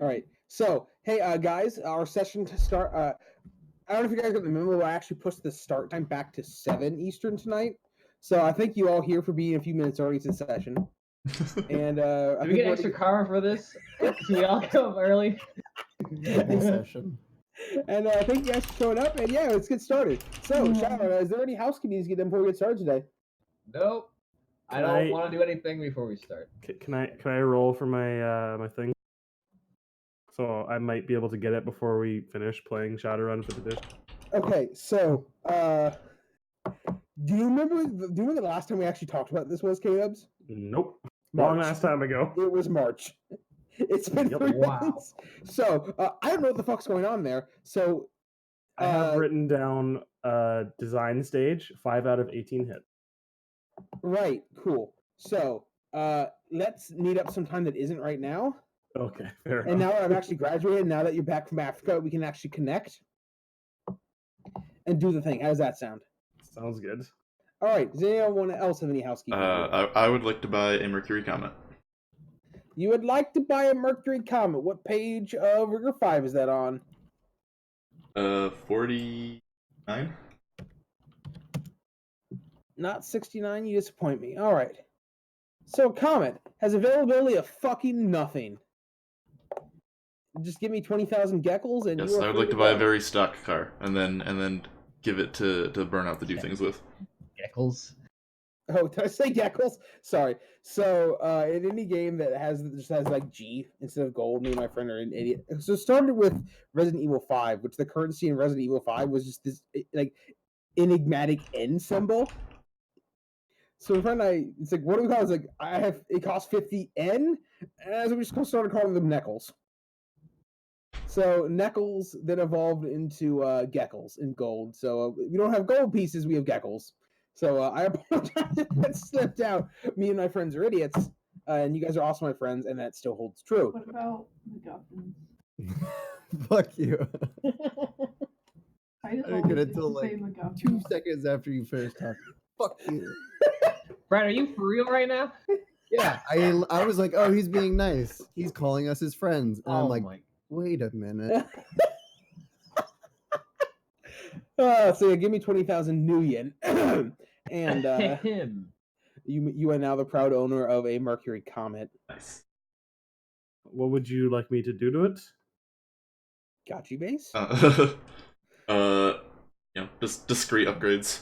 All right. So, hey, guys, our session to start. I don't know if you guys got the memo. I actually pushed the start time back to 7 Eastern tonight. So I thank you all here for being a few minutes early to the session. And do we get extra karma for this? Because we all come early. Session. And thank you guys for showing up. And yeah, let's get started. So, Shadowrun, is there any housekeeping to get done before we get started today? Nope. I don't want to do anything before we start. Can I roll for my my thing? So I might be able to get it before we finish playing Shadowrun for the dish. Okay, so do you remember the last time we actually talked about this was, K-Dubs? Nope. March. Long last time ago. It was March. It's been 3 months. So I don't know what the fuck's going on there. So I have written down design stage 5 out of 18 hit. Right, cool. So let's meet up sometime that isn't right now. Okay, fair enough. And now that I've actually graduated, now that you're back from Africa, we can actually connect and do the thing. How does that sound? Sounds good. All right. Does anyone else have any housekeeping? I would like to buy a Mercury Comet. You would like to buy a Mercury Comet. What page of Rigor 5 is that on? 49? Not 69. You disappoint me. All right. So Comet has availability of fucking nothing. Just give me 20,000 geckles and yes, I would like to buy a very stock car and then give it to Burnout to do things with. Geckles. Oh, did I say geckles? Sorry. So in any game that just has like G instead of gold, me and my friend are an idiot. So it started with Resident Evil 5, which the currency in Resident Evil 5 was just this like enigmatic N symbol. So my friend and I, it's like, what do we call it? It's like, it costs 50 N, and so we just started calling them Neckles. So Neckles then evolved into Geckles in gold. So we don't have gold pieces, we have Geckles. So I apologize if that slipped out. Me and my friends are idiots, and you guys are also my friends, and that still holds true. What about MacGuffins? Fuck you. I didn't get it until like 2 seconds after you finished talking. Fuck you. Brad, are you for real right now? Yeah, I was like, oh, he's being nice. He's calling us his friends. And I'm like, wait a minute. So yeah, give me 20,000 new yen. And him. You are now the proud owner of a Mercury Comet. Nice. What would you like me to do to it? Got you, base? Just discreet upgrades.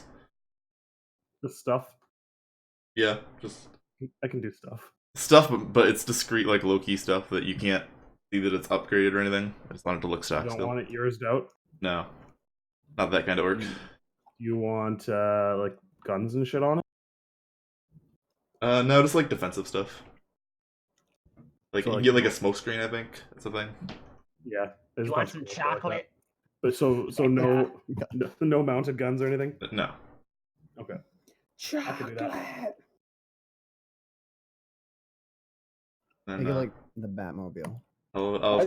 Just stuff? Yeah, just... I can do stuff. Stuff, but it's discreet, like, low-key stuff that you can't see that it's upgraded or anything. I just want it to look stock still. You don't want it yours out? No. Not that kind of work. You want, like, guns and shit on it? No, just, like, defensive stuff. Like, so, you can get, like, a smoke screen, I think. That's the thing. Yeah. You want some chocolate? But so no mounted guns or anything? No. Okay. Chocolate! I get, like, the Batmobile. I'll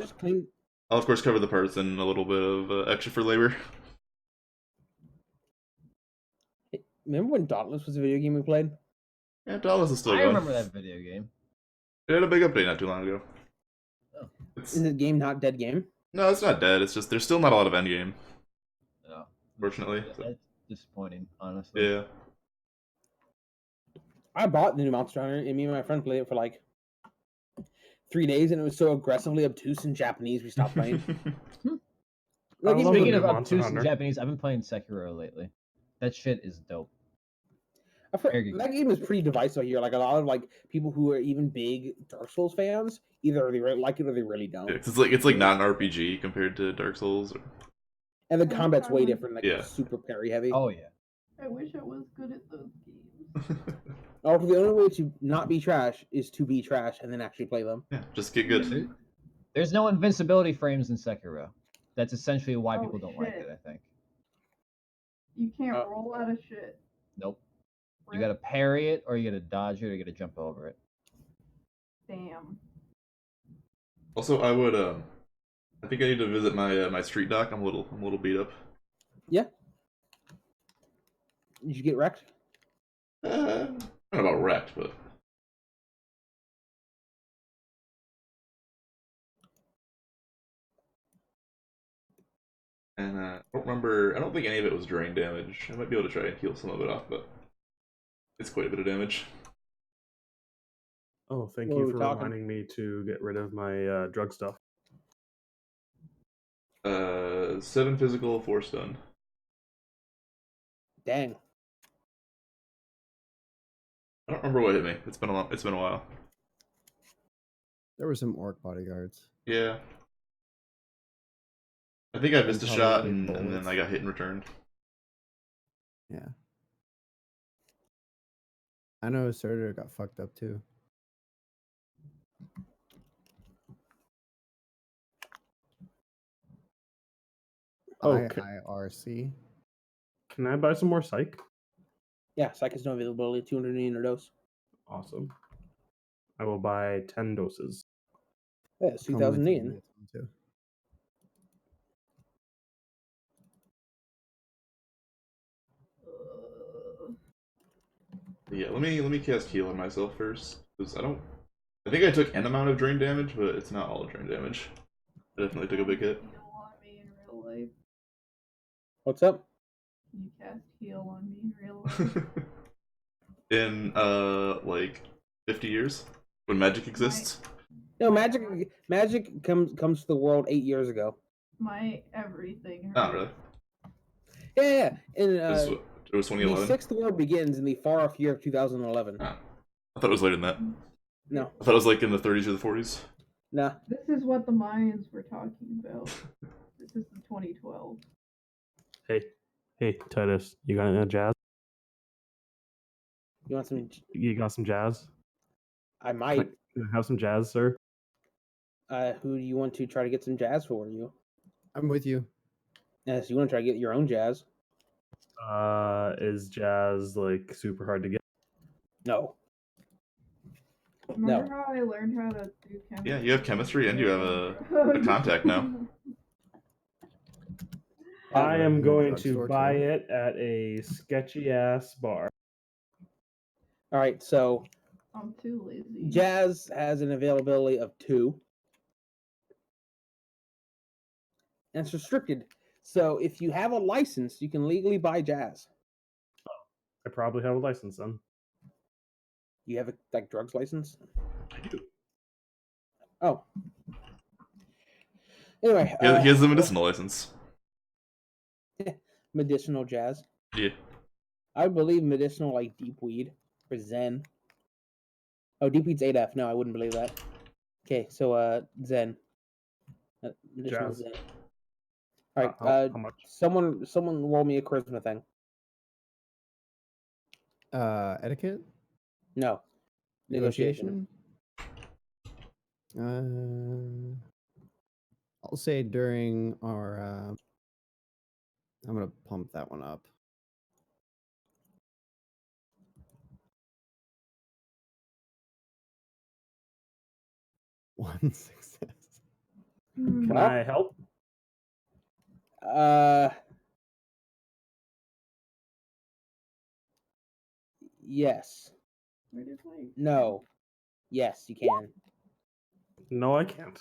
of course cover the parts and a little bit of extra for labor. Remember when Dauntless was a video game we played? Yeah, Dauntless is still going. I remember that video game. It had a big update not too long ago. Oh. Is the game not dead game? No, it's not dead. It's just there's still not a lot of endgame. No. Fortunately. That's disappointing, honestly. Yeah. I bought the new Monster Hunter, and me and my friend played it for like 3 days, and it was so aggressively obtuse in Japanese we stopped playing. Like, speaking of obtuse in Japanese, I've been playing Sekiro lately. That shit is dope. That game is pretty divisive here. Like a lot of like people who are even big Dark Souls fans, either they really like it or they really don't. Yeah, it's like not an RPG compared to Dark Souls. And the combat's way different. Like super parry heavy. Oh yeah. I wish I was good at those games. Oh, the only way to not be trash is to be trash and then actually play them. Yeah, just get good. There's no invincibility frames in Sekiro. That's essentially why people don't like it, I think. You can't roll out of shit. Nope. You gotta parry it, or you gotta dodge it, or you gotta jump over it. Damn. Also, I would I think I need to visit my my street dock. I'm a little beat up. Yeah. Did you get wrecked? Not about wrecked, but And I don't remember. I don't think any of it was drain damage. I might be able to try and heal some of it off, but it's quite a bit of damage. Oh, thank What you are we for talking? reminding me to get rid of my drug stuff. 7 physical, 4 stun. Dang. I don't remember what hit me. It's been a while. There were some orc bodyguards. Yeah. I think I missed a shot probably and then bullets. I got hit and returned. Yeah. I know Surtur got fucked up too. Okay. IIRC. Can I buy some more psych? Yeah, Psych is no availability. 200 unit dose. Awesome. I will buy 10 doses. Yeah, it's Come 2,000 with you, in. get some too. Yeah, let me cast heal on myself first, because I think I took an amount of drain damage, but it's not all drain damage. I definitely took a big hit. Heal on me in real life. What's up? Can you cast heal on me in real life? In like 50 years when magic exists. No, magic comes to the world 8 years ago. My everything hurts. Oh, really? Yeah. In It was the 2011. sixth world begins in the far off year of 2011. Oh. I thought it was later than that. No. I thought it was like in the 30s or the 40s. Nah. This is what the Mayans were talking about. This is the 2012. Hey, Titus, you got a jazz? You want some? You got some jazz? I might. Can I have some jazz, sir? Who do you want to try to get some jazz for? You? I'm with you. Yes, you want to try to get your own jazz? Is jazz like super hard to get? No. Remember how I learned how to do chemistry? Yeah, you have chemistry and you have a contact now. I am going to drugstore buy too. it at a sketchy ass bar. All right, so I'm too lazy. jazz has an availability of 2, and it's restricted. So if you have a license, you can legally buy jazz. I probably have a license then. You have a like drugs license? I do. Oh. Anyway, He has the medicinal license. medicinal jazz. Yeah. I believe medicinal like deep weed or Zen. Oh, deep weed's 8F. No, I wouldn't believe that. Okay, so Zen. Medicinal Jazz. Zen. All right. How much? Someone roll me a charisma thing. Etiquette? No. Negotiation. I'll say during our I'm gonna pump that one up. 1 success. Can I help? Yes. Where did my... No. Yes, you can. No, I can't.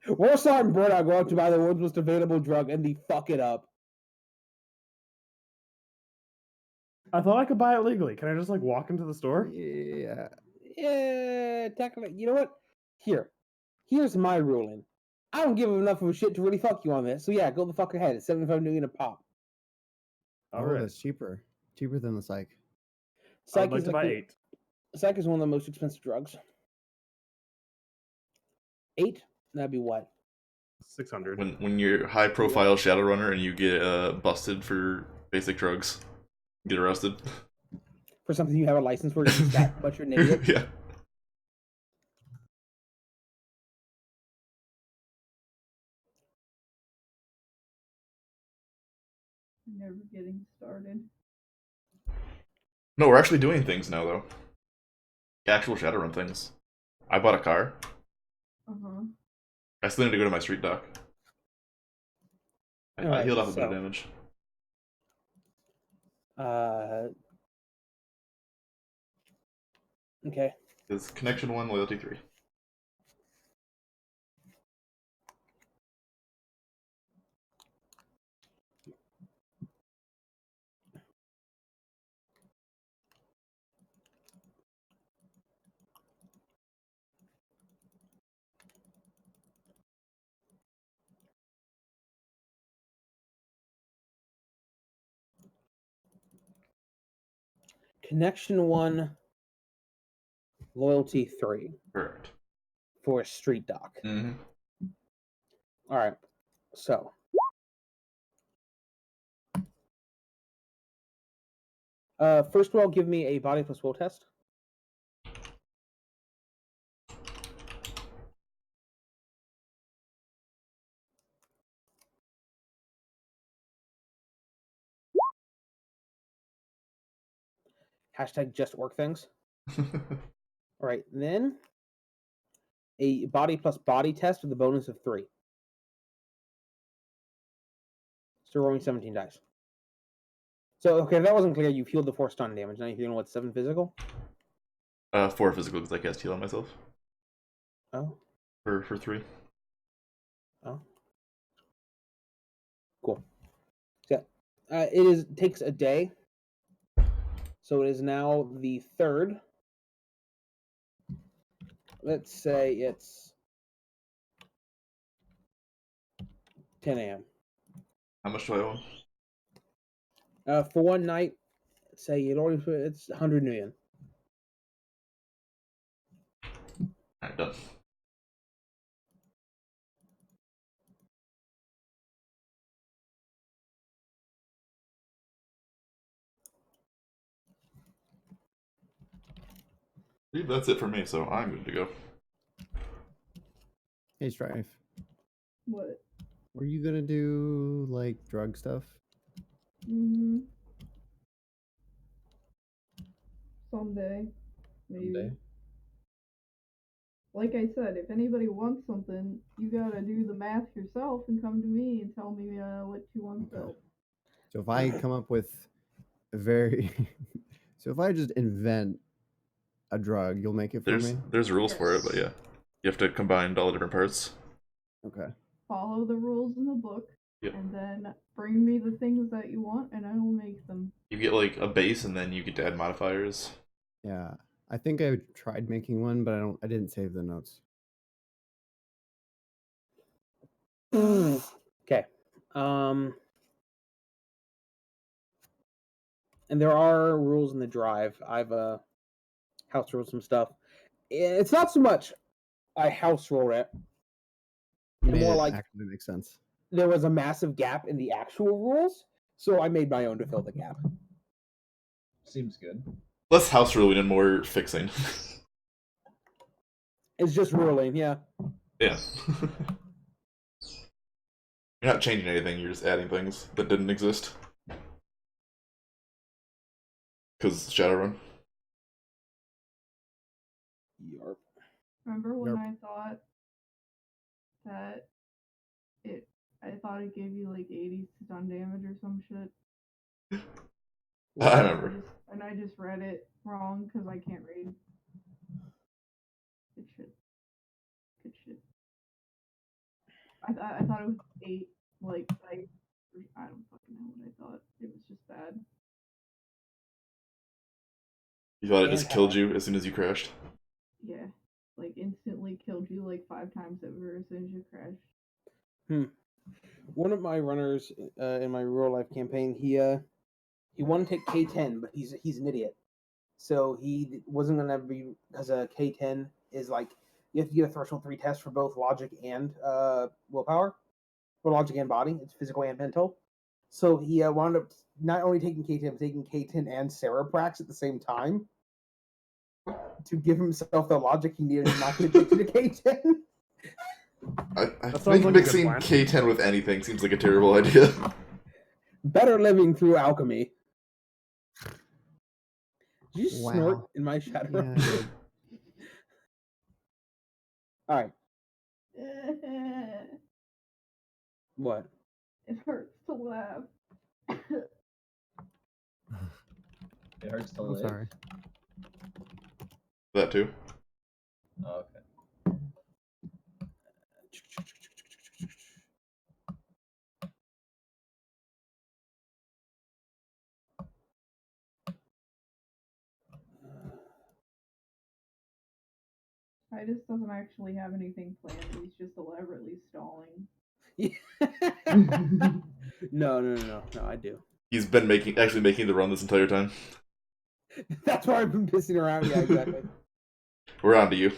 Warsaw and Burnout go out to buy the world's most available drug and they fuck it up. I thought I could buy it legally. Can I just like walk into the store? Yeah. Yeah, technically. You know what? Here's my ruling. I don't give enough of a shit to really fuck you on this. So yeah, go the fuck ahead. It's 75 million a pop. Oh, All right. that's cheaper. Cheaper than the psych. Psych I'd like is to buy 8. Psych is one of the most expensive drugs. 8? That'd be what? 600. When you're high profile Shadowrunner and you get busted for basic drugs, get arrested. For something you have a license for, just that much you're an idiot. Yeah. Never getting started. No, we're actually doing things now though. Actual Shadowrun things. I bought a car. Uh-huh. I still need to go to my street dock. I healed off a bit of damage. Okay. It's connection 1, loyalty 3. Connection 1, loyalty 3 Correct. for a street dock. Mm-hmm. All right, so first of all, give me a body plus will test. Hashtag just work things. All right, then a body plus body test with a bonus of 3. So rolling 17 dice. So, okay, if that wasn't clear, you've healed the 4 stun damage. Now you're healing, what, 7 physical? 4 physical because I cast heal on myself. Oh. For 3. Oh. Cool. So, it takes a day. So it is now the 3rd. Let's say it's 10 a.m. How much do I own? For one night, say it's 100 million. Alright, done. I believe that's it for me, so I'm good to go. Hey, Stryfe. What? Were you gonna do like drug stuff? Mm-hmm. Someday. Maybe. Someday. Like I said, if anybody wants something, you gotta do the math yourself and come to me and tell me what you want to. So if I come up with a very, so if I just invent a drug, you'll make it for me. There's rules for it, but yeah, you have to combine all the different parts. Okay. Follow the rules in the book, Yep. and then bring me the things that you want, and I will make them. You get like a base, and then you get to add modifiers. Yeah, I think I tried making one, but I didn't save the notes. Okay. And there are rules in the drive. I've house ruled some stuff. It's not so much I house rolled it. More like actually makes sense. There was a massive gap in the actual rules, so I made my own to fill the gap. Seems good. Less house ruling and more fixing. It's just ruling, yeah. Yeah. You're not changing anything, you're just adding things that didn't exist. Because Shadowrun. Yarp. Remember when Yep. I thought that I thought it gave you like 80 stun damage or some shit? I remember. And I just read it wrong because I can't read. Good shit. Good shit. I thought it was 8, like, I don't fucking know what I thought. It was just bad. You thought it just killed you as soon as you crashed? Yeah. Like, instantly killed you like 5 times over as soon as you crashed. One of my runners in my real life campaign, he wanted to take K10, but he's an idiot. So he wasn't gonna be, because K10 is like you have to get a threshold 3 test for both logic and willpower, or logic and body. It's physical and mental. So he wound up not only taking K10, but taking K10 and Cerebrax at the same time to give himself the logic he needed to not get addicted to K10. I think like mixing K10 with anything seems like a terrible idea. Better living through alchemy. Did you snort in my shadow? Yeah, All right. What? It hurts to laugh. It hurts to I'm live. sorry. That too. Oh, okay. Titus doesn't actually have anything planned. He's just elaborately stalling. No, I do. He's been making the run this entire time. That's why I've been pissing around. Yeah, exactly. We're on to you.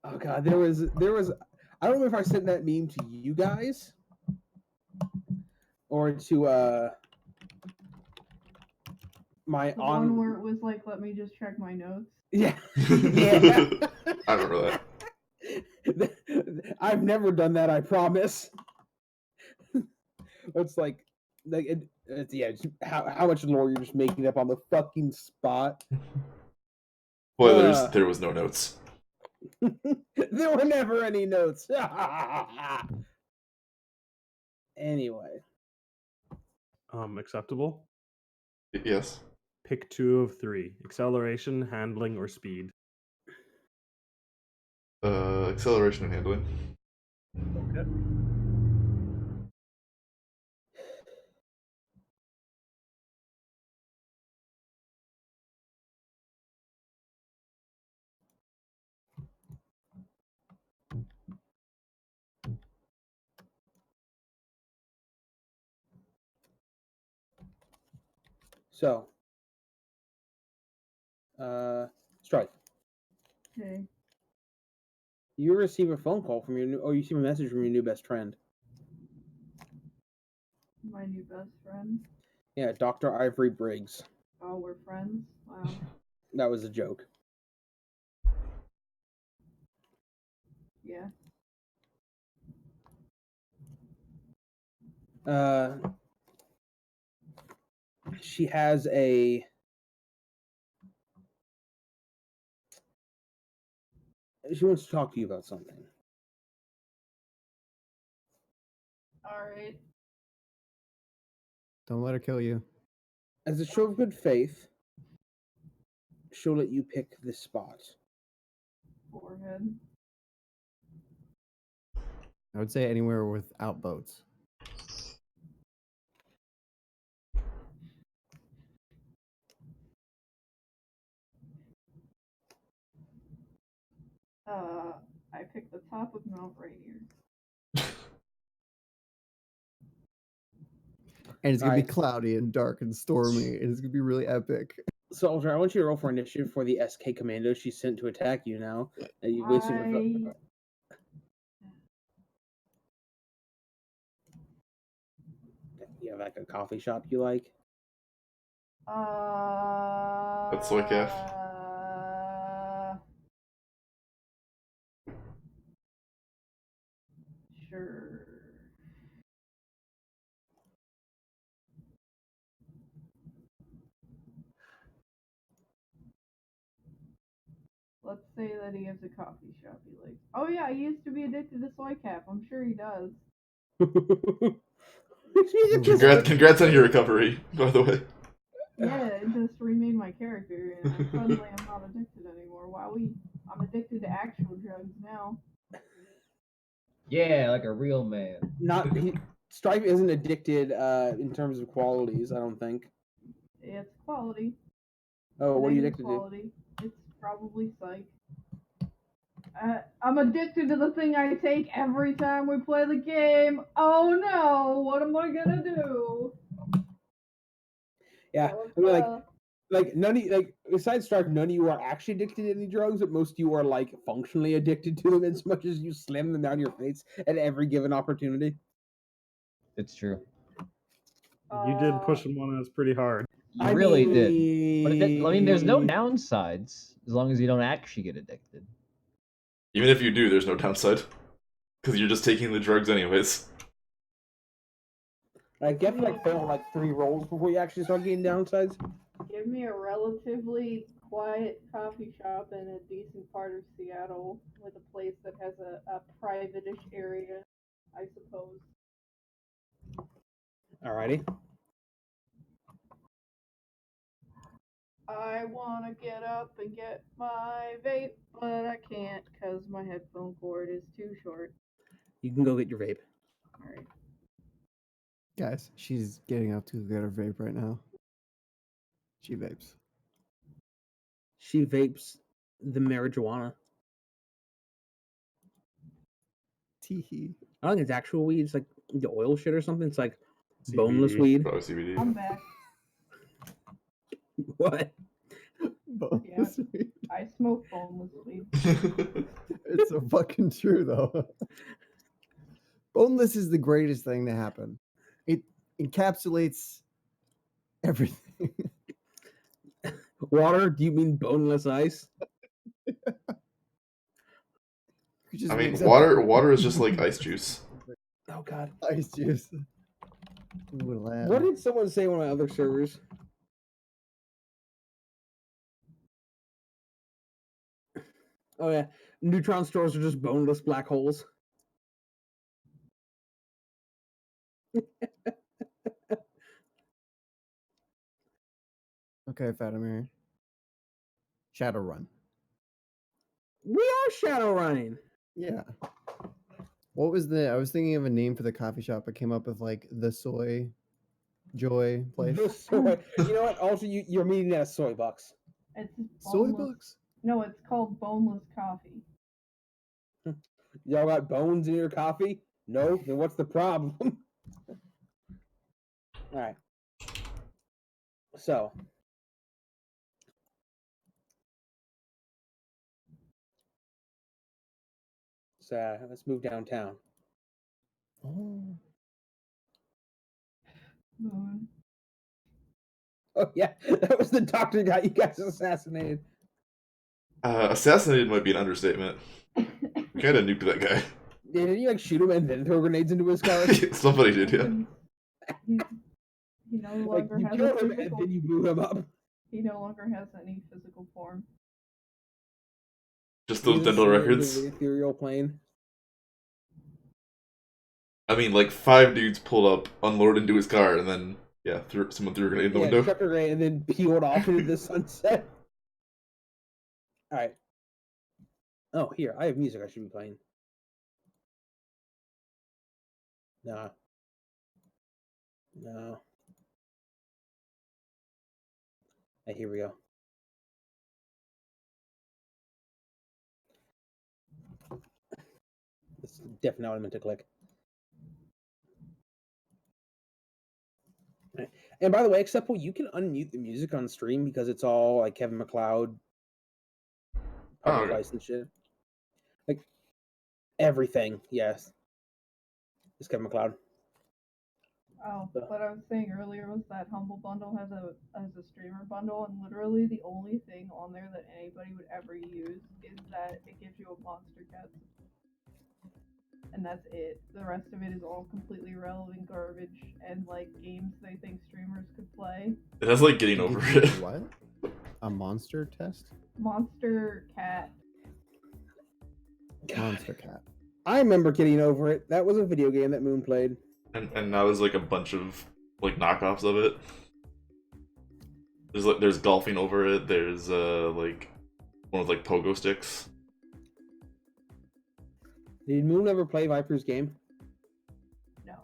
Oh god, there was. I don't know if I sent that meme to you guys or to my The one where it was like, let me just check my notes. Yeah. Yeah. I remember that. I've never done that, I promise. It's like it's yeah, just how much lore you're just making up on the fucking spot. Spoilers, there was no notes. There were never any notes. Anyway. Acceptable? Yes. Pick 2 of 3. Acceleration, handling, or speed. Acceleration and handling. Okay. So, Stryfe. Okay. You receive a phone call from your new, or you receive a message from your new best friend. My new best friend. Yeah, Dr. Ivory Briggs. Oh, we're friends? Wow. That was a joke. Yeah. She has a... She wants to talk to you about something. Alright. Don't let her kill you. As a show of good faith, she'll let you pick this spot. Forehead. I would say anywhere without boats. I picked the top of Mount Rainier. And it's going to be Alright. cloudy and dark and stormy, and it's going to be really epic. So, Alter, I want you to roll for initiative for the SK commando she sent to attack you now. You wasted You have like a coffee shop you like? That's Soy Calf. Sure. Let's say that he has a coffee shop he likes. Oh yeah, he used to be addicted to soy cap. I'm sure he does. Congrats on your recovery, by the way. Yeah, it just remade my character, and suddenly I'm not addicted anymore. Wowee. I'm addicted to actual drugs now. Yeah, like a real man. Stryfe isn't addicted in terms of qualities, I don't think. It's quality. Oh, what are you addicted quality. It's probably psych. I'm addicted to the thing I take every time we play the game. Oh no, what am I gonna do? Yeah, I mean, like none of you, like besides Stryfe, none of you are actually addicted to any drugs, but most of you are like functionally addicted to them as much as you slam them down your face at every given opportunity. It's true. You did push him on us pretty hard. You really did. But I mean, there's no downsides as long as you don't actually get addicted. Even if you do, there's no downside. Because you're just taking the drugs anyways. I guess like fail like 3 rolls before you actually start getting downsides. Give me a relatively quiet coffee shop in a decent part of Seattle with a place that has a private-ish area, I suppose. Alrighty. I want to get up and get my vape, but I can't because my headphone cord is too short. You can go get your vape. Alright. Guys, she's getting up to get her vape right now. She vapes. She vapes the marijuana. Teehee. I don't think it's actual weed. It's like the oil shit or something. It's like CBD. boneless weed. Probably CBD. I'm back. What? boneless weed. I smoke boneless weed. It's so fucking true, though. Boneless is the greatest thing to happen. It encapsulates everything. Water? Do you mean boneless ice? I mean, water is just like ice juice. Oh god. Ice juice. Ooh, What did someone say on my other servers? Oh yeah, neutron stars are just boneless black holes. Okay, Fatimir. Shadowrun. We are Shadowrunning. Yeah. What was I was thinking of a name for the coffee shop. I came up with like the Soy Joy place. The soy. You know what? Also, you're meeting at Soy Bucks. It's Soy boneless. Bucks? No, it's called boneless coffee. Y'all got bones in your coffee? No? Then what's the problem? Alright. So. Let's move downtown. Oh. Moon. Oh, yeah. That was the doctor guy you guys assassinated. Assassinated might be an understatement. We kind of nuked that guy. Yeah, didn't you like shoot him and then throw grenades into his car? Somebody did, yeah. He no Like, longer you has killed a him and physical. then you blew him up. He no longer has any physical form. Just those He's dental in records. the ethereal plane. I mean, like 5 dudes pulled up, unloaded into his car, and then yeah, someone threw a grenade in the Yeah, window. chucked a grenade and then peeled off into the sunset. All right. Oh, here I have music I should be playing. No. No. Hey, here we go. That's definitely not what I meant to click. Right. And by the way, Acceptable, you can unmute the music on stream because it's all like Kevin MacLeod, public okay. license shit. Like everything, yes. It's Kevin MacLeod. Oh, what I was saying earlier was that Humble Bundle has a streamer bundle, and literally the only thing on there that anybody would ever use is that it gives you a monster cat. And that's it. The rest of it is all completely irrelevant garbage and like games they think streamers could play. It has like getting over it. What? A monster test? Monster cat. Monster cat. I remember getting over it. That was a video game that Moon played. And now there's like a bunch of like knockoffs of it. There's golfing over it. There's like one with like pogo sticks. Did Moon ever play Viper's game? No.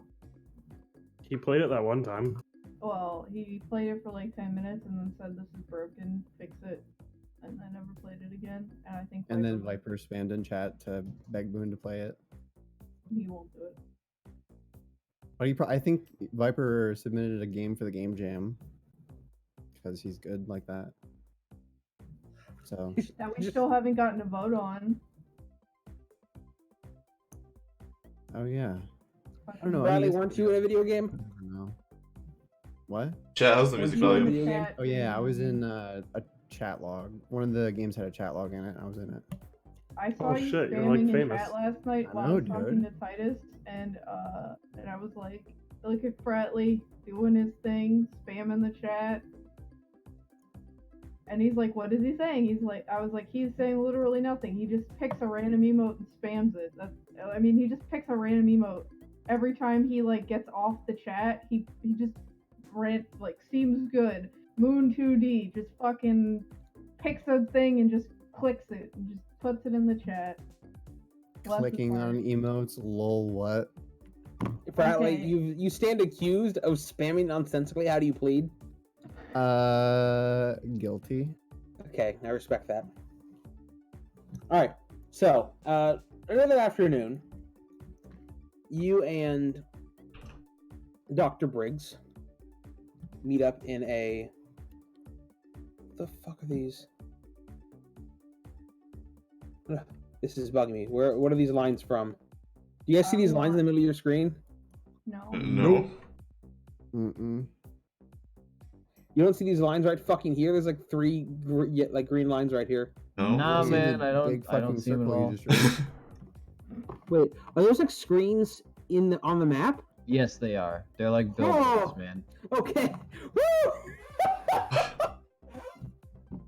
He played it that one time. Well, he played it for like 10 minutes and then said this is broken, fix it, and then never played it again. And I think And then Viper spammed in chat to beg Moon to play it. he won't do it. But I think Viper submitted a game for the Game Jam because he's good like that. So That we still haven't gotten a vote on. oh yeah. I don't know. Bradley, weren't you in a video game? I don't know. What? Chat, how's the Weren't music you in a volume? video game? Oh yeah, I was in a chat log. One of the games had a chat log in it. I was in it. I saw Oh, you shit, you're, spamming like, in famous. chat last night I while know, I was talking dude. to Titus, and I was like, look at Fratly doing his thing, spamming the chat. And he's like, what is he saying? I was like, he's saying literally nothing. He just picks a random emote and spams it. He just picks a random emote. Every time he like gets off the chat, he just seems good. Moon 2D just fucking picks a thing and just clicks it and just puts it in the chat. Bless his Clicking heart. on emotes. Lol. What? Bradley, Okay. you stand accused of spamming nonsensically. How do you plead? Guilty. Okay, I respect that. All right, so another afternoon, you and Dr. Briggs meet up in a. What the fuck are these? This is bugging me. What are these lines from? Do you guys see these lines in the middle of your screen? No. No. Mm-mm. You don't see these lines right fucking here? There's like three green lines right here. No. Nah, See man, the I big don't fucking see them at circle you all. just drew? Wait, are those like screens on the map? Yes, they are. They're like billboards, Oh! man. Okay. Woo!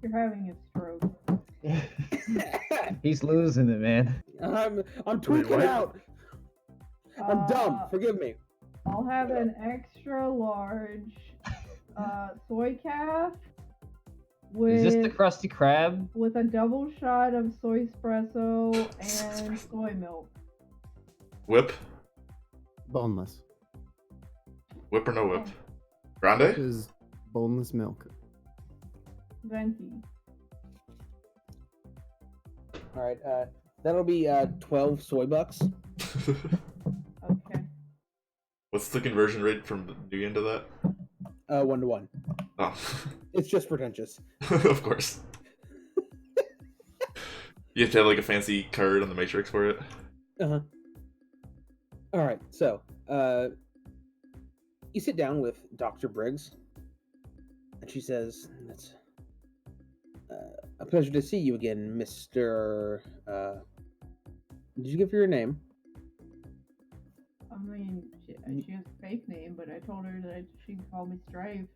You're having a stroke. He's losing it, man. I'm tweaking what? out. I'm dumb. Forgive me. I'll have an extra large soy calf with Is this the Krusty Krab? with a double shot of soy espresso and soy milk. Whip. Boneless. Whip or no whip? This Grande? is boneless milk. Venti. All right. That'll be 12 soy bucks. Okay. What's the conversion rate from New Yen to that? 1-to-1. Oh. It's just pretentious. Of course. You have to have like a fancy card on the matrix for it. Uh-huh. All right. So, you sit down with Dr. Briggs, and she says, "It's a pleasure to see you again, Mr. Did you give her your name?" I mean, she has a fake name, but I told her that she could call me Stryfe.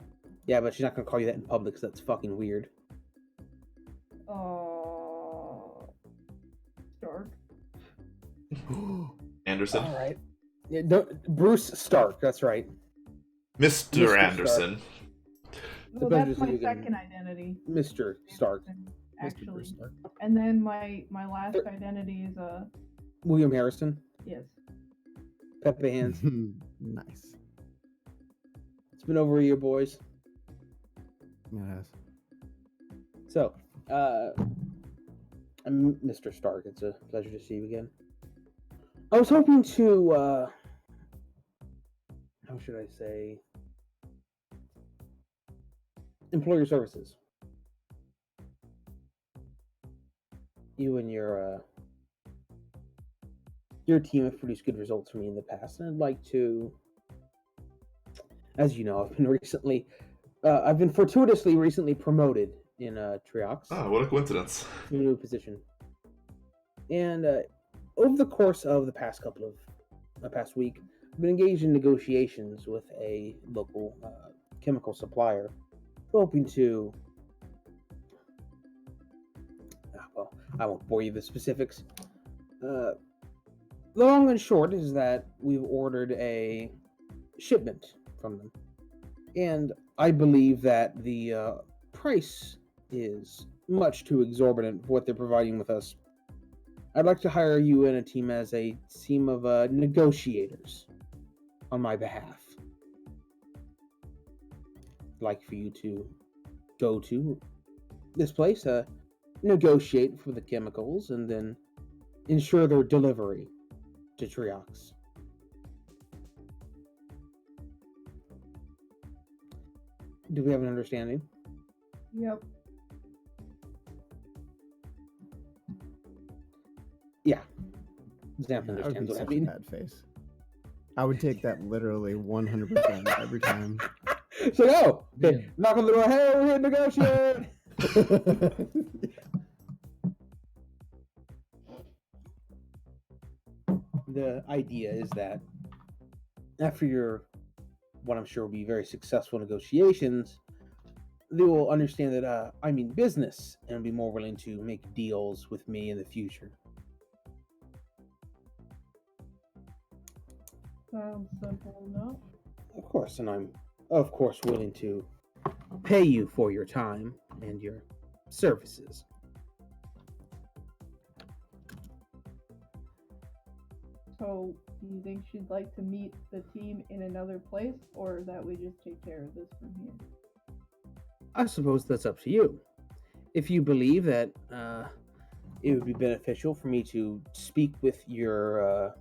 Yeah, but she's not gonna call you that in public, because that's fucking weird. Stark. Anderson. All right. Yeah, Bruce Stark. That's right. Mr. Mr. Anderson. Well, pleasure that's to see my you again. second identity. Mr. Stark. Actually. Mr. Stark. And then my last identity is William Harrison. yes. Pepe Hands. Nice. It's been over a year, boys. Yes. So, I'm Mr. Stark. It's a pleasure to see you again. I was hoping to, how should I say, employ your services. You and your team have produced good results for me in the past, and I'd like to, as you know, I've been fortuitously recently promoted in Triox. Oh, what a coincidence. To a new position. And over the course of the past past week, I've been engaged in negotiations with a local chemical supplier, hoping to. Well, I won't bore you with the specifics. The long and short is that we've ordered a shipment from them, and I believe that the price is much too exorbitant for what they're providing with us. I'd like to hire you and a team as a team of negotiators on my behalf. I'd like for you to go to this place, negotiate for the chemicals, and then ensure their delivery to Triox. Do we have an understanding? Yep. Yeah. Xanth That would understands be what I such a mean. bad face. I would take that literally 100% every time. So, oh, okay, Yeah. knock on the door. Hey, we're here to negotiate. The idea is that after what I'm sure will be very successful negotiations, they will understand that I mean business and be more willing to make deals with me in the future. Sounds simple enough. Of course, and I'm of course willing to pay you for your time and your services. So, do you think she'd like to meet the team in another place, or that we just take care of this from here? I suppose that's up to you. If you believe that it would be beneficial for me to speak with your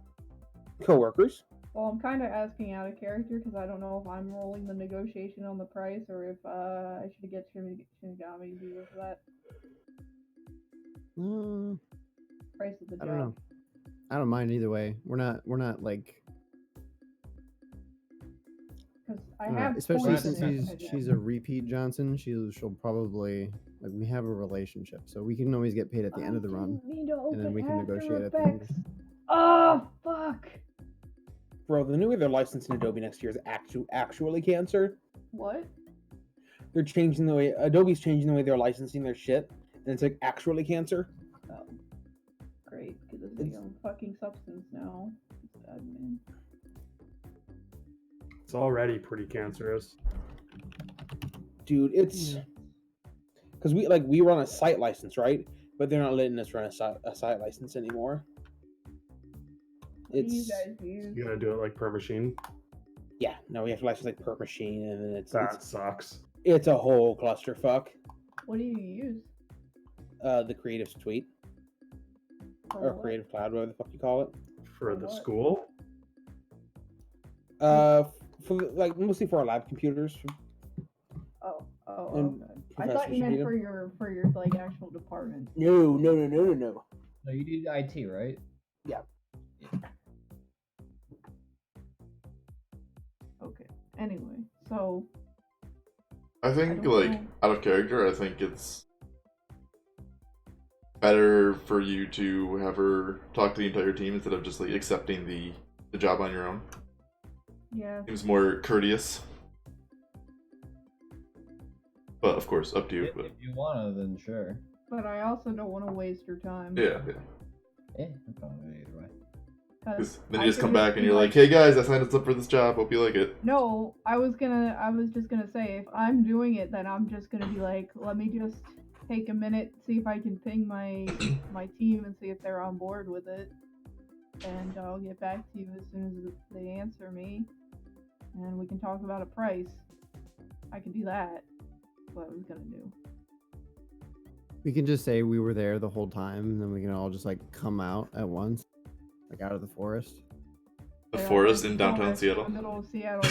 coworkers. Well, I'm kind of asking out of character because I don't know if I'm rolling the negotiation on the price or if I should get Shinigami to do with that. price of the job? I don't know. I don't mind either way. We're not like. Because I have especially points since in it. she's a repeat Johnson. She'll probably like we have a relationship, so we can always get paid at the end of the run, and then we can negotiate at the end. Oh fuck! Bro, the new way they're licensing Adobe next year is actually cancer. What? They're changing the way Adobe's changing the way they're licensing their shit, and it's like actually cancer. Oh, great, because it's the fucking substance now. Sad, man. It's already pretty cancerous. Dude, it's because we run a site license, right? But they're not letting us run a site license anymore. What do you guys use? You gotta do it like per machine. Yeah, no, we have to license like per machine, and then That sucks. It's a whole clusterfuck. What do you use? The Creative Suite or what? Creative Cloud, whatever the fuck you call it. For the what? school? For like mostly for our lab computers. Oh, And okay. I thought you meant for your like actual department. No. No, you did IT, right? Yeah. Okay. Anyway, so I think, don't like, know. out of character, I think it's better for you to have her talk to the entire team instead of just, like, accepting the job on your own. yeah. Seems more courteous. But, of course, up to you. If But you wanna, then sure. But I also don't want to waste your time. yeah. I'm fine with it either way. 'Cause Then I you just could come back and be you're like, hey guys, I signed us up for this job. Hope you like it. No, I was just gonna say, if I'm doing it, then I'm just gonna be like, let me just take a minute, see if I can ping my team and see if they're on board with it, and I'll get back to you as soon as they answer me, and we can talk about a price. I can do that. That's what I was gonna do. We can just say we were there the whole time, and then we can all just like come out at once, like out of the forest. The Yeah, forest like, in downtown in Seattle. the middle of Seattle.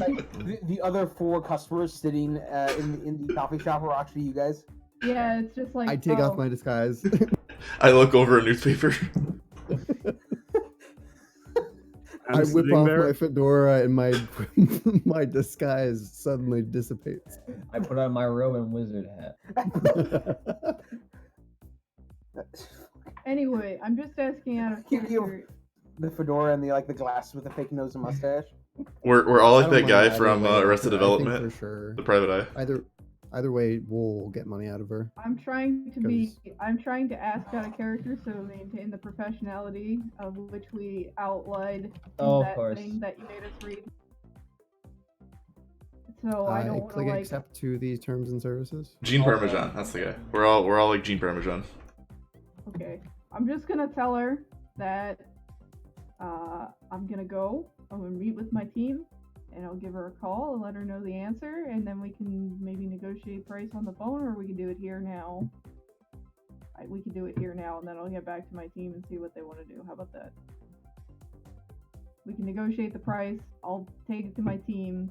Like the other 4 customers sitting in the coffee shop are actually you guys. Yeah, it's just like I take off my disguise. I look over a newspaper. I whip sitting off there. my fedora, and my my disguise suddenly dissipates. I put on my robe and wizard hat. Anyway, I'm just asking out of character. The fedora and the glasses with the fake nose and mustache. We're all I like don't that guy mind from either way, Arrested I think Development, for sure. the private eye. Either way, we'll get money out of her. I'm trying to ask out of character so maintain the professionality of which we outlined Oh, of that course. thing that you made us read. So I I don't want to click like. accept to these terms and services. Gene Oh, Parmesan, that's the guy. We're all like Gene Parmesan. Okay, I'm just gonna tell her that I'm gonna meet with my team, and I'll give her a call and let her know the answer, and then we can maybe negotiate price on the phone, or we can do it here now. We can do it here now, and then I'll get back to my team and see what they want to do. How about that? We can negotiate the price. I'll take it to my team,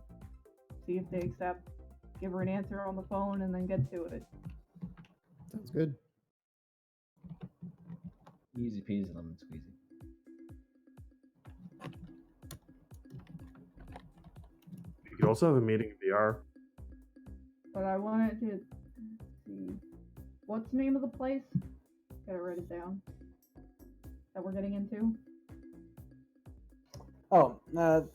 see if they accept, give her an answer on the phone, and then get to it. Sounds good. Easy peasy lemon squeezy. You could also have a meeting in VR. But I wanted to see what's the name of the place? Gotta write it down. That we're getting into. Oh, the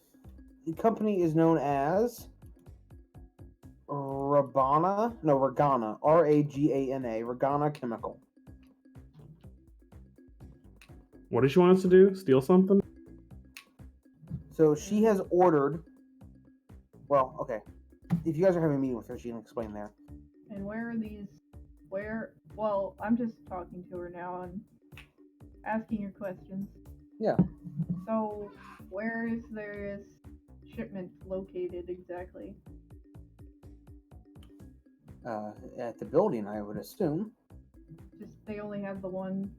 company is known as Regana, R-A-G-A-N-A, Regana Chemical. What does she want us to do? Steal something? So she has ordered. Well, okay. If you guys are having a meeting with her, she can explain there. And where are these? Well, I'm just talking to her now and asking her questions. Yeah. So, where is this shipment located exactly? At the building, I would assume. Just they only have the one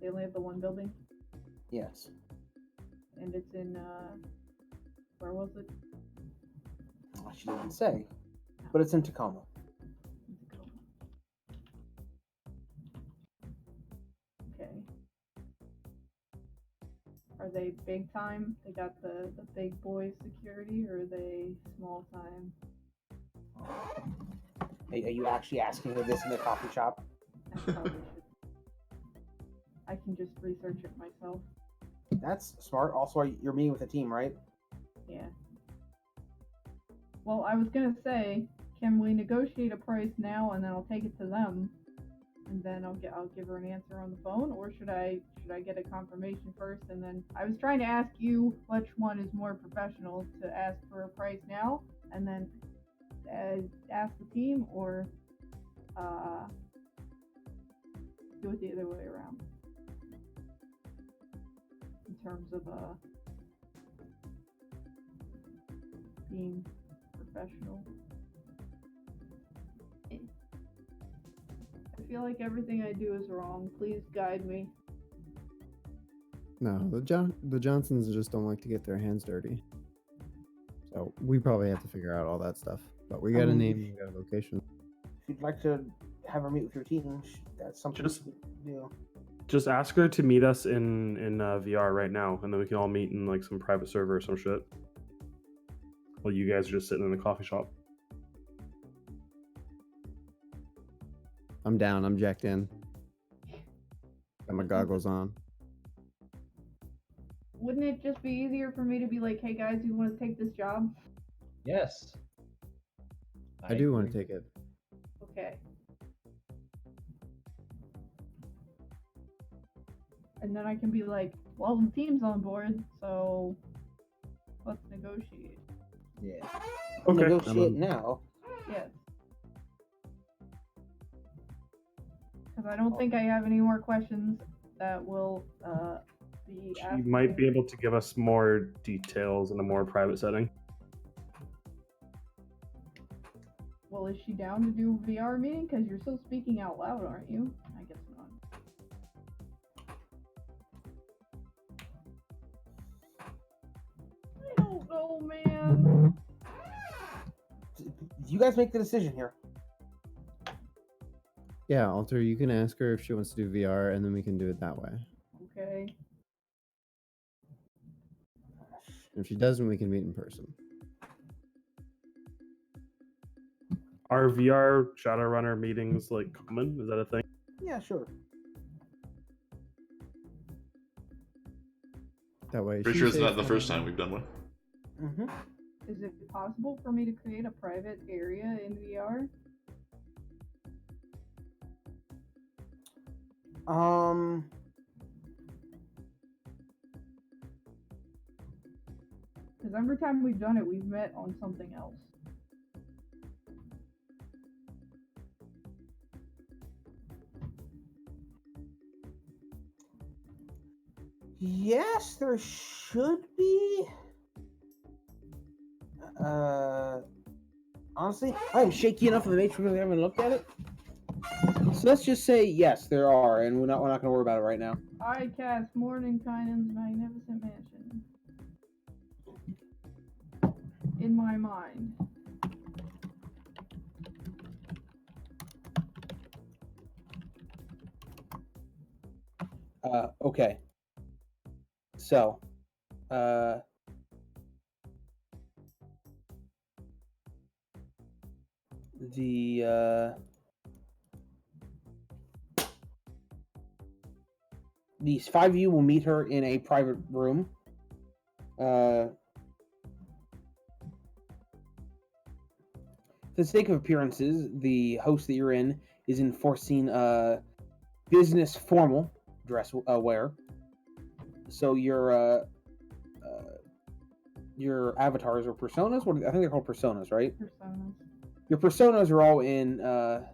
building, Yes. and it's in where was it? She didn't say, but it's in Tacoma. Okay. Are they big time? They got the big boy security, or are they small time? Are you actually asking her this in the coffee shop? I probably should. I can just research it myself. That's smart. Also, you're meeting with a team, right? Yeah. Well, I was gonna say, can we negotiate a price now, and then I'll take it to them, and then I'll give her an answer on the phone, or should I get a confirmation first, and then I was trying to ask you which one is more professional, to ask for a price now, and then ask the team, or do it the other way around in terms of being professional. I feel like everything I do is wrong. Please guide me. No, the Johnsons just don't like to get their hands dirty. So we probably have to figure out all that stuff. But we got a name, we got a location. If you'd like to have her meet with your team, that's something Just- you can do. Just ask her to meet us in VR right now, and then we can all meet in like some private server or some shit. While you guys are just sitting in the coffee shop. I'm down, I'm jacked in. Got my goggles on. Wouldn't it just be easier for me to be like, hey guys, you want to take this job? Yes. I do want to agree. take it. Okay. And then I can be like, well, the team's on board, so let's negotiate. Yeah. Okay. Negotiate now. Yes. Because I don't think I have any more questions that will be asked. She might be able to give us more details in a more private setting. Well, is she down to do a VR meeting? Because you're still speaking out loud, aren't you? I guess not. I don't know, man. You guys make the decision here. Yeah, Alter, you can ask her if she wants to do VR, and then we can do it that way. Okay. If she doesn't, we can meet in person. Are VR Shadowrunner meetings like common? Is that a thing? Yeah, sure. That way. Pretty she sure it's saves not the first time. time we've done one. Mm-hmm. Is it possible for me to create a private area in VR? Because every time we've done it, we've met on something else. Yes, there should be. Honestly, I'm shaky enough of the nature because I haven't looked at it. So let's just say yes, there are, and we're not going to worry about it right now. I cast Mordenkainen's Magnificent Mansion. In my mind. Okay. So, these 5 of you will meet her in a private room. For the sake of appearances, the host that you're in is enforcing business formal dress wear. So your avatars or personas, I think they're called personas, right? Personas. Your personas are all in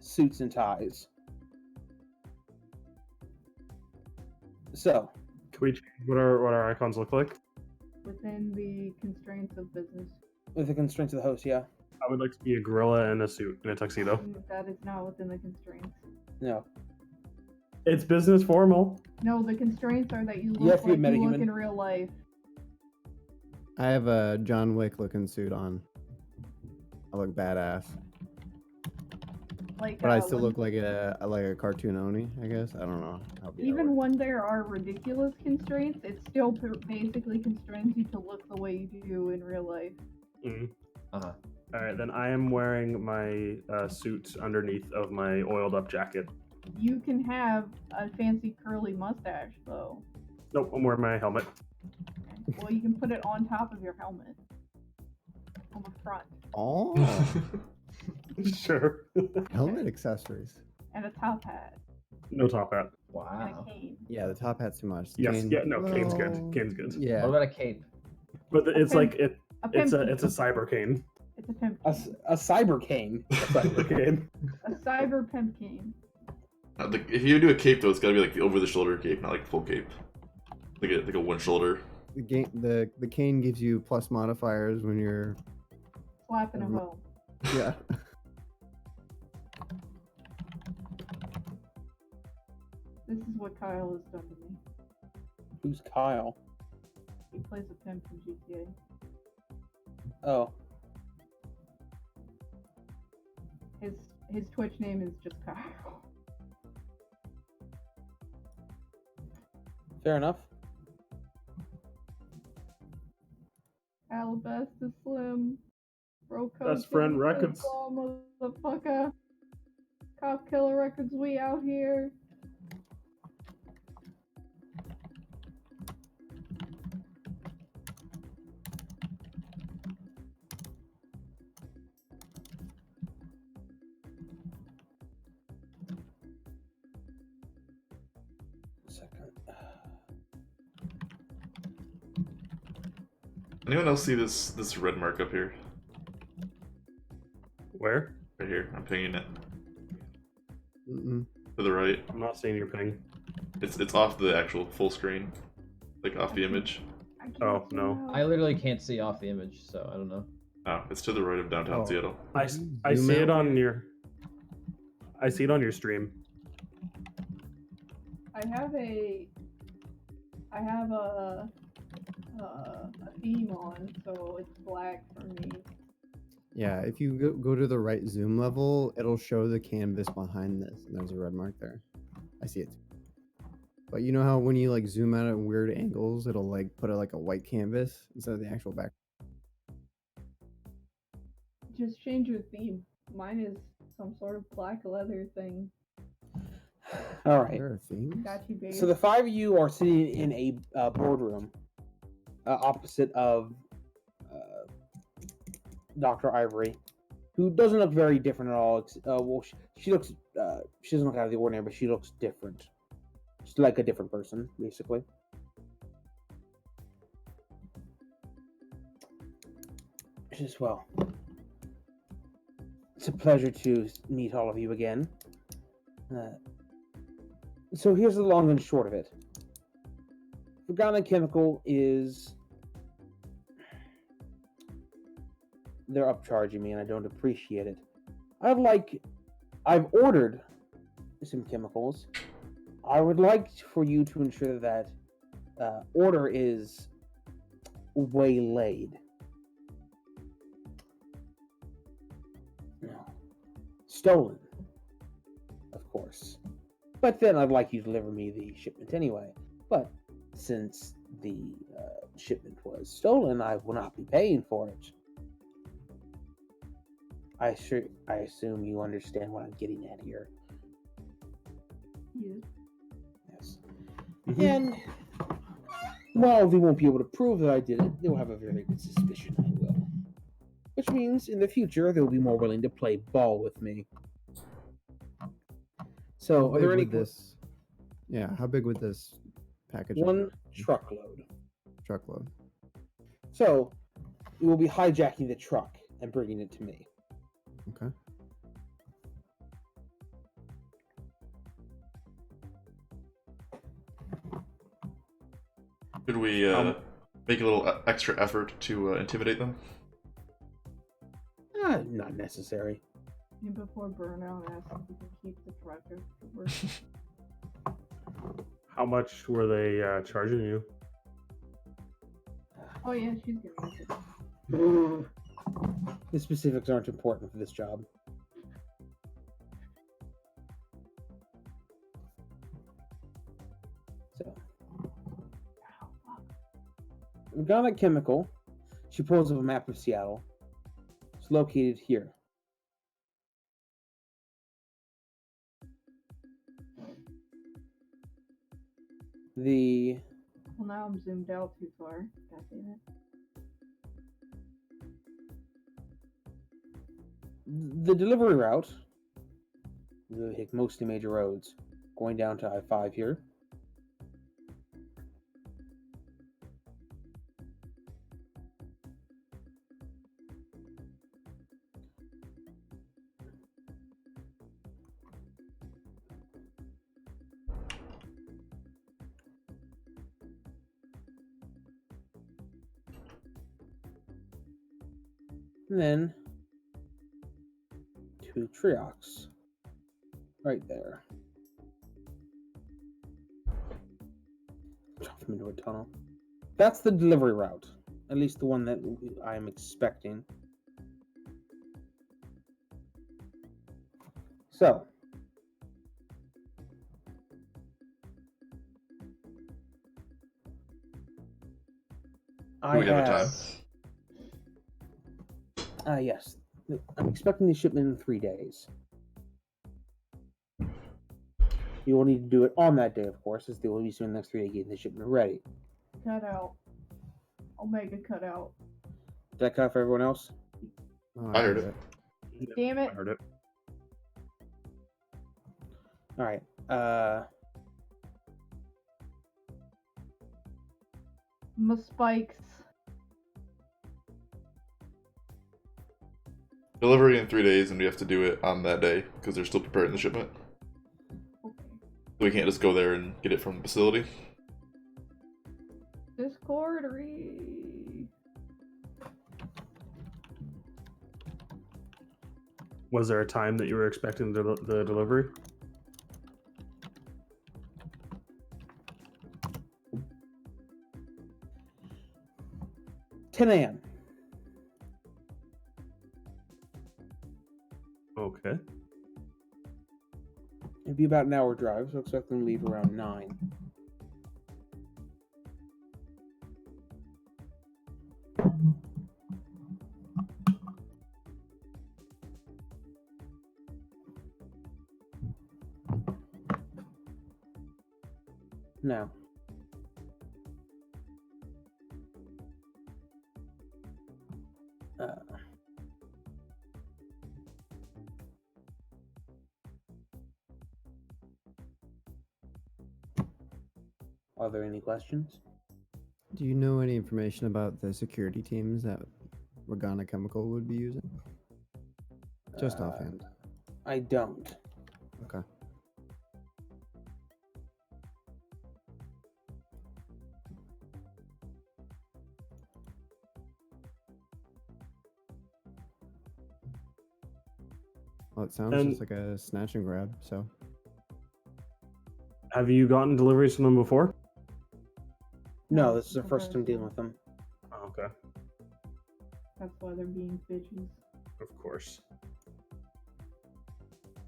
suits and ties. So, Can we change what our icons look like? Within the constraints of business. with the constraints of the host, yeah. I would like to be a gorilla in a suit, in a tuxedo. That is not within the constraints. No. It's business formal. No, the constraints are that you You have look to be like you look metahuman. in real life. I have a John Wick looking suit on. I look badass. Like, But I still when- look like a cartoon Oni, I guess. I don't know. How even when there are ridiculous constraints, it still basically constrains you to look the way you do in real life. Mhm. Uh-huh. All right, then I am wearing my suit underneath of my oiled up jacket. You can have a fancy curly mustache, though. Nope, I'm wearing my helmet. Well, you can put it on top of your helmet. On the front. Oh, Sure. helmet accessories. And a top hat. No top hat. And Wow. a cane. Yeah, the top hat's too much. Yes, Cane- yeah, no, cane's good. well, Cane's good. Yeah. What about a cape? But it's pimp- like it. A pimp It's a cane. cyber cane. It's a pimp A, cane. a cyber cane. Cyber cane. A cyber pimp cane. If you do a cape though, it's gotta be like the over the shoulder cape, not like full cape. Like a one shoulder. The cane gives you plus modifiers when you're Slapping a hoe. yeah. This is what Kyle has done to me. Who's Kyle? He plays a pimp in GTA. Oh. His Twitch name is just Kyle. Fair enough. Alabasta Slim. Bro Best friend records. Motherfucker. Cop Killer Records, we out here. Second. Anyone else see this red mark up here? Where? Right here. I'm pinging it. Mm-mm. To the right. I'm not seeing your ping. It's off the actual full screen. Like off the image. I can't Oh, see no. now. I literally can't see off the image, so I don't know. Oh, it's to the right of downtown Oh. Seattle. I Zoom see it out. on your. I see it on your stream. I have a theme on, so it's black for me. Yeah, if you go to the right zoom level, it'll show the canvas behind this, and there's a red mark there. I see it. But you know how when you like zoom out at weird angles, it'll like put like a white canvas instead of the actual back. Just change your theme. Mine is some sort of black leather thing. All right. There are themes. Got you, baby. So the five of you are sitting in a boardroom opposite of Dr. Ivory, who doesn't look very different at all. Well, she looks. She doesn't look out of the ordinary, but she looks different. She's like a different person, basically. She says, "Well, it's a pleasure to meet all of you again. So here's the long and short of it. Forgotten Chemical is... They're upcharging me and I don't appreciate it. I've ordered some chemicals. I would like for you to ensure that order is waylaid. No. Stolen. Of course. But then I'd like you to deliver me the shipment anyway. But since the shipment was stolen, I will not be paying for it. I assume you understand what I'm getting at here. Yeah. Yes. Mhm. And while they won't be able to prove that I did it, they'll have a very good suspicion I will. Which means in the future they'll be more willing to play ball with me. So, are there any this? Yeah, how big would this package? one truckload? Truckload. So, you will be hijacking the truck and bringing it to me. Okay. Should we make a little extra effort to intimidate them? Not necessary. And before Burnout asks if we can keep the truck afterwards. How much were they charging you? Oh yeah, she's gonna answer. The specifics aren't important for this job. Organic Chemical. She pulls up a map of Seattle. It's located here. Well, now I'm zoomed out too far. God damn it. The delivery route, we take mostly major roads, going down to I-5 here. And then to Triox, right there. Drop them into a tunnel. That's the delivery route, at least the one that I'm expecting. So, Do we have a time? Yes. I'm expecting the shipment in 3 days. You will need to do it on that day, of course, as they will be spending the next 3 days getting the shipment ready. Cut out. I'll make a cutout. Did that cut for everyone else? Oh, I heard it. Damn it. I heard it. Alright. My spikes. Delivery in 3 days, and we have to do it on that day because they're still preparing the shipment. Okay. So we can't just go there and get it from the facility. Discordery. Was there a time that you were expecting the delivery? $10 a.m. Okay. It'd be about an hour drive, so expect them to leave around 9. Now, are there any questions? Do you know any information about the security teams that Organic Chemical would be using? Just offhand. I don't. Okay. Well, it sounds just like a snatch and grab, so. Have you gotten deliveries from them before? No, this is our first time dealing with them. Oh, okay. That's why they're being bitches. Of course.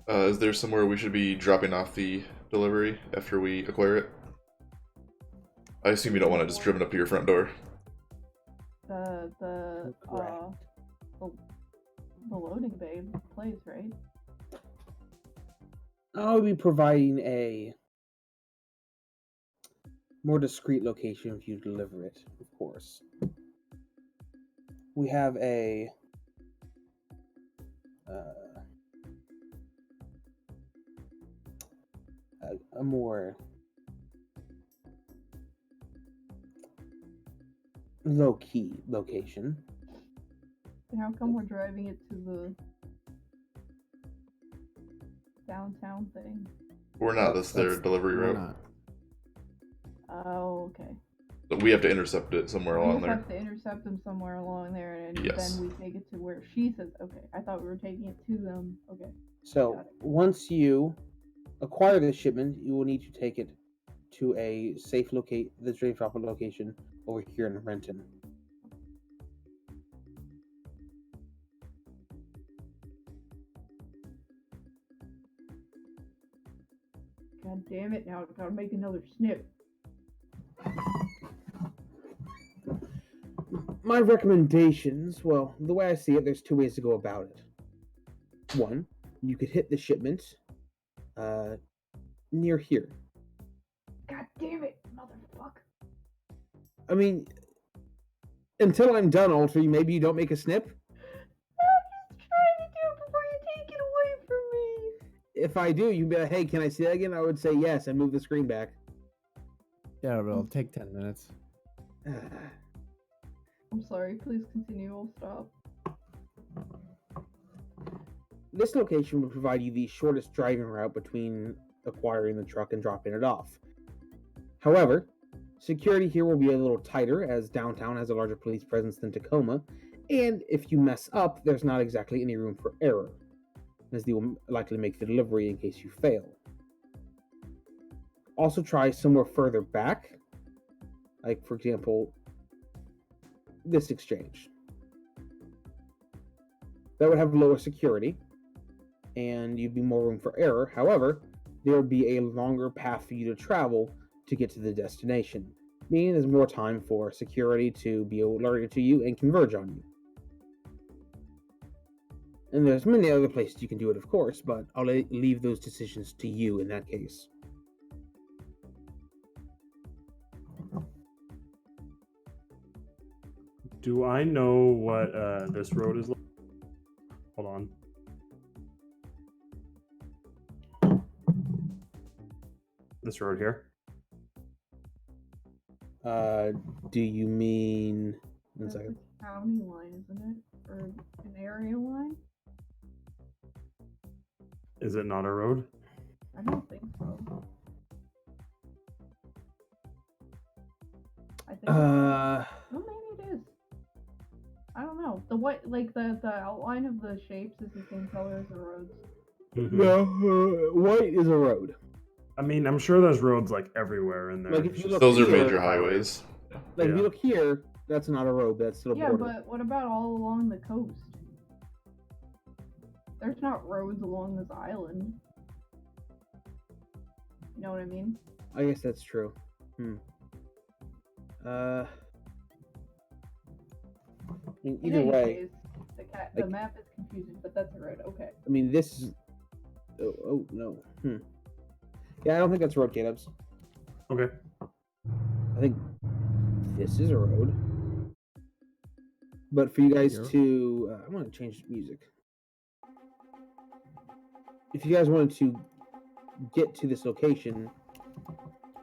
Is there somewhere we should be dropping off the delivery after we acquire it? I assume you don't want it just driven up to your front door. The loading bay place, right? I'll be providing a more discreet location if you deliver it, of course. We have a more low-key location. And how come we're driving it to the downtown thing? We're not. That's their delivery We're route. not. Oh, okay. So we have to intercept it somewhere We along just there. have to intercept them somewhere along there, and Yes. then we take it to where she says, okay. I thought we were taking it to them. Okay. So Got it. once you acquire the shipment, you will need to take it to a safe drop location over here in Renton. God damn it! Now I've got to make another snip. My recommendations, well, the way I see it, there's two ways to go about it. One, you could hit the shipment near here. God damn it, motherfucker. I mean, until I'm done, Alter, maybe you don't make a snip? I'm just trying to do it before you take it away from me. If I do, you'd be like, hey, can I see that again? I would say yes and move the screen back. Yeah, but it'll take 10 minutes. I'm sorry, please continue, I'll stop. This location would provide you the shortest driving route between acquiring the truck and dropping it off. However, security here will be a little tighter, as downtown has a larger police presence than Tacoma, and if you mess up, there's not exactly any room for error, as they will likely make the delivery in case you fail. Also try somewhere further back, like for example, this exchange. That would have lower security, and you'd be more room for error. However, there would be a longer path for you to travel to get to the destination, meaning there's more time for security to be alerted to you and converge on you. And there's many other places you can do it, of course, but I'll leave those decisions to you in that case. Do I know what this road is like? Hold on. This road here? Do you mean... One That's second. a county line, isn't it? Or an area line? Is it not a road? I don't think so. I think Uh, well, maybe it is. I don't know. The white, like the outline of the shapes is the same color as the roads. no, white is a road. I mean, I'm sure there's roads like everywhere in there. Like, if It's you just- look Those are here- major highways. Like, if Yeah. you look here, that's not a road, that's still a Yeah, border. but what about all along the coast? There's not roads along this island. You know what I mean? I guess that's true. I mean, In either any way, case, the like- map is confusing, but that's a road. Okay. I mean, this is... Oh, no. Yeah, I don't think that's a road, Caleb's. Okay. I think this is a road. But for you guys Here. to... I'm going to change music. If you guys wanted to get to this location,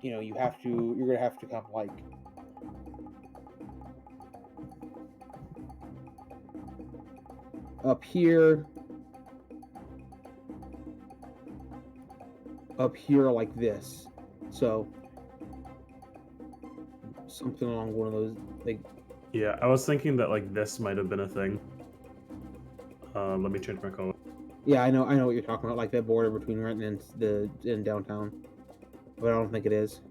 you know, you're going to have to come, like... Up here, like this. So something along one of those, like, Yeah, I was thinking that like this might have been a thing. Let me change my color. yeah, I know what you're talking about, like that border between Renton and downtown. But I don't think it is.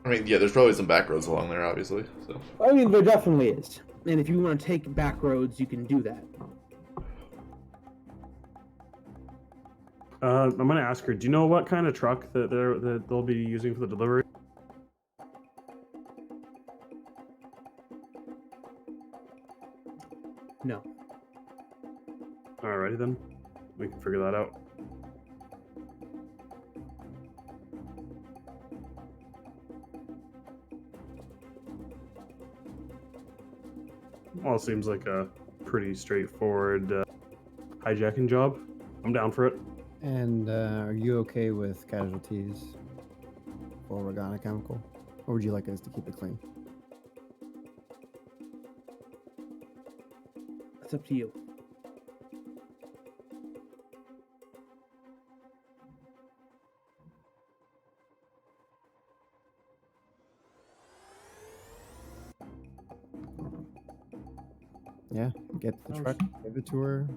I mean, yeah, there's probably some back roads along there, obviously. So I mean, there definitely is. And if you want to take back roads, you can do that. I'm gonna ask her. Do you know what kind of truck that they'll be using for the delivery? No. Alrighty then, we can figure that out. Well, it seems like a pretty straightforward hijacking job. I'm down for it. And are you okay with casualties for organic chemical? Or would you like us to keep it clean? It's up to you. Yeah, get the Oh, truck, give it to her.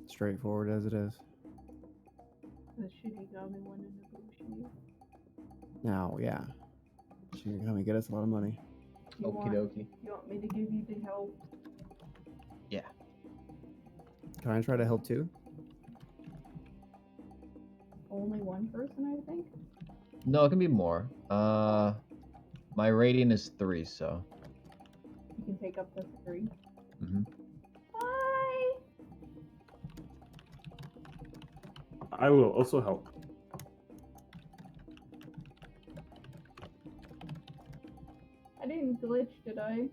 Straightforward as it is. The Shinigami one to negotiate. Now, yeah. She's gonna get us a lot of money. You Okie dokie. You want me to give you the help? Yeah. Can I try to help too? Only one person, I think. No, it can be more. My rating is 3, so. You can take up to 3. Mm-hmm. Bye! I will also help. I didn't glitch, did I?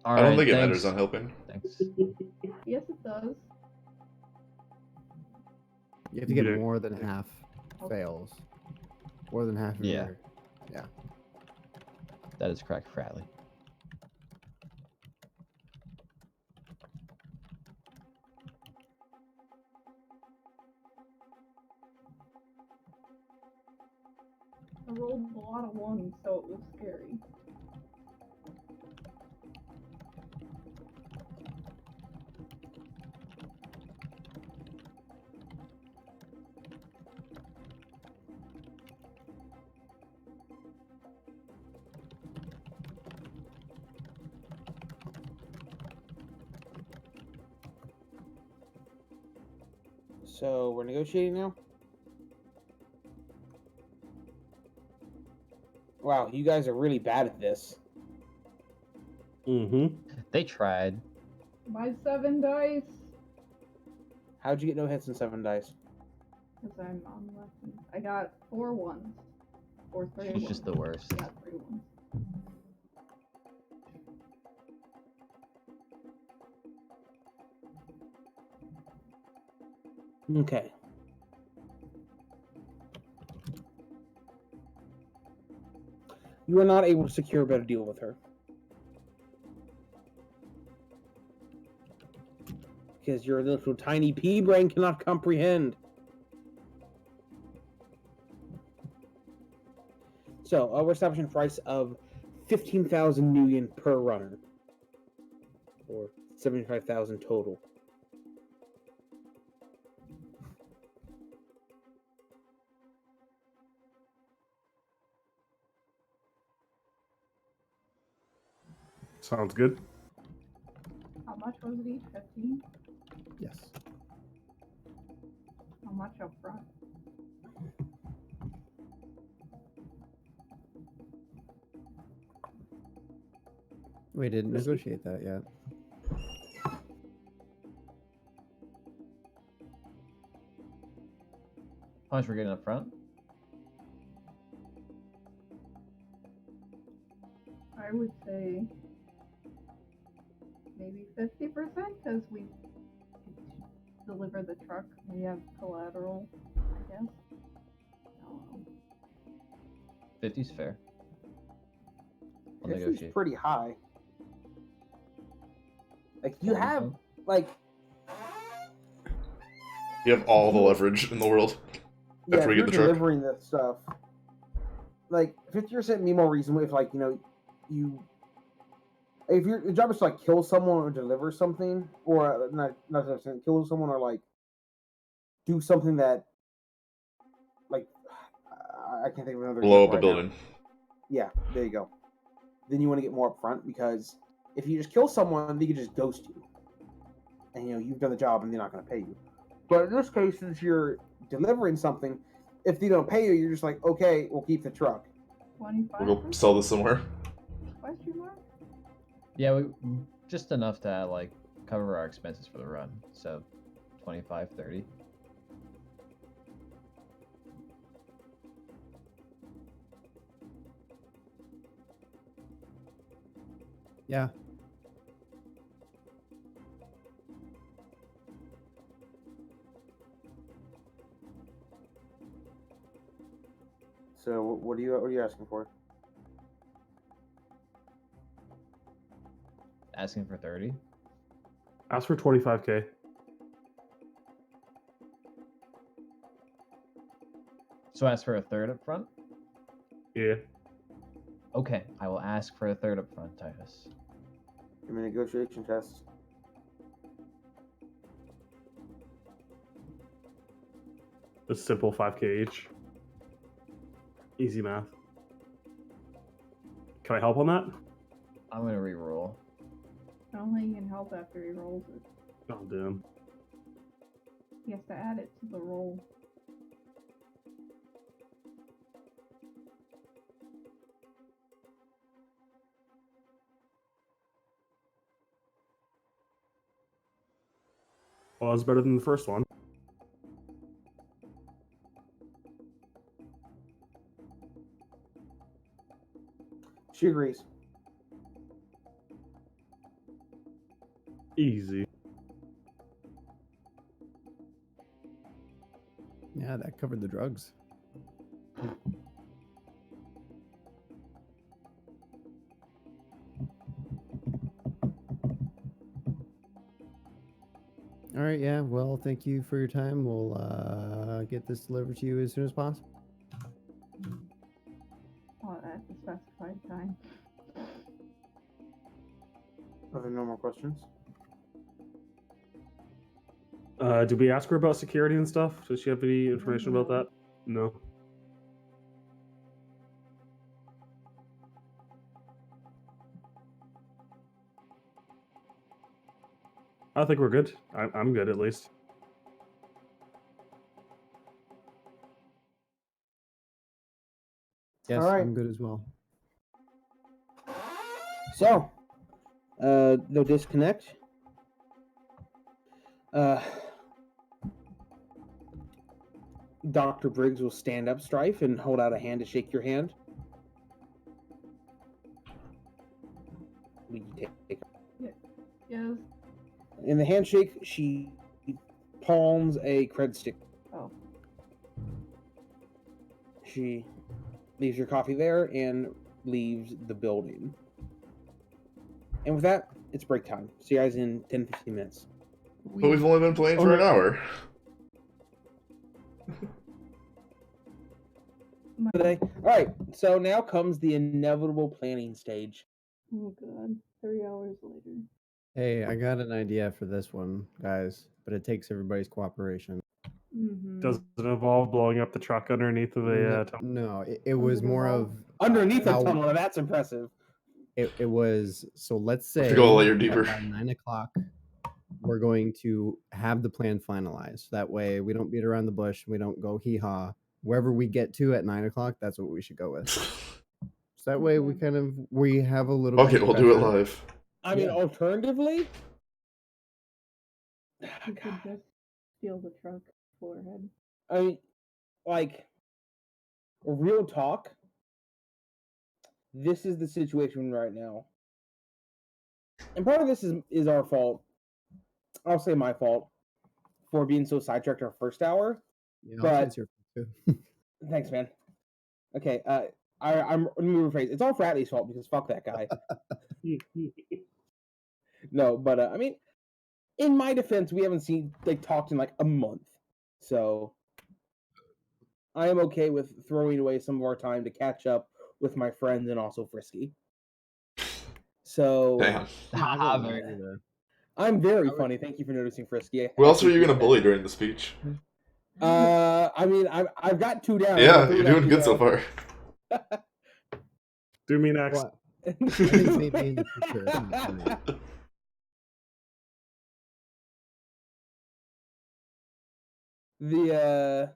All I don't right, think it thanks. matters on helping. Thanks. Yes, it does. You have to get Yeah. more than half fails. More than half of Yeah. your... Yeah. That is correct, Fratly. I rolled a lot of 1s, so it was scary. So we're negotiating now? Wow, you guys are really bad at this. Mm-hmm. They tried. My 7 dice. How'd you get no hits and 7 dice? Because I'm on left. I got 4 1s. Or 3 She's 1s. just the worst. I got 3 1s. Okay. You are not able to secure a better deal with her. Because your little tiny pea brain cannot comprehend. So, we're establishing a price of 15,000 Nuyen per runner. Or 75,000 total. Sounds good. How much was it each? 15? Yes. How much up front? We didn't negotiate that yet. How much we're getting up front? I would say maybe 50% because we deliver the truck. We have collateral, I guess. I don't know. 50's fair. I'll 50's negotiate. pretty high. Like, you have, like... You have all the leverage in the world. Yeah, After we if you're get the truck. delivering that stuff, like 50% would be more reasonable if, like, you know, if your job is to like kill someone or deliver something, or not necessarily kill someone or like do something that, like, I can't think of another Blow example up a right now. building. Yeah, there you go. Then you want to get more upfront because if you just kill someone, they can just ghost you, and you know you've done the job and they're not going to pay you. But in this case, since you're delivering something, if they don't pay you, you're just like, okay, we'll keep the truck. 25? We'll go sell this somewhere. Question mark? Yeah, we just enough to like cover our expenses for the run. So 25, 30. Yeah. So what are you asking for? Asking for 30. Ask for 25K. So ask for a third up front? Yeah. Okay, I will ask for a third up front, Titus. Give me a negotiation test. A simple 5K each. Easy math. Can I help on that? I'm gonna re-roll. I don't think he can help after he rolls it. Oh, damn. He has to add it to the roll. Well, it's better than the first one. She agrees. Easy. Yeah, that covered the drugs. All right, yeah. Well, thank you for your time. We'll get this delivered to you as soon as possible. Oh, at the specified time. Are there no more questions? Did we ask her about security and stuff? Does she have any information about that? No. I think we're good. I'm good, at least. Yes, All right. I'm good as well. So, no disconnect. Dr. Briggs will stand up, Stryfe, and hold out a hand to shake your hand. We take Yes. In the handshake, she palms a cred stick. Oh. She leaves your coffee there and leaves the building. And with that, it's break time. See you guys in 10-15 minutes. But we've only been playing for an hour. Today. Alright, so now comes the inevitable planning stage. Oh god. 3 hours later. Hey, I got an idea for this one, guys, but it takes everybody's cooperation. Mm-hmm. Does it involve blowing up the truck underneath of the tunnel? No, it was more of Underneath the how- tunnel, now that's impressive. it was, so let's say to go a layer deeper. by 9 o'clock we're going to have the plan finalized. That way we don't beat around the bush, we don't go hee-haw. Wherever we get to at 9 o'clock, that's what we should go with. So that way we have a little Okay, bit of we'll do it pressure. live. I mean, Yeah. alternatively, You could just steal the truck forehead. I mean, like, real talk, this is the situation right now. And part of this is our fault. I'll say my fault for being so sidetracked our first hour. Yeah, but- I'll say it's your Thanks, man. Okay, I'm let me rephrase. It's all Fratly's fault because fuck that guy. No, but I mean, in my defense, we haven't talked in like a month, so I am okay with throwing away some of our time to catch up with my friends and also Frisky. So Damn. Haha, very good. good. I'm very funny. Thank you for noticing, Frisky. Who else were you gonna bully during the speech? I mean, I've got 2 down. Yeah, Three you're down, doing 2 good so down. far. Do me next. What? I think maybe in the future. I think it's funny. The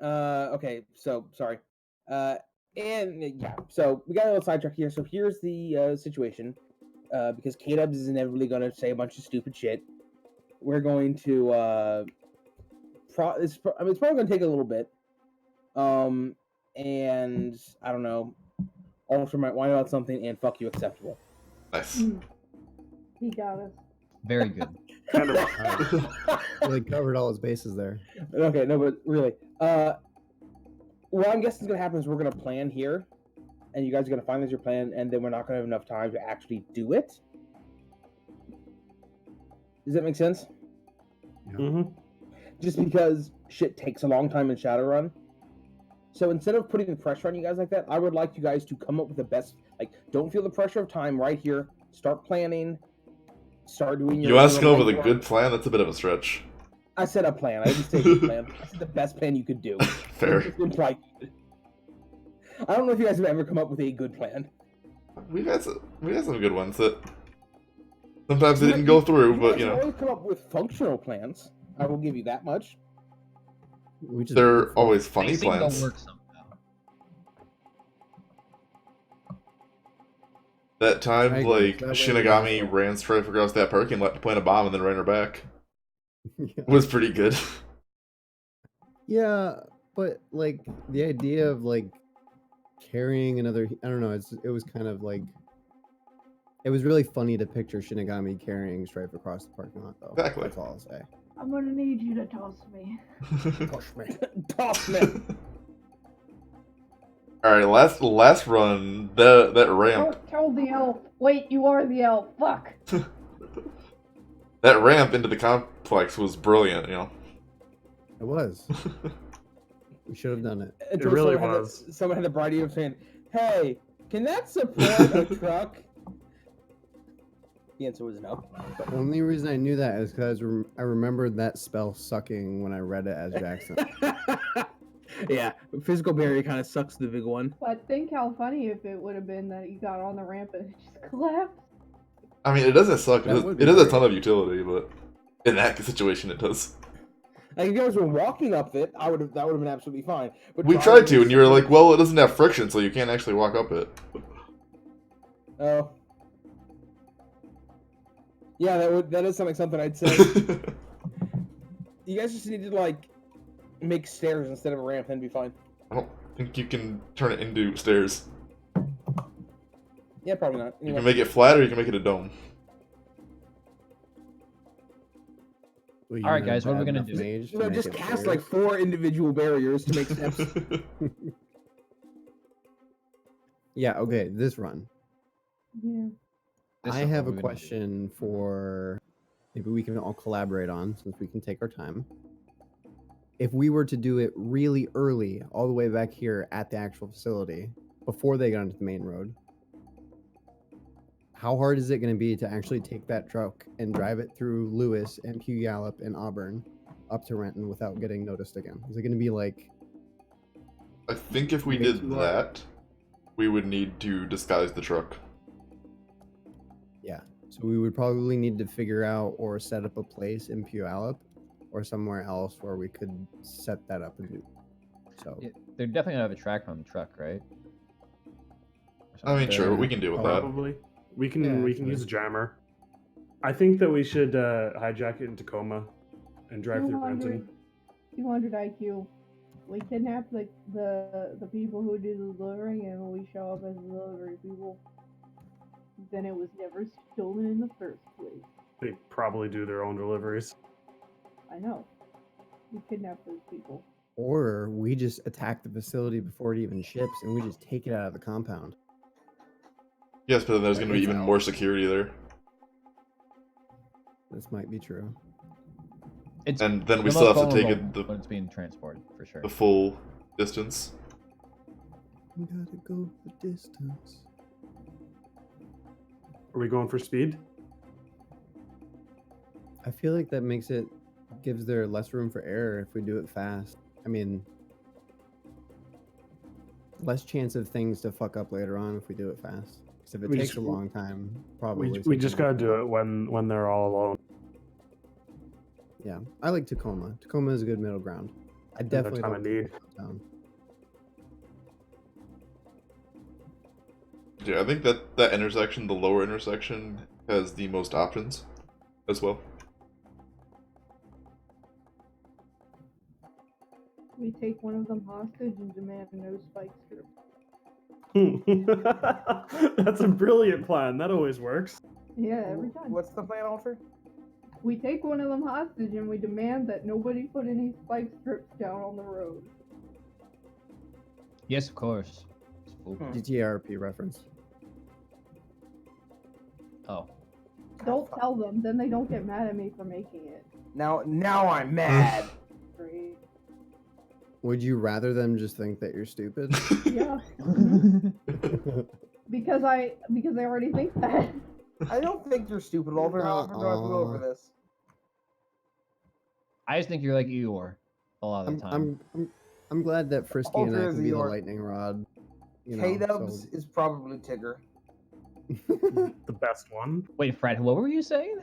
okay, so sorry. And yeah, so we got a little sidetrack here. So here's the situation. Because Kdubs is inevitably gonna say a bunch of stupid shit. We're going to it's probably gonna take a little bit. And I don't know. Ultra might whine about something and fuck you acceptable. Nice. He got us. Very good. Kind of. Really covered all his bases there. Okay, no, but really, what I'm guessing is gonna happen is we're gonna plan here, and you guys are gonna finalize your plan, and then we're not gonna have enough time to actually do it. Does that make sense? Mm-hmm. Just because shit takes a long time in Shadowrun. So instead of putting the pressure on you guys like that, I would like you guys to come up with the best. Like, don't feel the pressure of time right here. Start planning. Start doing your. You ask your him with a legwork. good plan, that's a bit of a stretch. I said a plan. I didn't say a good plan. I said the best plan you could do. Fair. Just imply- I don't know if you guys have ever come up with a good plan. We've had some good ones that sometimes they didn't go through, but guys you know. always come up with functional plans. I will give you that much. We just They're always funny They seem to plans. work somehow. That time, I agree. like, That way Shinigami we- ran Stryfe across that parking lot to plant a bomb and then ran her back. Yeah. Was pretty good. Yeah, but like the idea of like carrying another, I don't know, it was kind of like, it was really funny to picture Shinigami carrying Stryfe across the parking lot though. Exactly. That's all I'll say. I'm gonna need you to toss me. Toss me. Alright, last run, that ramp. Don't tell the elf. Wait, you are the elf. Fuck. That ramp into the complex was brilliant, you know. It was. We should have done it. Until really someone had was. someone had the bright idea of saying, "Hey, can that support a truck?" The answer was no. The only reason I knew that is because I remembered that spell sucking when I read it as Jackson. Yeah, physical barrier kind of sucks the big one. But think how funny if it would have been that you got on the ramp and it just collapsed. I mean, it doesn't suck. That would be It has a great. ton of utility, but in that situation, it does. Like if you guys were walking up it, that would have been absolutely fine. But We tried to, and you were like, well, it doesn't have friction, so you can't actually walk up it. "Oh, yeah, that is something I'd say." You guys just need to like make stairs instead of a ramp, then be fine. I don't think you can turn it into stairs. Yeah, probably not. You Anyway. can make it flat, or you can make it a dome. Well, All right, you guys, what are we have gonna enough do? mage to No, make just it cast bigger? like 4 individual barriers to make steps. Yeah, okay, this run. Yeah. This I is have what a we're gonna do. question for maybe we can all collaborate on since we can take our time. If we were to do it really early, all the way back here at the actual facility, before they got onto the main road, how hard is it going to be to actually take that truck and drive it through Lewis and Puyallup and Auburn up to Renton without getting noticed again? Is it going to be like, I think if we Way did too hard. that, we would need to disguise the truck. yeah? So we would probably need to figure out or set up a place in Puyallup or somewhere else where we could set that up and do. So Yeah, they're definitely gonna have a tracker on the truck, right? I mean, sure, we can deal with that. Probably. We can Yeah, we can use a jammer. I think that we should hijack it in Tacoma and drive through Renton. 200 IQ. We kidnap the people who do the delivering, and we show up as the delivery people. Then it was never stolen in the first place. They probably do their own deliveries. I know. We kidnap those people. or we just attack the facility before it even ships and we just take it out of the compound. Yes, but then there's going to be It's even out. more security there. This might be true. It's And then we the still most have to take vulnerable it when it's being transported for sure. the full distance. We gotta go the distance. Are we going for speed? I feel like that gives there less room for error if we do it fast. I mean, less chance of things to fuck up later on if we do it fast. Because if it We takes just- a long time, probably. We just gotta do it when they're all alone. Yeah, I like Tacoma. Tacoma is a good middle ground. I their definitely time don't of need. downtown. Yeah, I think that intersection, the lower intersection, has the most options as well. We take one of them hostage and demand no spike strip. That's a brilliant plan. That always works. Yeah, every time. What's the plan, Alter? We take one of them hostage and we demand that nobody put any spike strips down on the road. Yes, of course. It's fool- GTRP reference. Oh, Don't tell them, then they don't get mad at me for making it. Now I'm mad. Great. Would you rather them just think that you're stupid? Yeah, because I already think that. I don't think you're stupid, Alter. I'm gonna have to go over this. I just think you're like Eeyore a lot of the time. I'm glad that Frisky and I Alter is can be the Eeyore. lightning rod. You know, K-Dubs is probably Tigger. The best one. Wait, Fred, what were you saying?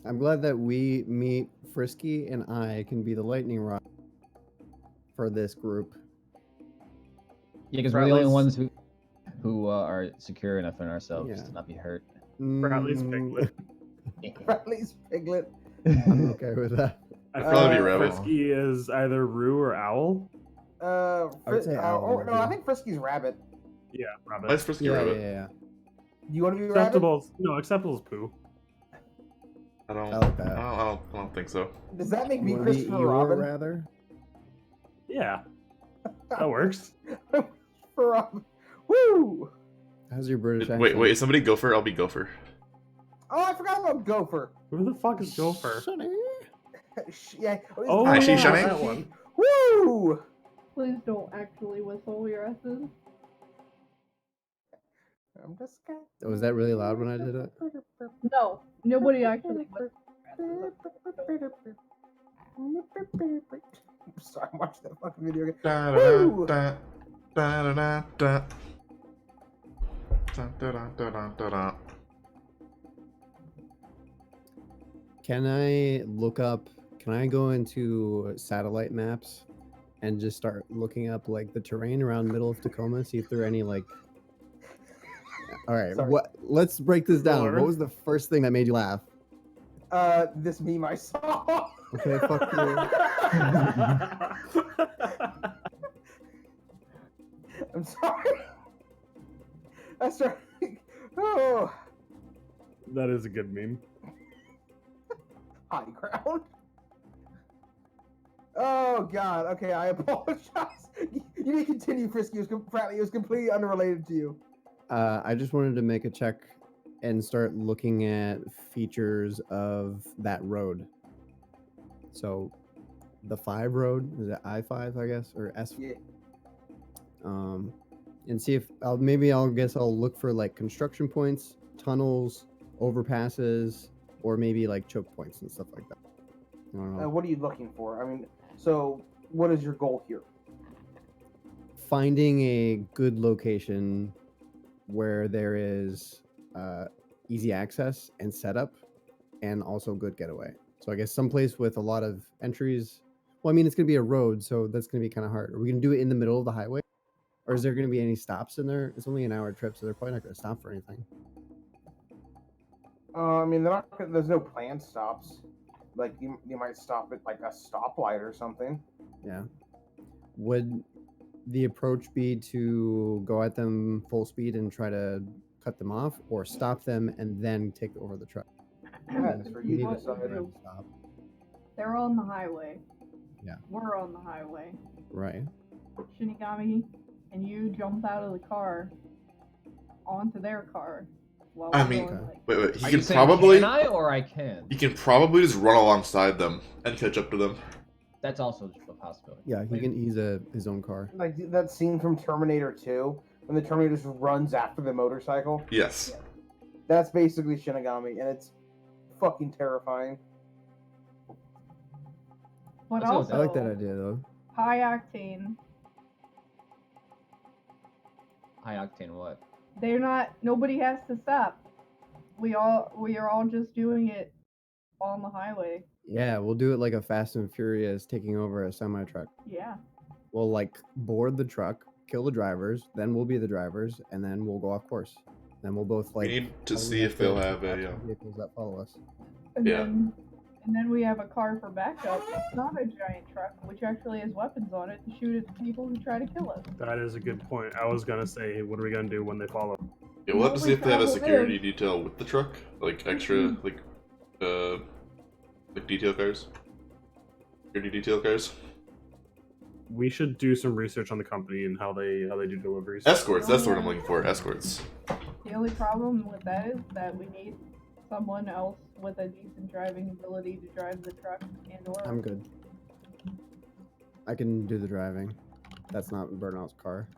I'm glad that we meet Frisky and I can be the lightning rod for this group. Yeah, because we're the only Fredly's- ones who. who are secure enough in ourselves Yeah. to not be hurt. Bradley's Mm, Piglet. Bradley's Piglet. I'm okay with that. I feel Probably like Rabbit. Frisky is either Roo or Owl. I would say Owl, Oh, no, I maybe. think Frisky's Rabbit. Yeah, Rabbit. That's Frisky Yeah, Rabbit. yeah. Do you want to be Rabbit? Acceptable's Pooh. I don't. I like that. I don't think so. Does that make me You wanna be Christopher Eeyore, Robin? rather? Yeah, that works. For Robin. Woo! How's your British accent? Wait, is somebody Gopher? I'll be Gopher. Oh, I forgot about Gopher. Who the fuck is Gopher? Yeah. Oh, Hi, yeah, Shani. that one. Woo! Please don't actually whistle your S's. I'm just scared. Was that really loud when I did it? No, nobody actually whistles. I'm sorry, I'm watching that fucking video again. Da Woo! da da da da da. Da da da da da da. Can I go into satellite maps and just start looking up like the terrain around middle of Tacoma, see if there are any like all right, Sorry. let's break this down. Sure. What was the first thing that made you laugh? This meme I saw. Okay, fuck you. I'm sorry. I started. Oh, That is a good meme. high ground. Oh God. Okay, I apologize. You may continue, Frisky. It was completely unrelated to you. I just wanted to make a check and start looking at features of that road. So, the 5 road, is it I-5, I guess, or S? Yeah. And see if I'll look for like construction points, tunnels, overpasses, or maybe like choke points and stuff like that. I don't know. What are you looking for? I mean, so what is your goal here? Finding a good location where there is easy access and setup, and also good getaway. So I guess someplace with a lot of entries. Well, I mean, it's going to be a road, so that's going to be kind of hard. Are we going to do it in the middle of the highway? Or is there going to be any stops in there? It's only an hour trip, so they're probably not going to stop for anything. I mean, there's no planned stops. Like, you might stop at, like, a stoplight or something. Yeah. Would the approach be to go at them full speed and try to cut them off, or stop them and then take over the truck? That's for you to What decide. we do. Stop. They're on the highway. Yeah. We're on the highway. Right. Shinigami, and you jump out of the car onto their car. While I we're mean, going, like, wait. He Are can you saying, probably. can I or I can? He can probably just run alongside them and catch up to them. That's also a possibility. Yeah, he Wait, can. He's his own car. Like that scene from Terminator 2, when the Terminator just runs after the motorcycle. Yes. That's basically Shinigami, and it's fucking terrifying. but Let's go with also I like that idea though. high octane. High octane what? They're not. Nobody has to stop. We are all just doing it on the highway. Yeah, we'll do it like a Fast and Furious taking over a semi truck. Yeah. We'll like board the truck, kill the drivers, then we'll be the drivers, and then we'll go off course. Then we'll both like. We need to probably see if they'll have to a. vehicles that follow us. And Yeah. then we have a car for backup. It's not a giant truck, which actually has weapons on it to shoot at the people who try to kill us. That is a good point. I was gonna say, what are we gonna do when they follow? Yeah, we'll have to see if they have a Probably security is. detail with the truck, like extra, like detail cars. Security detail cars. We should do some research on the company and how they do deliveries. Escorts. That's the word I'm looking for. Escorts. The only problem with that is that we need someone else with a decent driving ability to drive the truck and/or. I'm good. I can do the driving. That's not Burnout's car.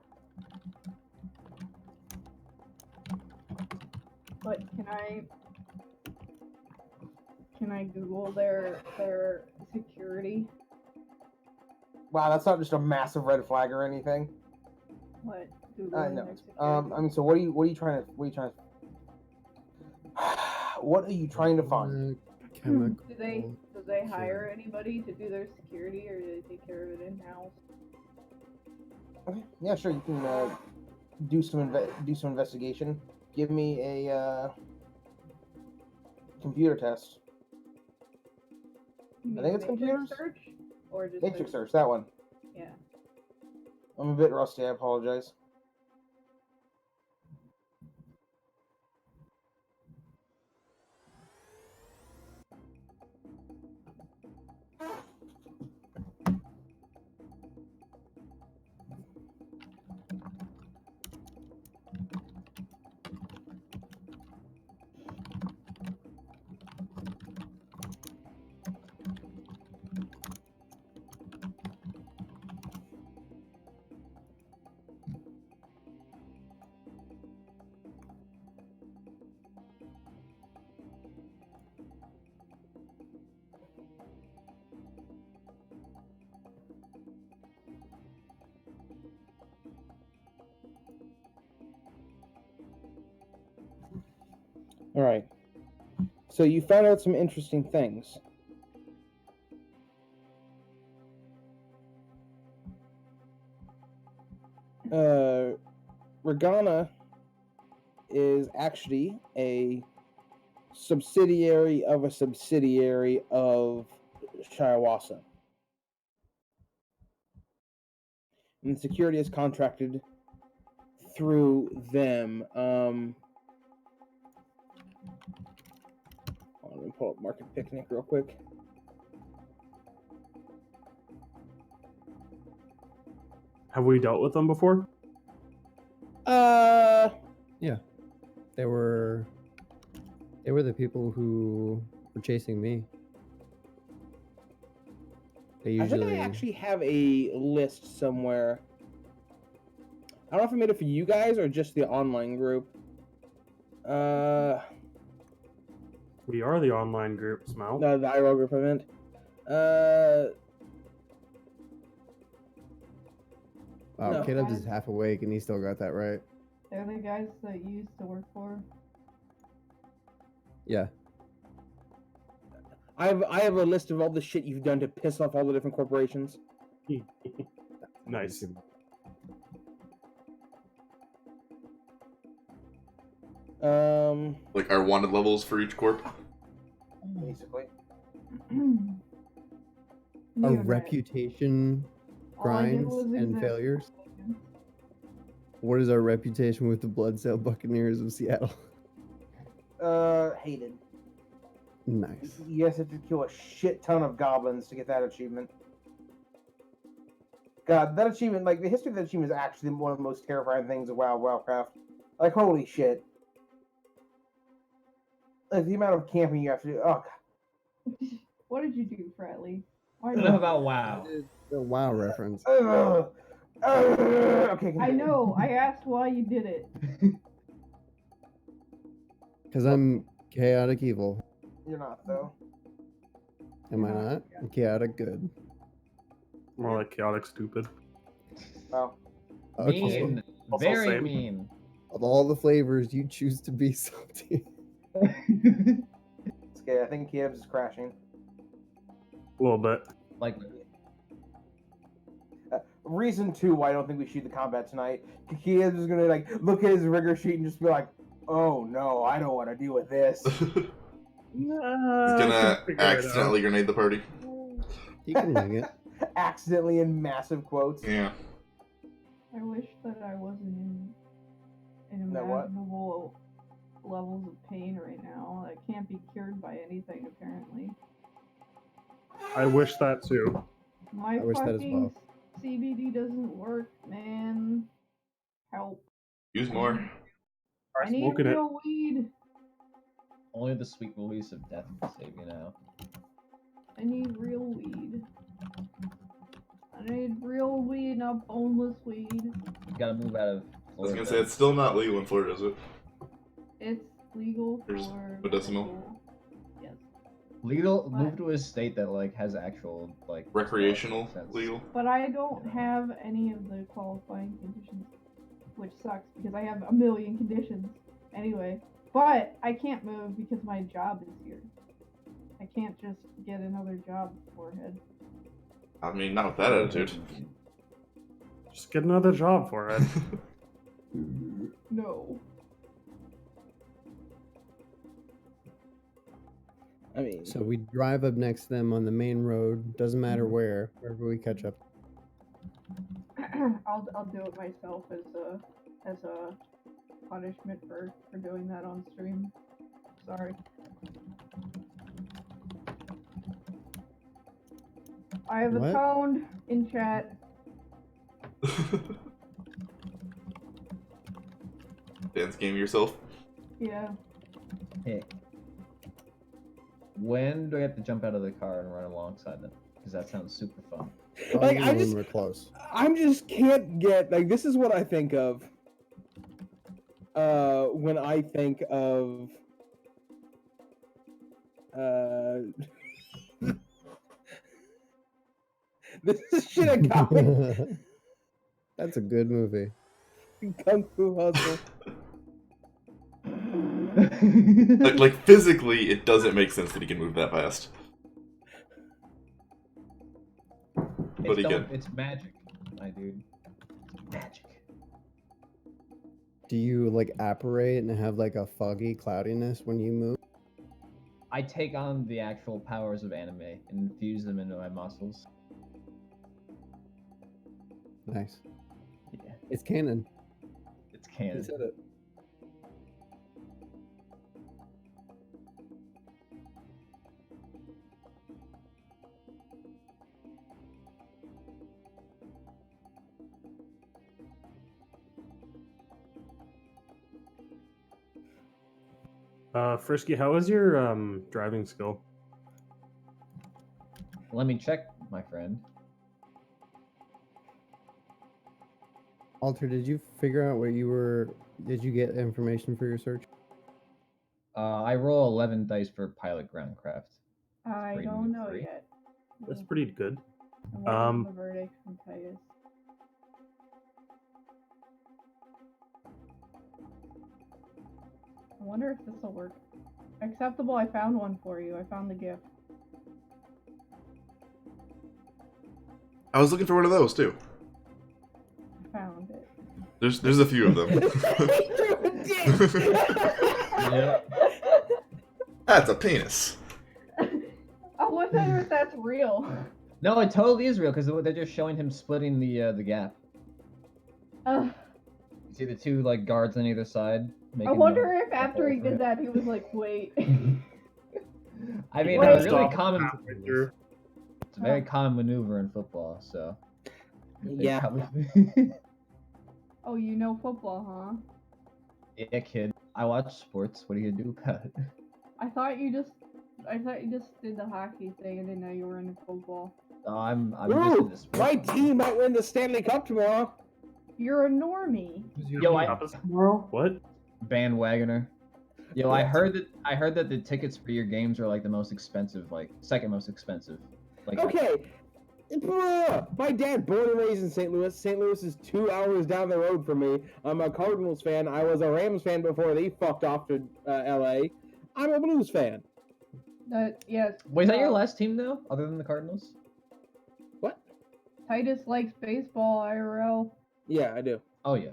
But can I Google their security? Wow, that's not just a massive red flag or anything. What? No. Googling their security? I mean, so what are you trying to what are you trying to find? Do they hire anybody to do their security, or do they take care of it in house? Okay, yeah, sure. You can do some investigation. Give me a computer test. You I think it's mean computers. Search or just Matrix search, that one. Yeah. I'm a bit rusty. I apologize. All right. So you found out some interesting things. Regana is actually a subsidiary of Shiawasa. And security is contracted through them. Let me pull up Market Picnic real quick. Have we dealt with them before? Yeah, they were the people who were chasing me. They I think usually I actually have a list somewhere. I don't know if I made it for you guys or just the online group. We are the online group, Smell. No, the IRL group I meant. Wow, No. K-Dubs is half awake and he still got that right. They're the guys that you used to work for. Yeah. I have a list of all the shit you've done to piss off all the different corporations. Nice. Like our wanted levels for each corp. Basically. Our Yeah, reputation All I did grinds was and exist. failures. What is our reputation with the Bloodsail Buccaneers of Seattle? Hated. Nice. You guys have to kill a shit ton of goblins to get that achievement. God, that achievement, like, the history of that achievement is actually one of the most terrifying things of WoWcraft. Like, holy shit. Like, the amount of camping you have to do. Oh, God. What did you do, Fratly? Why I don't know about WoW. The WoW reference. Okay, I continue. know. I asked why you did it. Because I'm chaotic evil. You're not, though. Am I not? I'm chaotic good. More like chaotic stupid. Well, Okay. Mean. Also Very same. mean. Of all the flavors, you choose to be salty. it's okay. I think Kiev's is crashing. A little bit. Like, Reason 2 why I don't think we shoot the combat tonight. Kiev's is gonna, like, look at his rigor sheet and just be like, oh no, I don't want to deal with this. He's gonna accidentally grenade the party. You can wing it. Accidentally in massive quotes. Yeah. I wish that I wasn't in That what? unimaginable levels of pain right now. That can't be cured by anything, apparently. I wish that too. My I wish that as fucking well. CBD doesn't work, man. Help. Use more. I need smoking it. real weed. only the sweet release of death can save you now. I need real weed. I need real weed, not boneless weed. You gotta move out of I was Florida. gonna say it's still not legal in Florida, is it? It's legal There's for medicinal. medical. Yes. Legal, What? move to a state that like has actual like Recreational sense. legal. But I don't have any of the qualifying conditions, which sucks because I have a million conditions anyway. But I can't move because my job is here. I can't just get another job beforehand. I mean, not with that attitude. Just get another job for it. No. I mean, So we drive up next to them on the main road. Doesn't matter wherever we catch up. I'll do it myself as a punishment for doing that on stream. Sorry. I have What? atoned in chat. Dance game yourself. Yeah. Hey. When do I have to jump out of the car and run alongside them? Because that sounds super fun. like Probably I just, when we're close. I'm just can't get like this is what I think of. When I think of. This is Shinigami. That's a good movie. Kung Fu Hustle. Like physically, it doesn't make sense that he can move that fast. But he can. It's magic, my dude. It's magic. Do you like apparate and have like a foggy cloudiness when you move? I take on the actual powers of anime and infuse them into my muscles. Nice. Yeah, It's canon. it's canon. He said it. Frisky, how is your driving skill? Let me check, my friend. Alter, did you figure out what you were? Did you get information for your search? I roll 11 dice for pilot groundcraft. I Grade don't know 3. yet. That's pretty good. I'm waiting on the verdict from Titus. I wonder if this will work. Acceptable, I found one for you. I found the gift. I was looking for one of those too. I found it. There's a few of them. Yeah. That's a penis. I wonder if that's real. No, it totally is real because they're just showing him splitting the gap. Uh, You see the two like guards on either side. I making wonder the- if after he did that, he was like, wait. I mean, Wait. it's really Stop common. halfway through. It's a very common maneuver in football, so. they Yeah. probably- Oh, you know football, huh? Yeah, kid. I watch sports. What are you gonna do about it? I thought you just did the hockey thing. I didn't know you were into football. Oh, I'm just Ooh, into sports. my team might win the Stanley Cup tomorrow. You're a normie. Yo, I tomorrow? What? bandwagoner. Yo, I heard that the tickets for your games are like the most expensive, like second most expensive. Like Okay. Bruh, my dad born and raised in St. Louis. St. Louis is 2 hours down the road from me. I'm a Cardinals fan. I was a Rams fan before they fucked off to LA. I'm a Blues fan. Yes. Wait, is that your last team though, other than the Cardinals? What? Titus likes baseball, IRL. Yeah, I do. Oh yeah,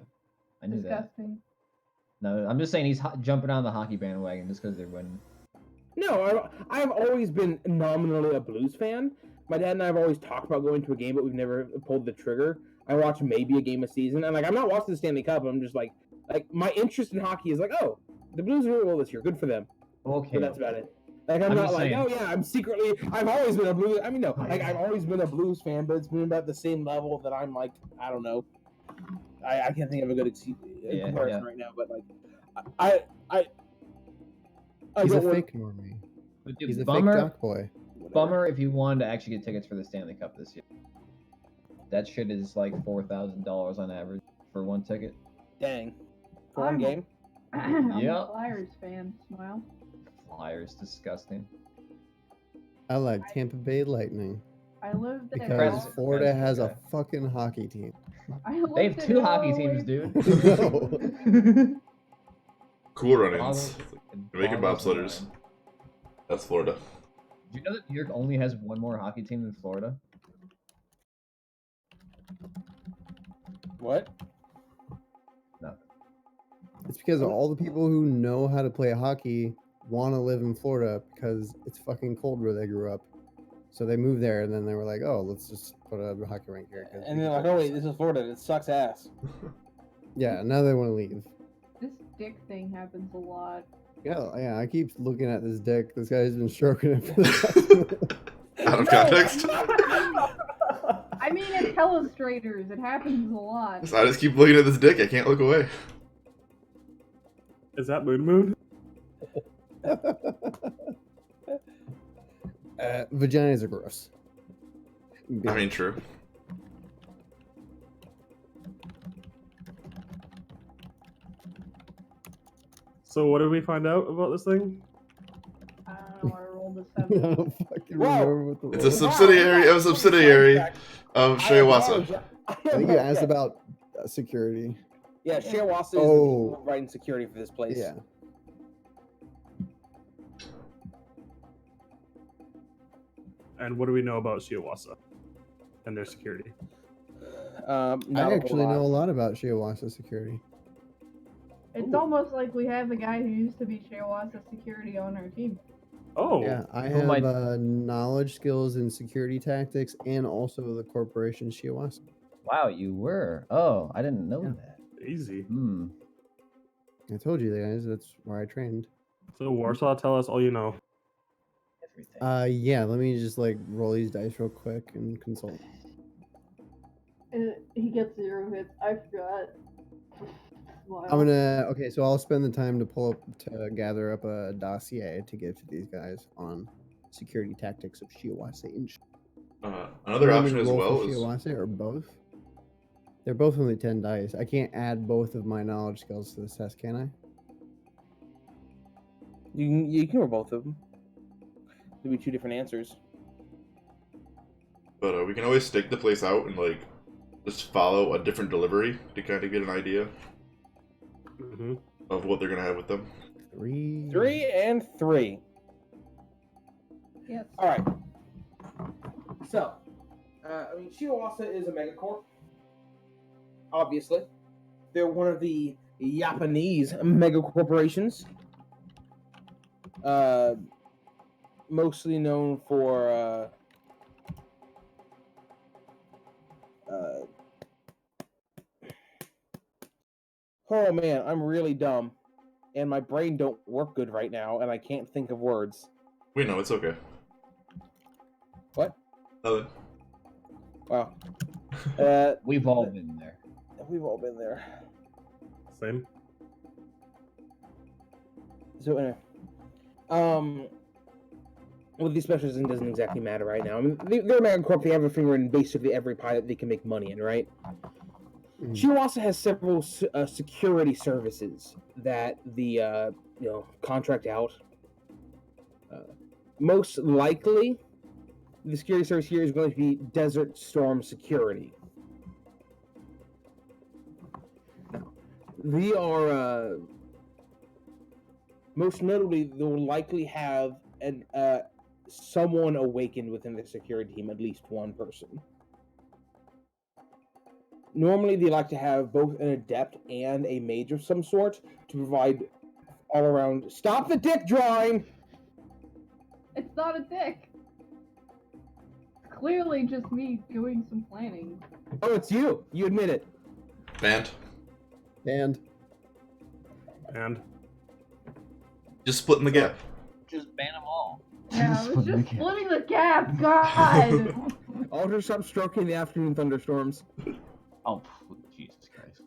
I knew that. Disgusting. No, I'm just saying he's jumping on the hockey bandwagon just because they're winning. No, I've always been nominally a Blues fan. My dad and I have always talked about going to a game, but we've never pulled the trigger. I watch maybe a game a season, and like I'm not watching the Stanley Cup. I'm just like my interest in hockey is like, oh, the Blues are really well this year. Good for them. Okay. But that's about it. Like I'm not just like, saying. oh yeah, I'm secretly. I've always been a Blues. I mean, no, like I've always been a Blues fan, but it's been about the same level that I'm like, I don't know. I can't think of a good comparison right now, but like, I He's a don't want- fake normie. But dude, He's a bummer, fake doc boy. bummer if you wanted to actually get tickets for the Stanley Cup this year. That shit is like $4,000 on average for one ticket. Dang. For one game. I'm Yep. a Flyers fan. Smile. Flyers, disgusting. I like Tampa Bay Lightning I lived in because President. Florida has a Okay. fucking hockey team. They have two hockey teams, dude. No. Cool run-ins. Boggles- Making boggles my bobsledders. mind. That's Florida. Do you know that New York only has one more hockey team than Florida? What? No. It's because all the people who know how to play hockey want to live in Florida because it's fucking cold where they grew up. So they moved there, and then they were like, "Oh, let's just put a hockey rink here." And they're like, "Oh wait, this is Florida. It sucks ass." Yeah, now they want to leave. This dick thing happens a lot. Yeah. I keep looking at this dick. This guy's been stroking it for the Out of context. I mean, it's Illustrators. It happens a lot. So I just keep looking at this dick. I can't look away. Is that Moon? Vaginas are gross. I mean, true. So what did we find out about this thing? I don't know. I rolled a I 7. don't fucking Whoa. remember what the It's a roll was. subsidiary of Shiawase. I think you asked about security. Yeah, Shiawase is the Oh. people providing security for this place. Yeah. And what do we know about Shiawase and their security? Not a I whole actually lot. know a lot about Shiawase security. It's almost like we have the guy who used to be Shiawase's security on our team. Oh, Yeah, I Who have might- knowledge, skills, and security tactics, and also the corporation Shiawase. Wow, you were. Oh, I didn't know Yeah. that. easy. Hmm. I told you guys, that's where I trained. So Warsaw, tell us all you know. Everything. Yeah, let me just like roll these dice real quick and consult. He gets 0 hits. I forgot. Wow. Okay, so I'll spend the time to gather up a dossier to give to these guys on security tactics of Shiawase. Another You want me option to as roll well for is Shiawase or both. They're both only 10 dice. I can't add both of my knowledge skills to this test, can I? You can roll both of them. There'll be 2 different answers. But we can always stake the place out and like just follow a different delivery to kind of get an idea Mm-hmm. of what they're gonna have with them. 3. 3 and 3. Yes. All right. So, Shiawase is a megacorp. Obviously, they're one of the Japanese megacorporations. Mostly known for oh man, I'm really dumb, and my brain don't work good right now, and I can't think of words. Wait, no, it's okay. What? Nothing. Wow. We've all been there. We've all been there. Same. So anyway, well, these specialism doesn't exactly matter right now. I mean, they're a megacorp. They have a finger in basically every pie that they can make money in, right? Mm. Shiawase has several security services that the contract out. Most likely, the security service here is going to be Desert Storm Security. Now, they are most notably they'll likely have an someone awakened within the security team, at least one person. Normally, they like to have both an adept and a mage of some sort to provide all around. Stop the dick drawing! It's not a dick. Clearly just me doing some planning. Oh, it's you. You admit it. Banned. And And Just splitting the gap. Just ban them all. Yeah, I was just splitting the gap, God! Alter, stop stroking the afternoon thunderstorms. Oh, Jesus Christ.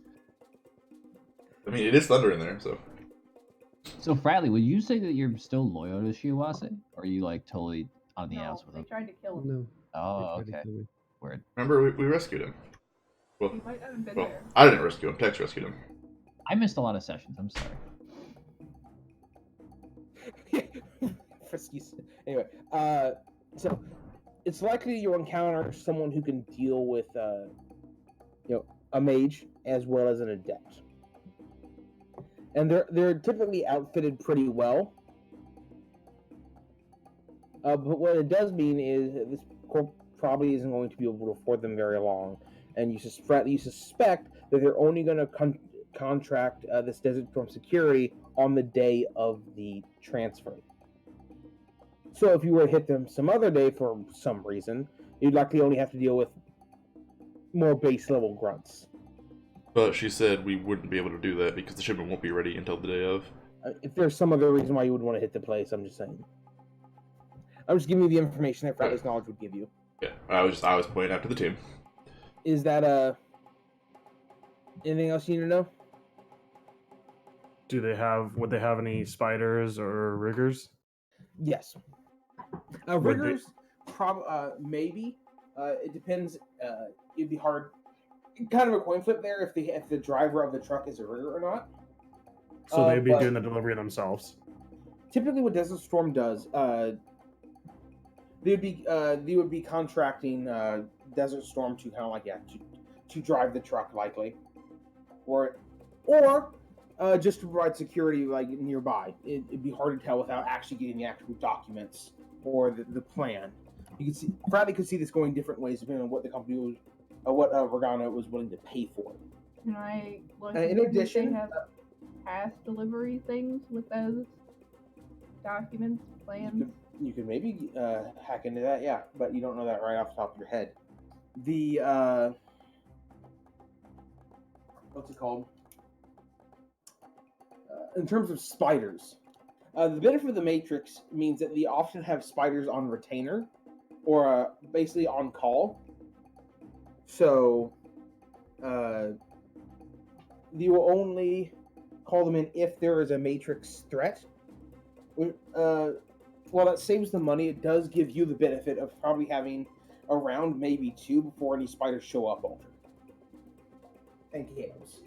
I mean, it is thunder in there, so. So, Fratly, would you say that you're still loyal to Shiawase? Or are you, like, totally on the outs with they him? tried to kill him. no. Oh, they tried to okay. kill me. Word. Remember, we rescued him. Well, He might not have been well, there. I didn't rescue him. Tex rescued him. I missed a lot of sessions. I'm sorry. Friskies. Anyway, so it's likely you'll encounter someone who can deal with, a mage as well as an adept, and they're typically outfitted pretty well. But what it does mean is that this corp probably isn't going to be able to afford them very long, and you suspect that they're only going to contract this Desert Storm security on the day of the transfer. So if you were to hit them some other day for some reason, you'd likely only have to deal with more base level grunts. But she said we wouldn't be able to do that because the shipment won't be ready until the day of. If there's some other reason why you would want to hit the place, I'm just saying. I'm just giving you the information that Fratly's knowledge would give you. Yeah, I was pointing out to the team. Is that anything else you need to know? Would they have any spiders or riggers? Yes. Riggers, maybe. It depends. It'd be hard. Kind of a coin flip there if the driver of the truck is a rigger or not. So they'd be doing the delivery themselves. Typically, what Desert Storm does, they would be contracting Desert Storm to kind of like to drive the truck likely, or just to provide security like nearby. It'd be hard to tell without actually getting the actual documents or the plan. You can see Fratly could see this going different ways depending on what the company was, what Regano was willing to pay for. Can I look? In addition, they have past delivery things with those documents, plans. You could maybe hack into that, yeah, but you don't know that right off the top of your head. The what's it called? In terms of spiders, the benefit of the Matrix means that they often have spiders on retainer, or basically on call. So, you will only call them in if there is a Matrix threat. While that saves the money, it does give you the benefit of probably having a round, maybe two, before any spiders show up, Alter. And chaos.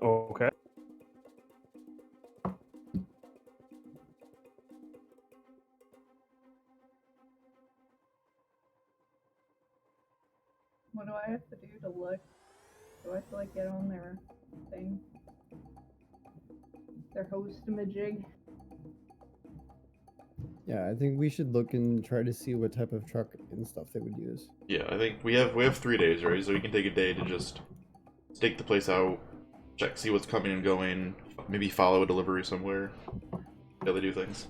Okay. What do I have to do to look? Do I have to like get on their thing? Their host-imaging? Yeah, I think we should look and try to see what type of truck and stuff they would use. Yeah, I think we have 3 days, right? So we can take a day to just stake the place out, check, see what's coming and going, maybe follow a delivery somewhere. How they do things.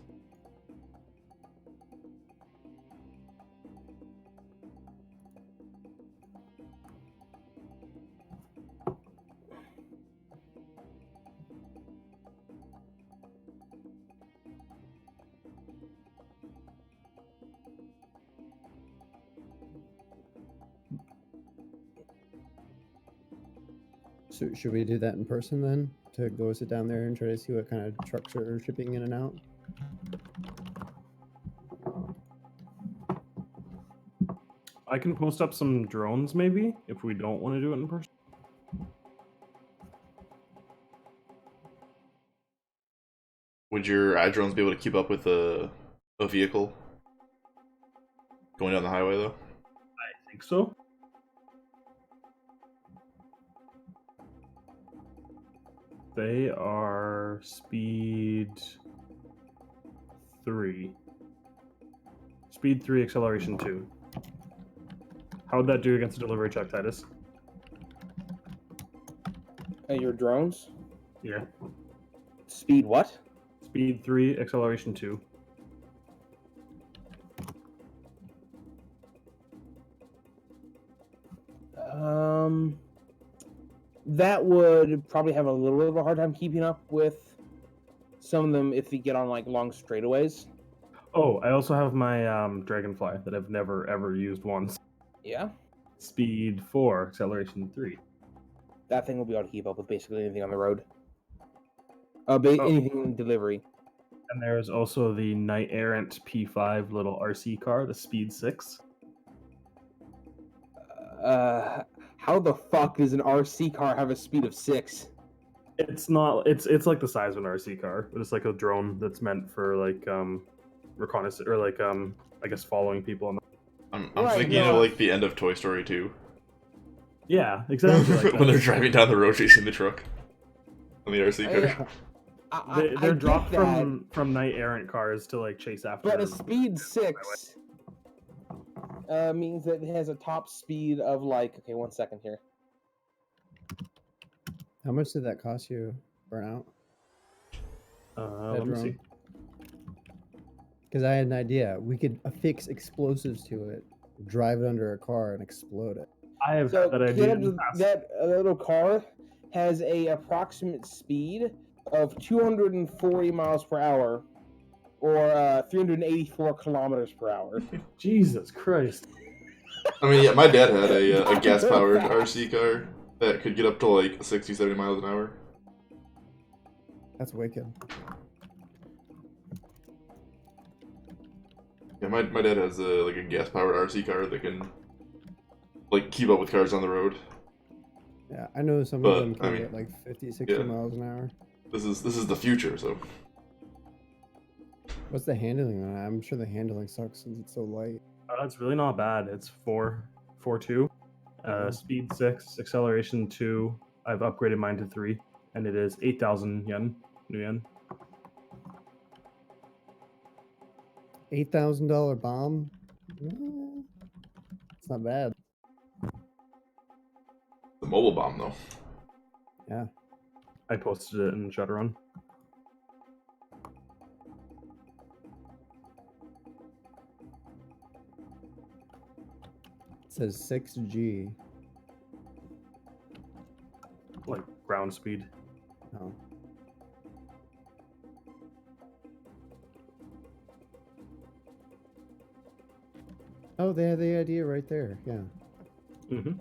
So should we do that in person then? To go sit down there and try to see what kind of trucks are shipping in and out? I can post up some drones maybe if we don't want to do it in person. Would your eye drones be able to keep up with a vehicle going down the highway though? I think so. They are speed 3. Speed 3, acceleration 2. How would that do against a delivery check, Titus? Your drones? Yeah. Speed what? Speed 3, acceleration 2. That would probably have a little bit of a hard time keeping up with some of them if you get on like long straightaways. Oh, I also have my Dragonfly that I've never ever used once. Yeah. Speed 4, acceleration 3. That thing will be able to keep up with basically anything on the road. Anything in delivery. And there's also the Knight Errant P5 little RC car, the Speed 6. How the fuck does an RC car have a speed of 6? It's not. It's like the size of an RC car, but it's like a drone that's meant for like reconnaissance or like I guess following people. I'm thinking of like the end of Toy Story 2. Yeah, exactly. Like when they're driving down the road chasing the truck on the RC car. They're dropped from Knight Errant cars to like chase after. But a speed 6. means that it has a top speed of like. Okay, 1 second here. How much did that cost you, Burnout? Let me see. Because I had an idea. We could affix explosives to it, drive it under a car, and explode it. I have So that idea. that little car has a approximate speed of 240 miles per hour, or 384 kilometers per hour. Jesus Christ. I mean, yeah, my dad had a gas-powered RC car that could get up to like 60, 70 miles an hour. That's wicked. Yeah, my dad has like a gas-powered RC car that can like keep up with cars on the road. Yeah, I know some But, of them can I mean, get like 50, 60 yeah. miles an hour. This is the future, so. What's the handling on it? I'm sure the handling sucks since it's so light. It's really not bad. It's 4.2, speed 6, acceleration 2. I've upgraded mine to 3, and it is 8,000 yen, new yen. $8,000 bomb? It's not bad. The mobile bomb, though. Yeah. I posted it in Shadowrun. It says 6G. Like ground speed. Oh. Oh, they have the idea right there. Yeah. Mm-hmm.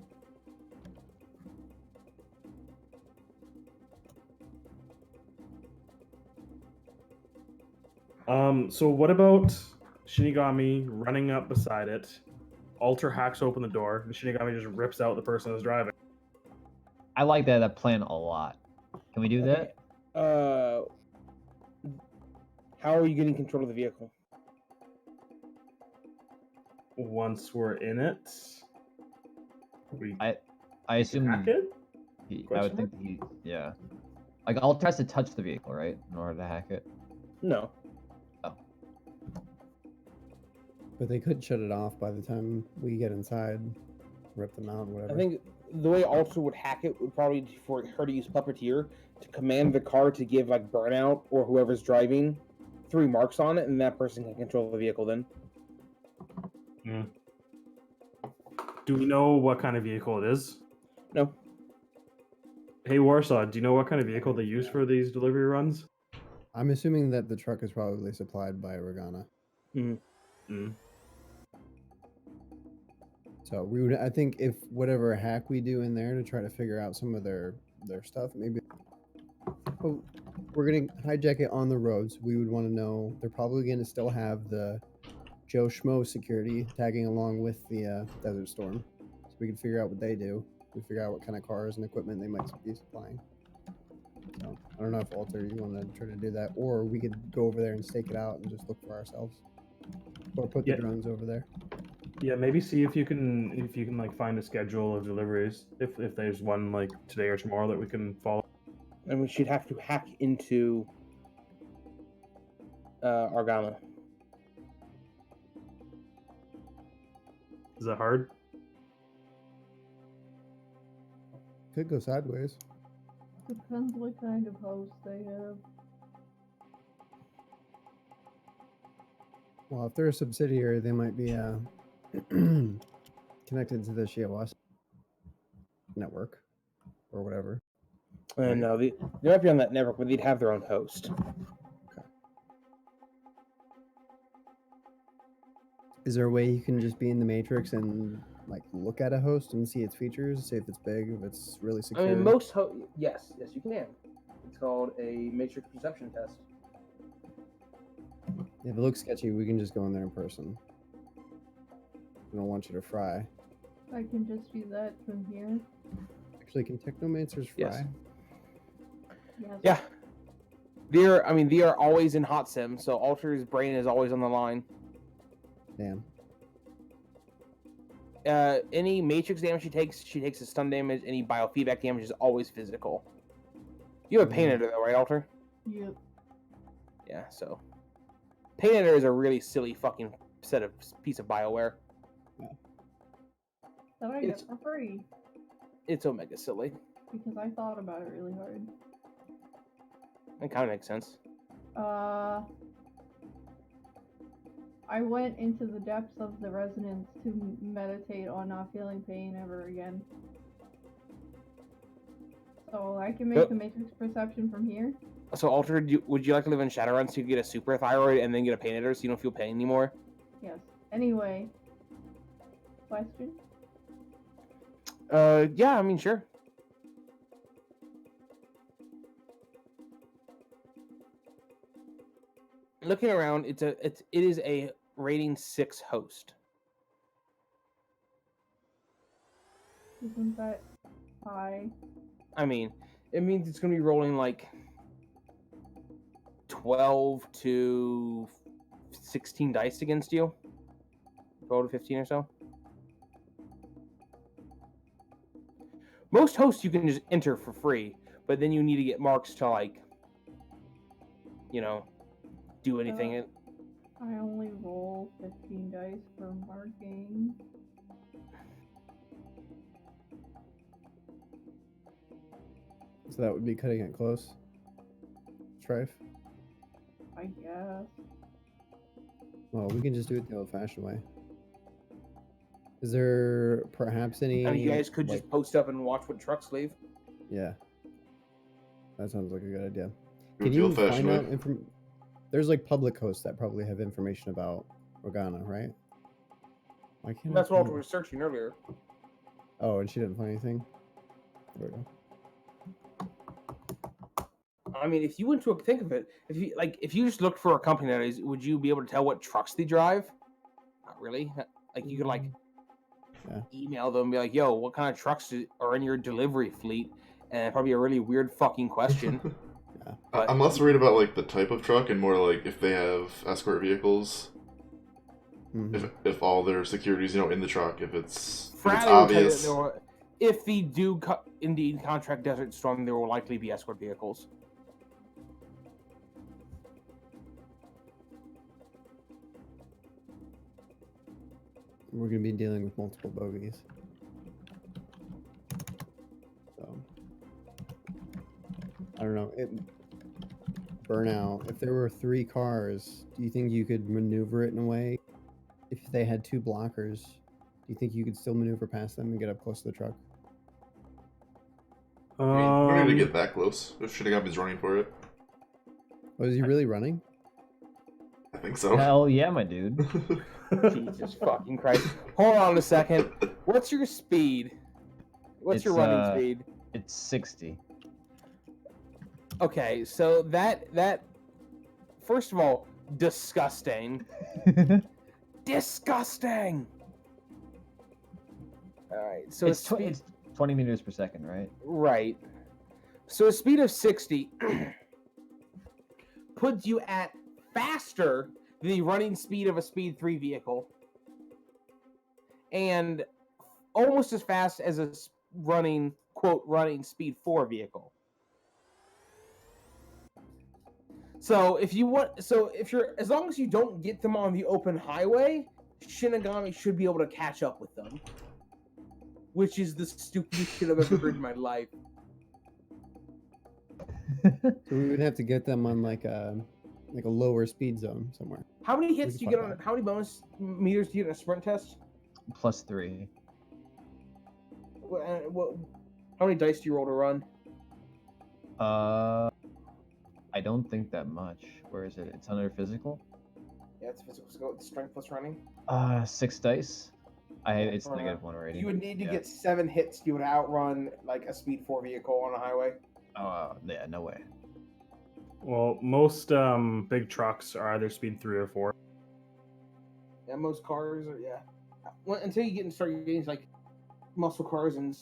So what about Shinigami running up beside it? Alter hacks open the door, and Shinigami just rips out the person who's driving. I like that plan a lot. Can we do that? How are you getting control of the vehicle? Once we're in it, we I assume hack it? I would think yeah. Like Alt tries to touch the vehicle, right, in order to hack it. No. But they could shut it off by the time we get inside, rip them out, whatever. I think the way Alter would hack it would probably be for her to use Puppeteer to command the car to give like Burnout or whoever's driving 3 marks on it, and that person can control the vehicle then. Mm. Do we know what kind of vehicle it is? No. Hey Warsaw, do you know what kind of vehicle they use for these delivery runs? I'm assuming that the truck is probably supplied by Regana. Mm. So we would, I think, if whatever hack we do in there to try to figure out some of their stuff, maybe. Oh, we're gonna hijack it on the roads. We would want to know they're probably gonna still have the Joe Schmo security tagging along with the Desert Storm, so we can figure out what they do. We figure out what kind of cars and equipment they might be supplying. So I don't know if Alter, you want to try to do that, or we could go over there and stake it out and just look for ourselves, or put the drones over there. Yeah, maybe see if you can like find a schedule of deliveries. If there's one like today or tomorrow that we can follow. And we should have to hack into Argama. Is that hard? Could go sideways. Depends what kind of host they have. Well, if they're a subsidiary, they might be connected to the Shiawas network or whatever. And no, they might be on that network, but they'd have their own host. Okay. Is there a way you can just be in the Matrix and like look at a host and see its features, see if it's big, if it's really secure? I mean, yes, you can. It's called a Matrix perception test. If it looks sketchy, we can just go in there in person. I don't want you to fry. I can just do that from here. Actually, can Technomancers fry? Yes. Yes. Yeah. They are always in hot sim, so Alter's brain is always on the line. Damn. Any matrix damage she takes a stun damage. Any biofeedback damage is always physical. You have a pain editor though, right, Alter? Yep. Yeah, so pain editor is a really silly fucking piece of BioWare. Yeah. that I get for free. It's Omega silly. Because I thought about it really hard. It kind of makes sense. I went into the depths of the resonance to meditate on not feeling pain ever again. So I can make the matrix perception from here. So, Alter, would you like to live in Shadowrun so you get a super thyroid and then get a pain editor so you don't feel pain anymore? Yes. Anyway. Question? Yeah, I mean, sure. Looking around, it is a rating 6 host. Isn't that high? I mean, it means it's going to be rolling like 12 to 16 dice against you. 12 to 15 or so. Most hosts you can just enter for free, but then you need to get marks to, like, you know, do anything. I only roll 15 dice for marking. So that would be cutting it close. Stryfe? I guess. Well, we can just do it the old-fashioned way. Is there perhaps any... I mean, you guys could just post up and watch what trucks leave. Yeah. That sounds like a good idea. Do Can it the you old-fashioned find way. out There's like public hosts that probably have information about Organa, right? Why can't That's I what find Alter was searching earlier. Oh, and she didn't find anything? There we go. I mean, if you went to think of it, if you just looked for a company nowadays, would you be able to tell what trucks they drive? Not really. Like you could email them and be like, "Yo, what kind of trucks are in your delivery fleet?" And probably a really weird fucking question. I'm less worried about like the type of truck and more like if they have escort vehicles. Mm-hmm. If all their security's in the truck, if it's Fratly obvious. If they do indeed contract Desert Storm, there will likely be escort vehicles. We're going to be dealing with multiple bogeys. So, I don't know. Burnout, if there were 3 cars, do you think you could maneuver it in a way? If they had 2 blockers, do you think you could still maneuver past them and get up close to the truck? I mean, we're going to get that close if Shinigami's running for it. Oh, is he really running? I think so. Hell yeah, my dude. Jesus fucking Christ. Hold on a second. What's your speed? What's your running speed? It's 60. Okay, so that first of all, disgusting. Disgusting. All right, so it's 20 meters per second, right? Right. So a speed of 60 puts you at faster than the running speed of a speed 3 vehicle, and almost as fast as a running speed 4 vehicle. So if you're, as long as you don't get them on the open highway, Shinigami should be able to catch up with them. Which is the stupidest shit I've ever heard in my life. So we would have to get them on like a lower speed zone somewhere. How many hits do you get on? How many bonus meters do you get in a sprint test? +3. How many dice do you roll to run? I don't think that much. Where is it? It's under physical. Yeah, it's physical skill. It's strength plus running. 6 dice. It's -1 rating. You would need to get 7 hits. You would outrun like a speed 4 vehicle on a highway. Oh yeah, no way. Well, most big trucks are either speed 3 or 4. Yeah, most cars are until you start getting like muscle cars and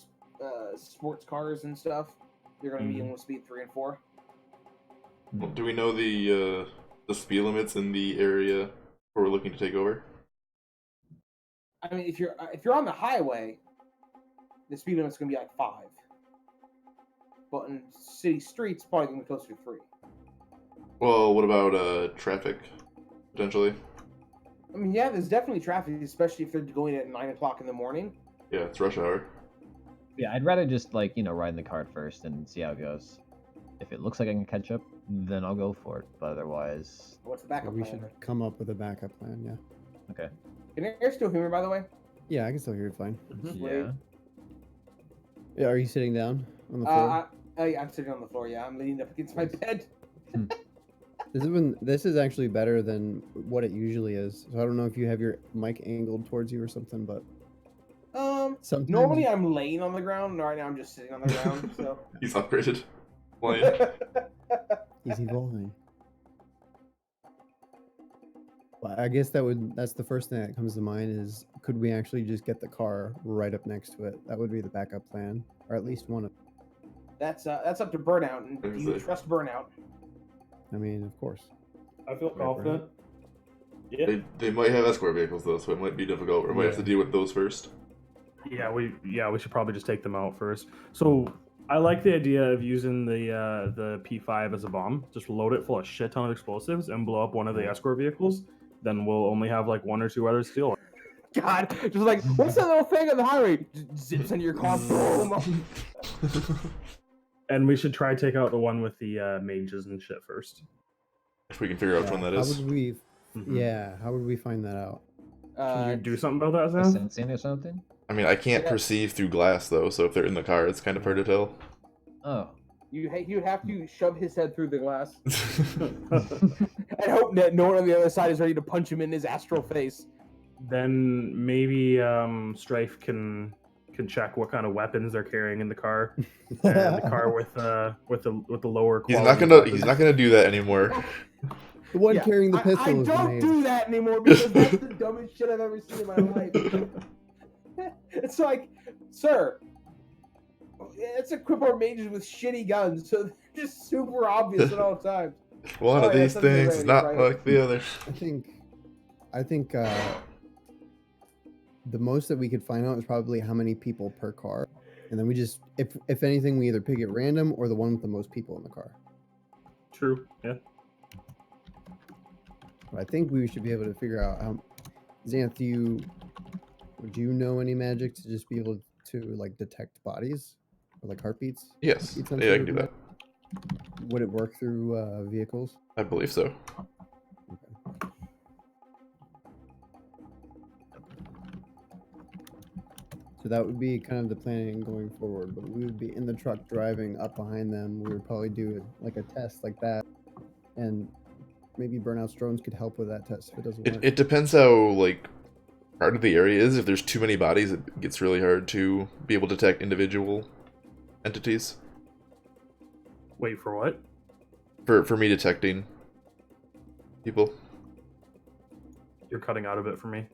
sports cars and stuff, you're gonna be in speed 3 and 4. Well, do we know the speed limits in the area where we're looking to take over? I mean, if you're on the highway, the speed limit's gonna be like 5. But in city streets, probably gonna be closer to 3. Well, what about traffic potentially? I mean, yeah, there's definitely traffic, especially if they're going at 9 o'clock in the morning. Yeah, it's rush hour. Yeah, I'd rather just like ride in the cart first and see how it goes. If it looks like I can catch up, then I'll go for it. But otherwise, What's the Yeah, backup we plan? should come up with a backup plan. Yeah. okay. Can you still hear me, by the way? Yeah, I can still hear you fine. Yeah. Yeah, are you sitting down on the floor? I'm sitting on the floor. Yeah, I'm leaning up against my bed. This is actually better than what it usually is. So I don't know if you have your mic angled towards you or something, but sometimes Normally I'm laying on the ground. And right now I'm just sitting on the ground. So He's upgraded. Lion. he's evolving. Well, I guess that's the first thing that comes to mind is could we actually just get the car right up next to it? That would be the backup plan, or at least one of. that's up to Burnout. And do you Exactly. trust Burnout? I mean, of course. I feel Right, confident. Yeah. They might have escort vehicles though, so it might be difficult. We might have to deal with those first. Yeah, we should probably just take them out first. So I like the idea of using the P5 as a bomb. Just load it full of shit ton of explosives and blow up one of the escort vehicles. Then we'll only have like 1 or 2 others steal. God, just like what's that little thing on the highway? Just zips into your car. Boom. And we should try to take out the one with the mages and shit first. If we can figure out which one that How is. would we? Mhm. Yeah, how would we find that out? Can you do something about that, Xanth? Sensing or something? I mean, I can't Yeah. perceive through glass though, so if they're in the car, it's kind of hard to tell. Oh. You have to shove his head through the glass. I hope that no one on the other side is ready to punch him in his astral face. Then maybe Stryfe can check what kind of weapons they're carrying in the car. And the car with the lower He's quality. he's not gonna do that anymore. The one Yeah, carrying the I pistol is the don't main. do that anymore because that's the dumbest shit I've ever seen in my life. It's like, sir, let's equip our mages with shitty guns, so they're just super obvious at all times. One Oh, of yeah, these something things right, is not right. like the other. I think the most that we could find out is probably how many people per car, and then we just, if anything, we either pick it random or the one with the most people in the car. True. Yeah. But I think we should be able to figure out how. Xanth, would you know any magic to just be able to like detect bodies or like heartbeats? Yes. Heartbeat Yeah, sensor I can do would that. Would it work through vehicles? I believe so. So that would be kind of the planning going forward, but we would be in the truck driving up behind them. We would probably do like a test like that, and maybe Burnout's drones could help with that test if it doesn't work. It depends how like crowded the area is. If there's too many bodies, it gets really hard to be able to detect individual entities. Wait for what? For me detecting people. You're cutting out a bit for me.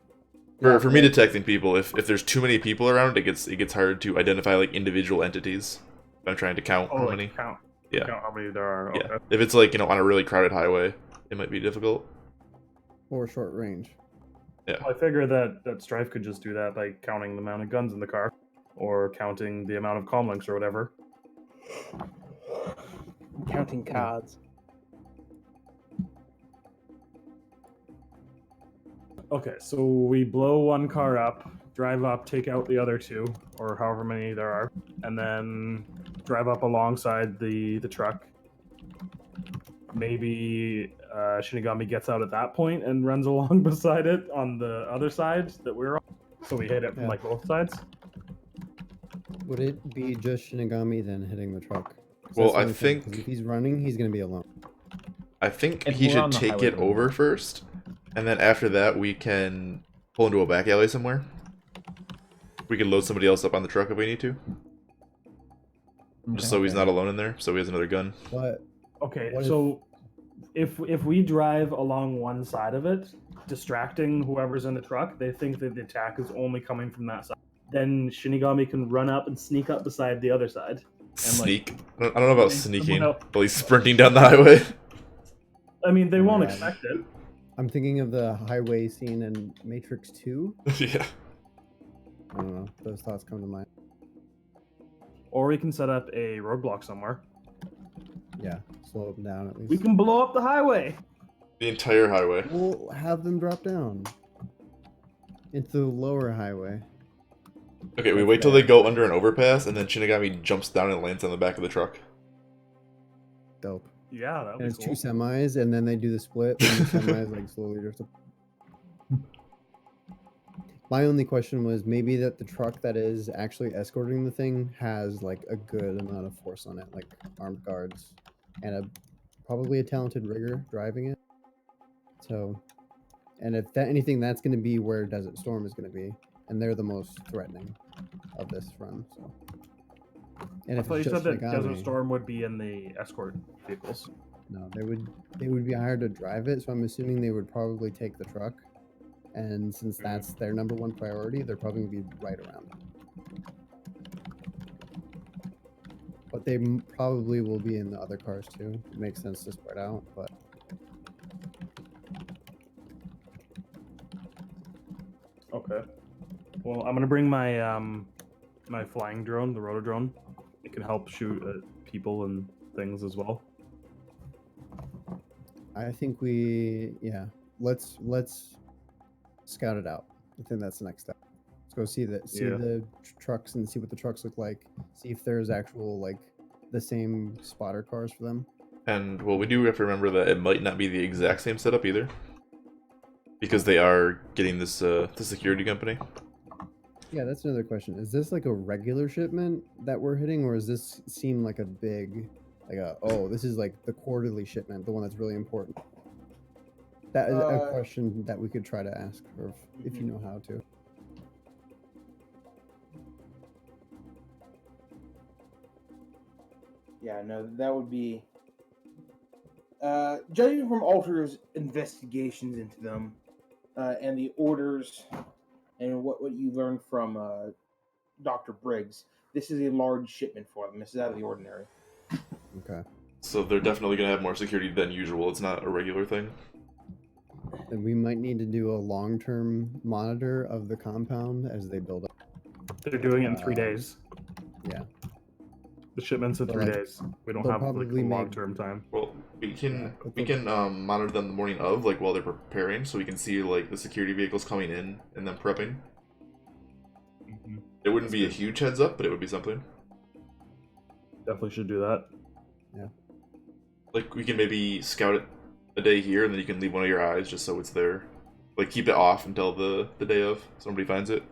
For me detecting people, if there's too many people around, it gets hard to identify like individual entities. I'm trying to count how many. Count. Yeah. Count how many there are. Yeah. Okay. If it's like, on a really crowded highway, it might be difficult. Or short range. Yeah. I figure that Stryfe could just do that by counting the amount of guns in the car, or counting the amount of comm links or whatever. Counting cards. Okay, so we blow one car up, drive up, take out the other 2, or however many there are, and then drive up alongside the truck. Maybe Shinigami gets out at that point and runs along beside it on the other side that we're on. So we hit it from Yeah. like both sides. Would it be just Shinigami then hitting the truck? 'Cause Well, that's the I only thing, 'cause think- if he's running, he's gonna be alone. I think If he we're on should the take highway, it then over we're- first, and then after that we can pull into a back alley somewhere. We can load somebody else up on the truck if we need to, just so he's not alone in there. So he has another gun. But Okay, What so if we drive along one side of it, distracting whoever's in the truck, they think that the attack is only coming from that side. Then Shinigami can run up and sneak up beside the other side. Sneak. I don't know about someone sneaking, else- but he's sprinting down the highway. I mean, they won't Yeah. expect it. I'm thinking of the highway scene in Matrix 2. Yeah. I don't know. Those thoughts come to mind. Or we can set up a roadblock somewhere. Yeah, slow them down at least. We can blow up the highway. The entire highway. We'll have them drop down into the lower highway. Okay, we That's wait till they bad. go under an overpass, and then Shinigami jumps down and lands on the back of the truck. Dope. Yeah, that And would it's be cool. two semis, and then they do the split, and the semis like slowly drift up. My only question was maybe that the truck that is actually escorting the thing has like a good amount of force on it, like armed guards, and probably a talented rigger driving it. So, and if that anything, that's going to be where Desert Storm is going to be, and they're the most threatening of this run. So, and I if thought you it's said just that Desert Shinigami, Storm would be in the escort vehicles. no, they would be hired to drive it. So I'm assuming they would probably take the truck, and since that's their number one priority, they're probably going to be right around it. But they probably will be in the other cars too. It makes sense to spread out, but Okay. Well, I'm gonna bring my my flying drone, the rotor drone. It can help shoot at people and things as well. I think let's scout it out. I think that's the next step. Let's go see Yeah. the trucks and see what the trucks look like. See if there's actual like the same spotter cars for them. And, well, we do have to remember that it might not be the exact same setup either. Because they are getting this, the security company. Yeah, that's another question. Is this like a regular shipment that we're hitting, or does this seem like a big, this is like the quarterly shipment, the one that's really important? That is a question that we could try to ask, or if you know how to. Yeah, no, that would be. Judging from Alter's investigations into them, and the orders, and what you learned from Dr. Briggs, this is a large shipment for them. This is out of the ordinary. Okay. So they're definitely going to have more security than usual. It's not a regular thing. And we might need to do a long-term monitor of the compound as they build up. They're doing it in 3 days. Yeah. The shipment's in So, 3 like, days. We don't they'll have like probably a make- long-term time. Well, we can Yeah, monitor them the morning of, like while they're preparing, so we can see like the security vehicles coming in and then prepping. It wouldn't be a huge heads up, but it would be something. Definitely should do that. Yeah. Like we can maybe scout it a day here, and then you can leave one of your eyes just so it's there. Like keep it off until the day of somebody finds it.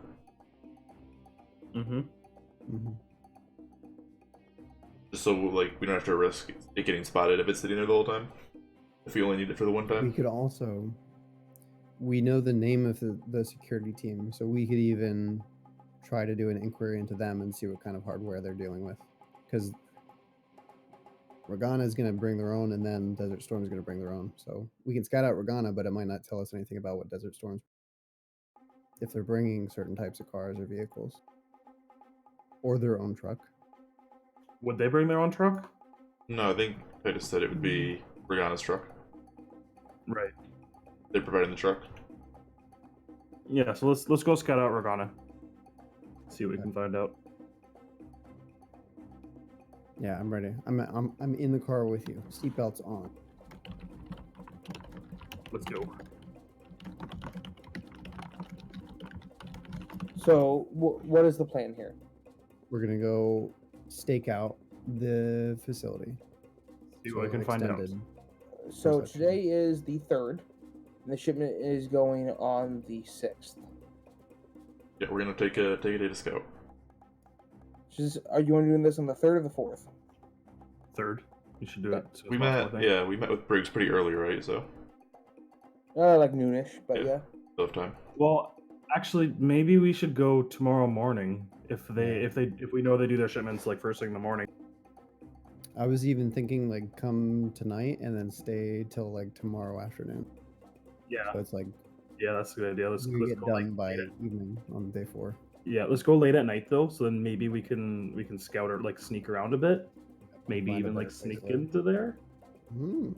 Just so like we don't have to risk it getting spotted if it's sitting there the whole time. If we only need it for the one time. We could also. We know the name of the security team, so we could even try to do an inquiry into them and see what kind of hardware they're dealing with. Because Regana is going to bring their own, and then Desert Storm is going to bring their own. So we can scout out Regana, but it might not tell us anything about what Desert Storm's. If they're bringing certain types of cars or vehicles, or their own truck. Would they bring their own truck? No, I think I just said it would be Regana's truck. Right. They're providing the truck. Yeah. So let's go scout out Regana. See what we can find out. Yeah, I'm ready. I'm in the car with you. Seatbelts on. Let's go. So, what is the plan here? We're gonna go stake out the facility. See what I can find out. So Perception. today is the 3rd, and the shipment is going on the 6th. Yeah, we're gonna take a day to scout. Are you doing this on the 3rd or the 4th? 3rd. We should do it. as We soon as met, possible, I think. yeah, we met with Briggs pretty early, right? So Like noonish, but Yeah. yeah. still have time. Well, actually, maybe we should go tomorrow morning if we know they do their shipments like first thing in the morning. I was even thinking like come tonight and then stay till like tomorrow afternoon. Yeah. So it's like Yeah, that's a good idea. Let's we get go done like, by late evening on day 4. Yeah, let's go late at night though, so then maybe we can scout or like sneak around a bit. Maybe Find a even better like place sneak to live. into there.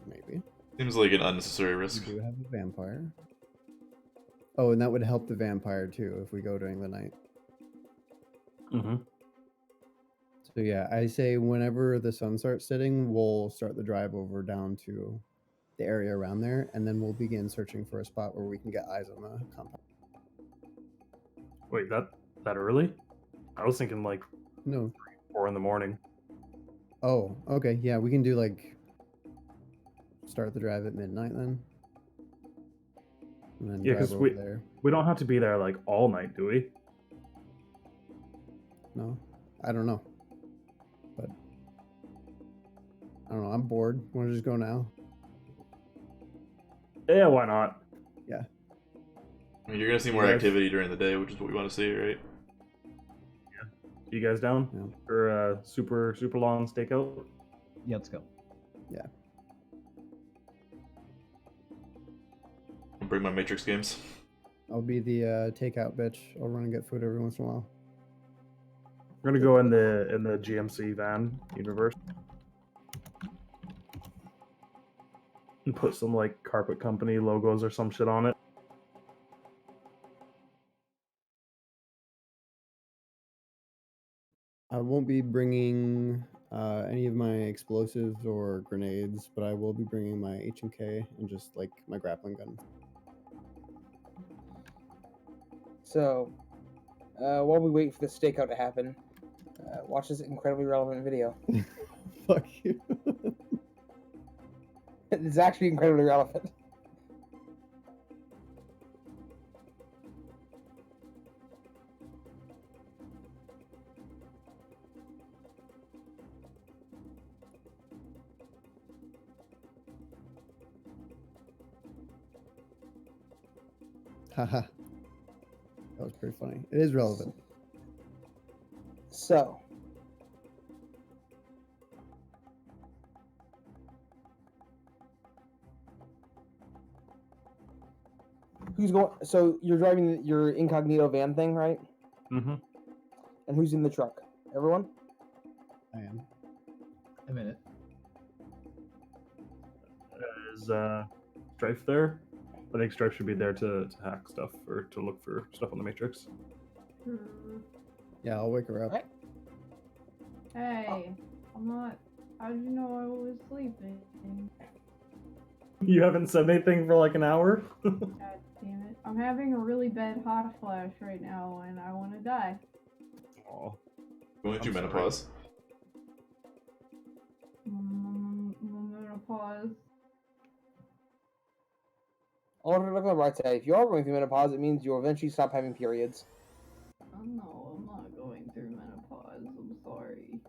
Maybe. Seems like an unnecessary risk. We do have a vampire. Oh, and that would help the vampire too if we go during the night. Mm-hmm. So yeah, I say whenever the sun starts setting, we'll start the drive over down to the area around there, and then we'll begin searching for a spot where we can get eyes on the compound. Wait, that early? I was thinking like No. 4 in the morning. Oh, okay. Yeah, we can do like start the drive at midnight then. And then Yeah, drive 'cause over there. We don't have to be there like all night, do we? No, I don't know. But I don't know. I'm bored. Want to just go now? Yeah, why not? I mean, you're gonna see more Yes. activity during the day, which is what we want to see, right? You guys down Yeah. for a super long stakeout? Yeah, let's go. I'll bring my Matrix games. I'll be the takeout bitch. I'll run and get food every once in a while. We're gonna go in the GMC van universe and put some like carpet company logos or some shit on it. I won't be bringing any of my explosives or grenades, but I will be bringing my HMK and just like my grappling gun. So, while we wait for the stakeout to happen, watch this incredibly relevant video. Fuck you. It's actually incredibly relevant. Haha. That was pretty funny. It is relevant. So, who's going? So you're driving your incognito van thing, right? Mm-hmm. And who's in the truck? Everyone? I am. A minute. Is Stryfe there? I think Stryfe should be there to hack stuff or to look for stuff on the Matrix. Yeah, I'll wake her up. Right. Hey, I'm not. How did you know I was sleeping? You haven't said anything for like an hour? God damn it. I'm having a really bad hot flash right now and I want to die. Aw. Going through I'm sorry. menopause. Menopause. I'll look on the right side. If you are going through menopause, it means you'll eventually stop having periods. Oh no, I'm not going through menopause. I'm sorry.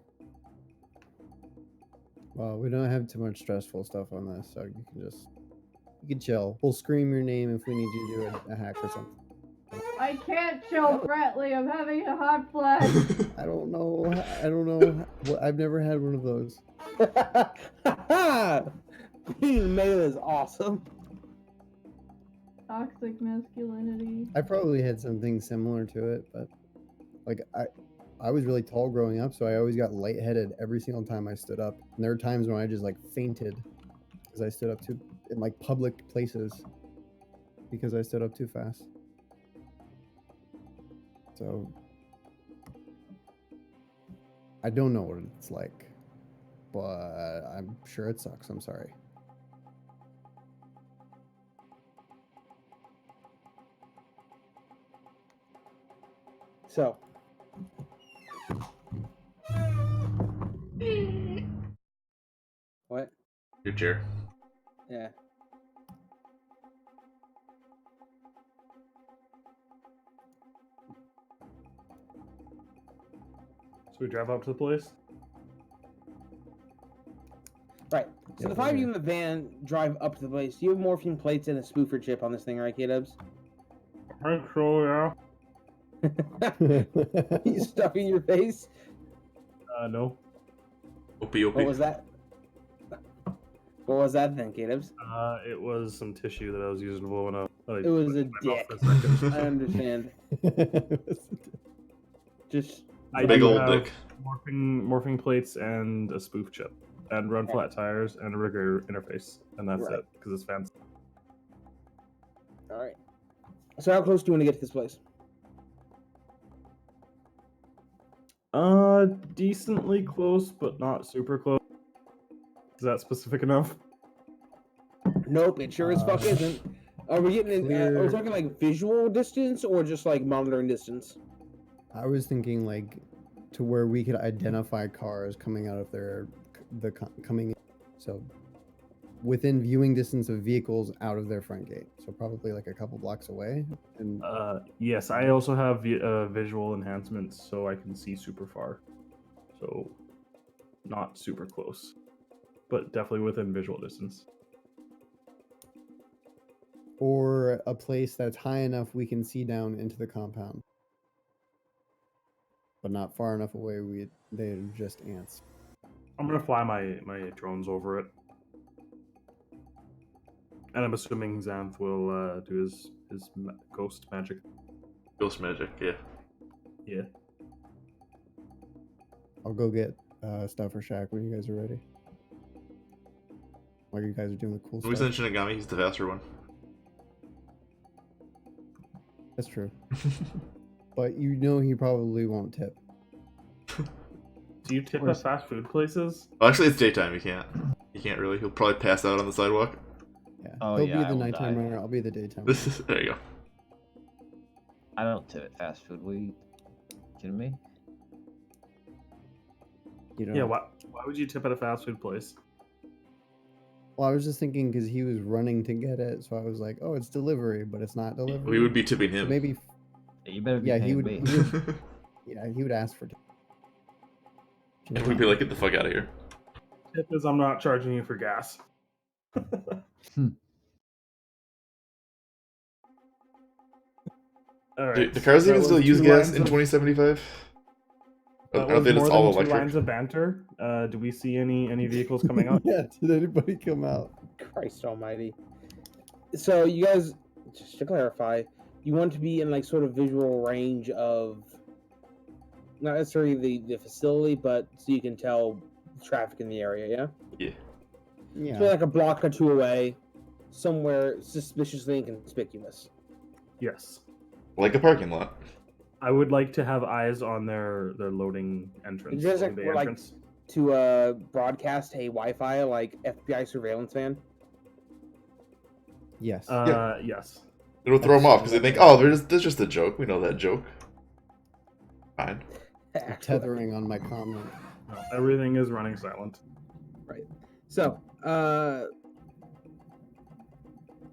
Well, we don't have too much stressful stuff on this, so you can chill. We'll scream your name if we need you to do a hack or something. I can't chill, Fratly. I'm having a hot flash. I don't know. Well, I've never had one of those. Being male is awesome. Toxic masculinity. I probably had something similar to it, but like I was really tall growing up, so I always got lightheaded every single time I stood up. And there were times when I just like fainted because I stood up too in like public places because I stood up too fast. So I don't know what it's like, but I'm sure it sucks. I'm sorry. So, what? Your chair. Yeah. So we drive up to the place? Right. So Yeah, the five of you yeah. in the van drive up to the place. You have morphine plates and a spoofer chip on this thing, right, K-Dubs? I think so, yeah. You stuffing your face? No. Opie. What was that? What was that then, K-Dubs? It was some tissue that I was using to blow up. It was a dick. I understand. Just I Big do old have dick. morphing plates and a spoof chip. And run Okay. flat tires and a rigger interface. And that's Right. it, because it's fancy. all right. So how close do you want to get to this place? Decently close, but not super close. Is that specific enough? Nope, it sure as fuck isn't. Are we getting in? Are we Clear. talking like visual distance or just like monitoring distance? I was thinking like to where we could identify cars coming out of coming in. So within viewing distance of vehicles out of their front gate. So probably like a couple blocks away. And Yes, I also have visual enhancements, so I can see super far. So not super close, but definitely within visual distance. or a place that's high enough we can see down into the compound. But not far enough away they're just ants. I'm gonna fly my drones over it, and I'm assuming Xanth will do his ghost magic. Ghost magic, yeah. Yeah. I'll go get stuff for Shaq when you guys are ready. While you guys are doing the cool When we stuff. send Shinigami, he's the faster one. That's true. But you know he probably won't tip. Do you tip at fast food places? Oh, actually, it's daytime. You can't. You can't really. He'll probably pass out on the sidewalk. Yeah. Oh, He'll yeah, be I the will nighttime die. runner, I'll be the daytime This runner. is there you go. I don't tip at fast food. What are you kidding me? You know? Yeah. Why would you tip at a fast food place? Well, I was just thinking because he was running to get it, so I was like, "Oh, it's delivery," but it's not delivery. We would be tipping So him. maybe, You better be yeah, paying he would. me. He would ask for. And we'd be like, get the fuck out of here. Tip is I'm not charging you for gas. All right. Do cars that even was still use 2 gas lines in of- 2075? That I don't was think more it's than all 2 electric. lines of banter. Do we see any vehicles coming up? Yeah, did anybody come out? Christ almighty. So you guys, just to clarify, you want to be in like sort of visual range of not necessarily the facility, but so you can tell traffic in the area, yeah? Yeah. Yeah. So like a block or two away, somewhere suspiciously inconspicuous. Yes. Like a parking lot. I would like to have eyes on their loading entrance. You guys loading bay like entrance. to broadcast a Wi-Fi like FBI surveillance van? Yes. Yes. It'll throw them off because they think, oh, there's just a joke. We know that joke. Fine. Tethering on my comment. No, everything is running silent. Right. So,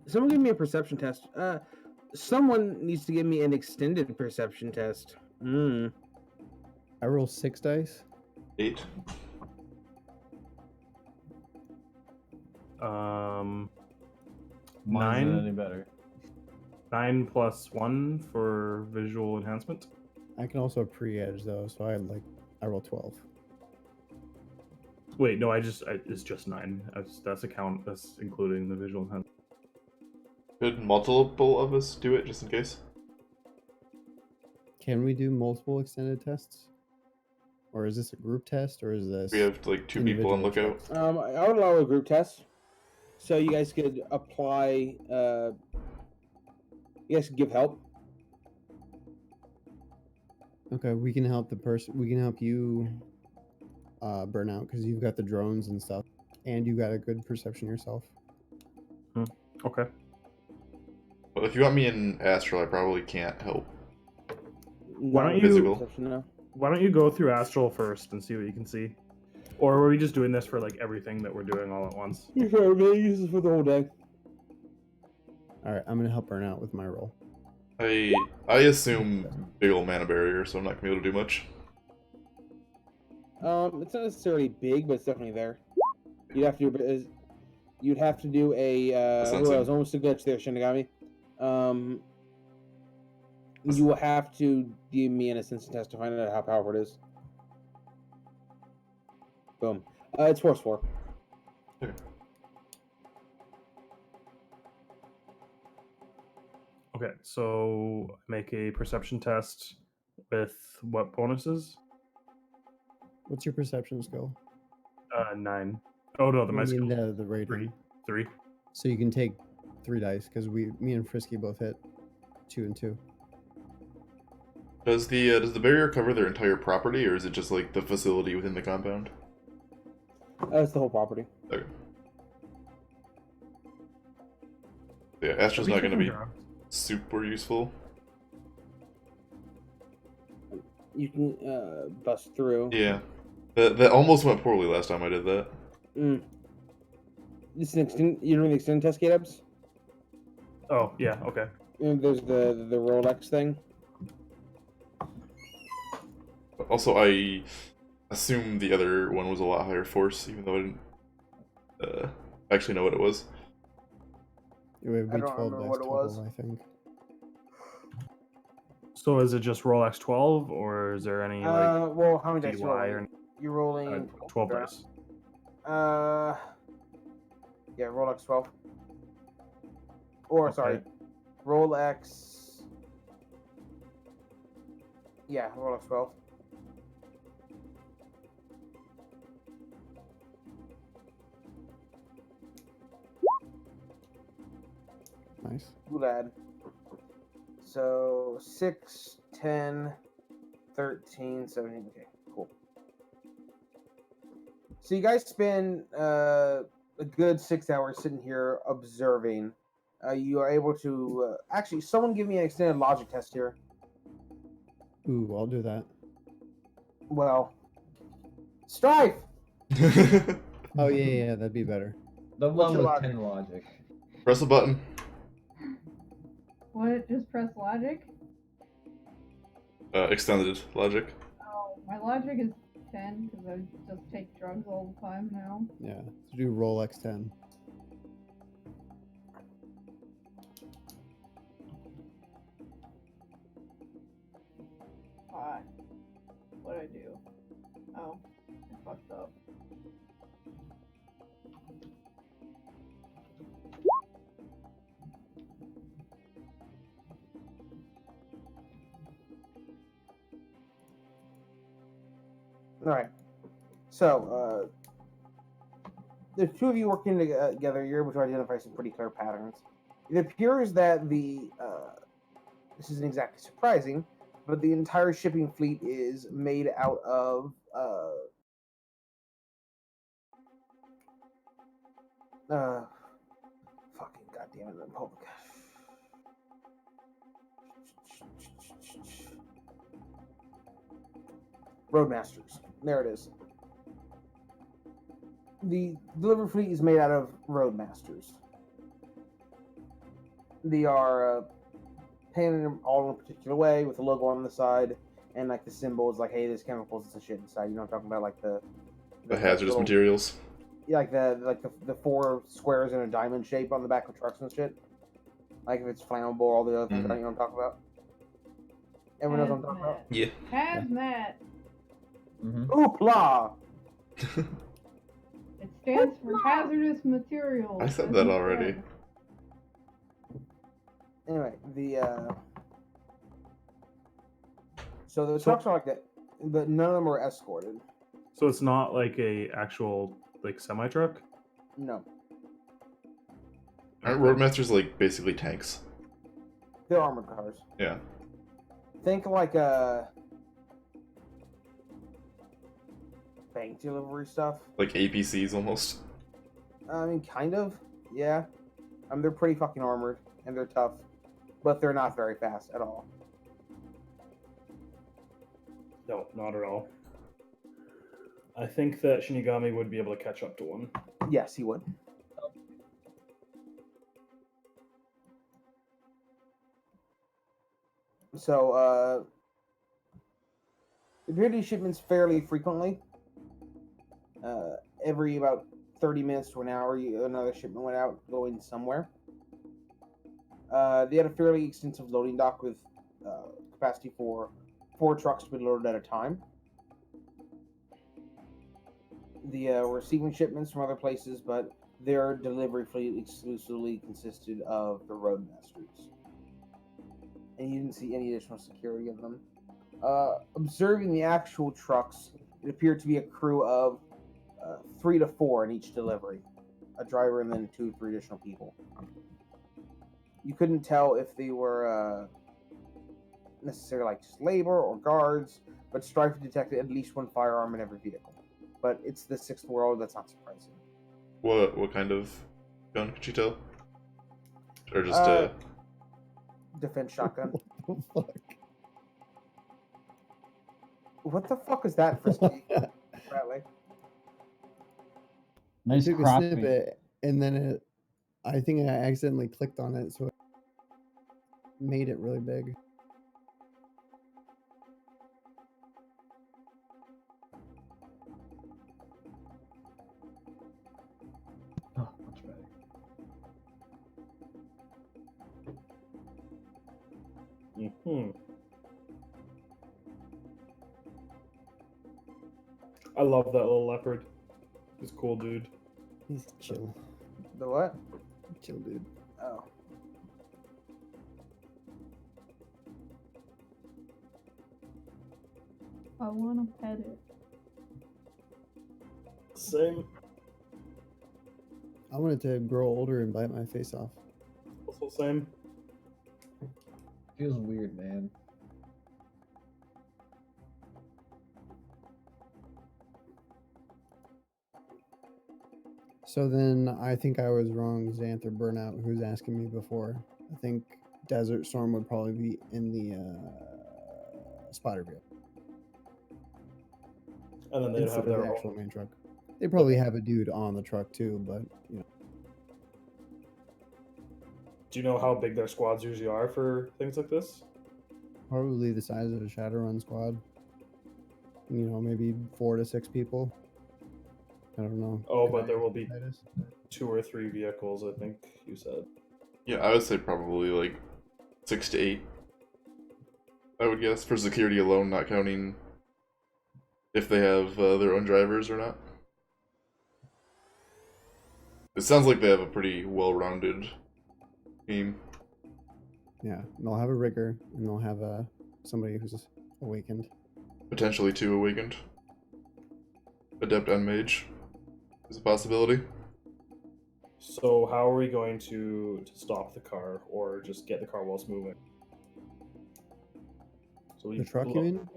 someone give me a perception test. Someone needs to give me an extended perception test. I roll 6 dice. 8. Mine isn't 9. any better. 9 plus 1 for visual enhancement. I can also pre-edge though, so I roll 12. Wait, no, it's just 9. That's a count. That's including the visual enhancement. Could multiple of us do it just in case? Can we do multiple extended tests? Or is this a group test, or is this? We have like 2 people on individual lookout. checks? I would allow a group test, so you guys could apply. You guys could give help. Okay, we can help the person. We can help you, Burnout, because you've got the drones and stuff, and you got a good perception yourself. Okay. But if you want me in Astral, I probably can't help. Why don't No you- physical perception, no. Why don't you go through Astral first and see what you can see? Or are we just doing this for like everything that we're doing all at once? Sure, maybe this is for the whole day. All right, I'm gonna help Burnout with my roll. I assume big old mana barrier, so I'm not gonna be able to do much. It's not necessarily big, but it's definitely there. You'd have to do a. That's not I so- was almost a glitch there, Shinigami. You will have to give me an instant test to find out how powerful it is. Boom. It's force 4. Okay, so make a perception test with what bonuses? What's your perception skill? 9. Oh no, I my mean, skill. the rating. 3. So you can take 3 dice because me and Frisky both hit 2 and 2. Does the barrier cover their entire property, or is it just like the facility within the compound? That's the whole property. Okay. Yeah, Astral's not gonna be super useful. you can bust through. Yeah. That almost went poorly last time I did that. This is you're doing the extended test, Kdubs? Oh, yeah, okay. And there's the Rolex thing. Also, I assume the other one was a lot higher force, even though I didn't actually know what it was. It would I be don't 12 remember dice what it total, was. I think. So is it just Rolex 12, or is there any like Well, how many dice you DY rolling? or You're rolling 12 fair dice? enough. Yeah, Rolex 12. Or Okay. sorry, Rolex. Yeah, Rolex 12. Nice. Lad. So 6, 10, 13, 17. Okay, cool. So you guys spend a good 6 hours sitting here observing. You are able to actually. Someone give me an extended logic test here. Ooh, I'll do that. Well, Stryfe. Oh, yeah, that'd be better. The What's one your with logic? 10 logic. Press the button. What? Just press logic? Extended logic. Oh, my logic is 10 because I just take drugs all the time now. Yeah, so do Rolex 10. What'd I do? Oh, I fucked up. All right. So, the two of you working together, you're able to identify some pretty clear patterns. It appears that this isn't exactly surprising, but the entire shipping fleet is made out of fucking goddamn it, Republic. Roadmasters. There it is. The delivery fleet is made out of Roadmasters. They are painted all in a particular way with a logo on the side, and like the symbols, like hey, there's chemicals and shit inside. You know what I'm talking about, like the hazardous little, materials. yeah, like the 4 squares in a diamond shape on the back of trucks and shit. Like if it's flammable, all the other things. You know what I'm talking about? Everyone knows what I'm talking about. Yeah. Hazmat. Mm-hmm. Oopla! It stands for hazardous materials. I said as that you already. said. Anyway, so the trucks are like that, but none of them are escorted. So it's not like a actual like semi truck. No, Aren't Roadmasters like basically tanks? they're armored cars. Yeah. Think like a bank delivery stuff. Like APCs almost. I mean, kind of, yeah. They're pretty fucking armored and they're tough, but they're not very fast at all. No, not at all. I think that Shinigami would be able to catch up to one. Yes, he would. So, we do shipments fairly frequently. Every about 30 minutes to an hour, another shipment went out going somewhere. They had a fairly extensive loading dock with capacity for 4 trucks to be loaded at a time. The receiving shipments from other places, but their delivery fleet exclusively consisted of the Roadmasters. And you didn't see any additional security of them. Observing the actual trucks, it appeared to be a crew of 3 to 4 in each delivery. A driver and then 2 or 3 additional people. You couldn't tell if they were necessarily like just labor or guards, but Stryfe detected at least 1 firearm in every vehicle. But it's the 6th world, that's not surprising. What kind of gun could you tell? Or just. Defense shotgun. What the fuck? What the fuck is that, FriskyWhiskers? Nice took a cropping. snippet, and then I think I accidentally clicked on it, so it made it really big. Oh, much better. I love that little leopard. He's cool, dude. He's chill. The what? Chill, dude. Oh. I want to pet it. Same. I wanted to grow older and bite my face off. Also same. Feels weird, man. So then I think I was wrong, Xanth or Burnout, who's asking me before. I think Desert Storm would probably be in the spotter vehicle. And then they'd Instead have of their the actual own. main truck. They probably have a dude on the truck too, but you know. Do you know how big their squads usually are for things like this? Probably the size of a Shadowrun squad. You know, maybe 4 to 6 people. I don't know. Oh, but there will be That is. 2 or 3 vehicles, I think you said. Yeah, I would say probably like 6 to 8. I would guess for security alone, not counting if they have their own drivers or not. It sounds like they have a pretty well-rounded team. Yeah, and they'll have a rigger, and they'll have somebody who's awakened. Potentially 2 awakened. Adept and mage is a possibility. So how are we going to stop the car or just get the car while it's moving? So we The truck, you mean?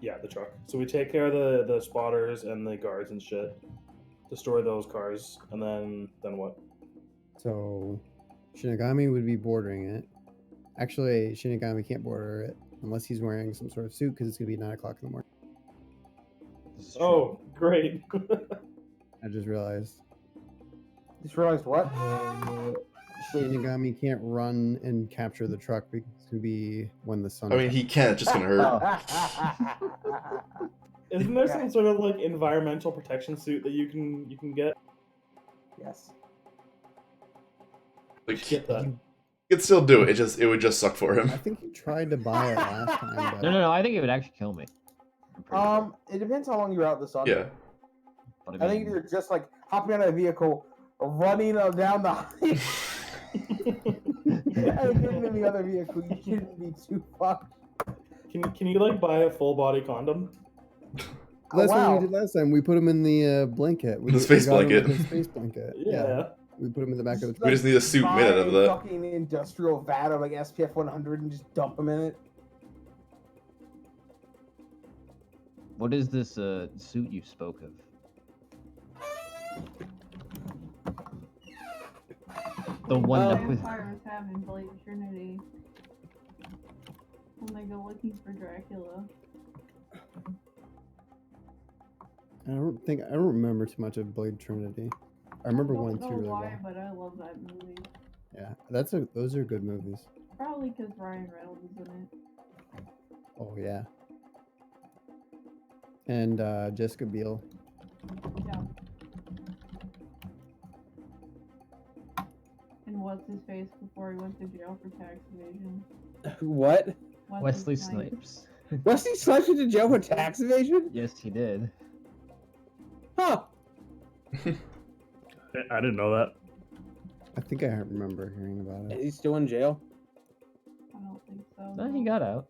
Yeah, the truck. So we take care of the spotters and the guards and shit. Destroy those cars, and then what? So, Shinigami would be bordering it. Actually, Shinigami can't border it unless he's wearing some sort of suit because it's going to be 9 o'clock in the morning. This is true. Oh, great. I just realized. Just realized what? Shinigami can't run and capture the truck because it's going to be when the sun. I mean, he can, it's just gonna hurt. Isn't there some sort of like environmental protection suit that you can get? Yes. Like, Get that. he could still do it, it would just suck for I him. think he tried to buy it last time. But No, I think it would actually kill me. I'm pretty sure. It depends how long you're out in the sun. Yeah. But I think you're just like hopping out of a vehicle, running down the highway, and getting in the other vehicle. You shouldn't be too fucked. Can you like buy a full body condom? That's what wow. we did last time. We put him in the blanket. The space got him blanket. with the space blanket. Yeah. We put him in the back of the Just, truck. We just need a suit buy made out of a that. fucking industrial vat of like SPF 100 and just dump them in it. What is this suit you spoke of? The one that with Vampires have in Blade Trinity when they go looking for Dracula. I don't remember too much of Blade Trinity. I remember I don't 1 and 2 know really why, well. but I love that movie. Yeah, those are good movies. Probably because Ryan Reynolds is in it. Oh yeah. And Jessica Biel. Yeah. And what's his face before he went to jail for tax evasion? What? Wesley Snipes. Wesley Snipes went to jail for tax evasion? Yes, he did. Huh. I didn't know that. I think I remember hearing about it. He's still in jail? I don't think so. No, he got out.